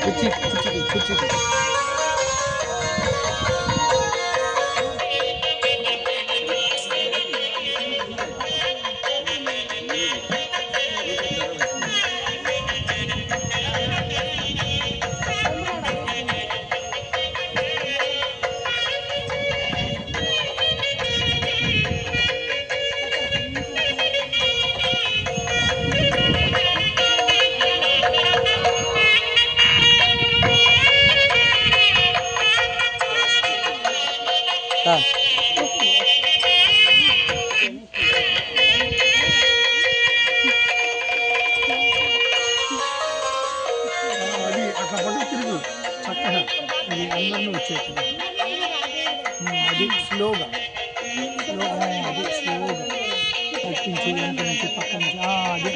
కుర్చీ అది అట్లా పట్టు తిరుగు చక్కగా, అది అందరినీ వచ్చేది. అది స్లోగా అది స్లోగా పట్టించి వెనక నుంచి పక్క నుంచి అది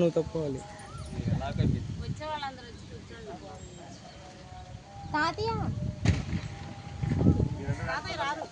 నువ్వు తప్పుకోవాలి. తాతయ్య రారు.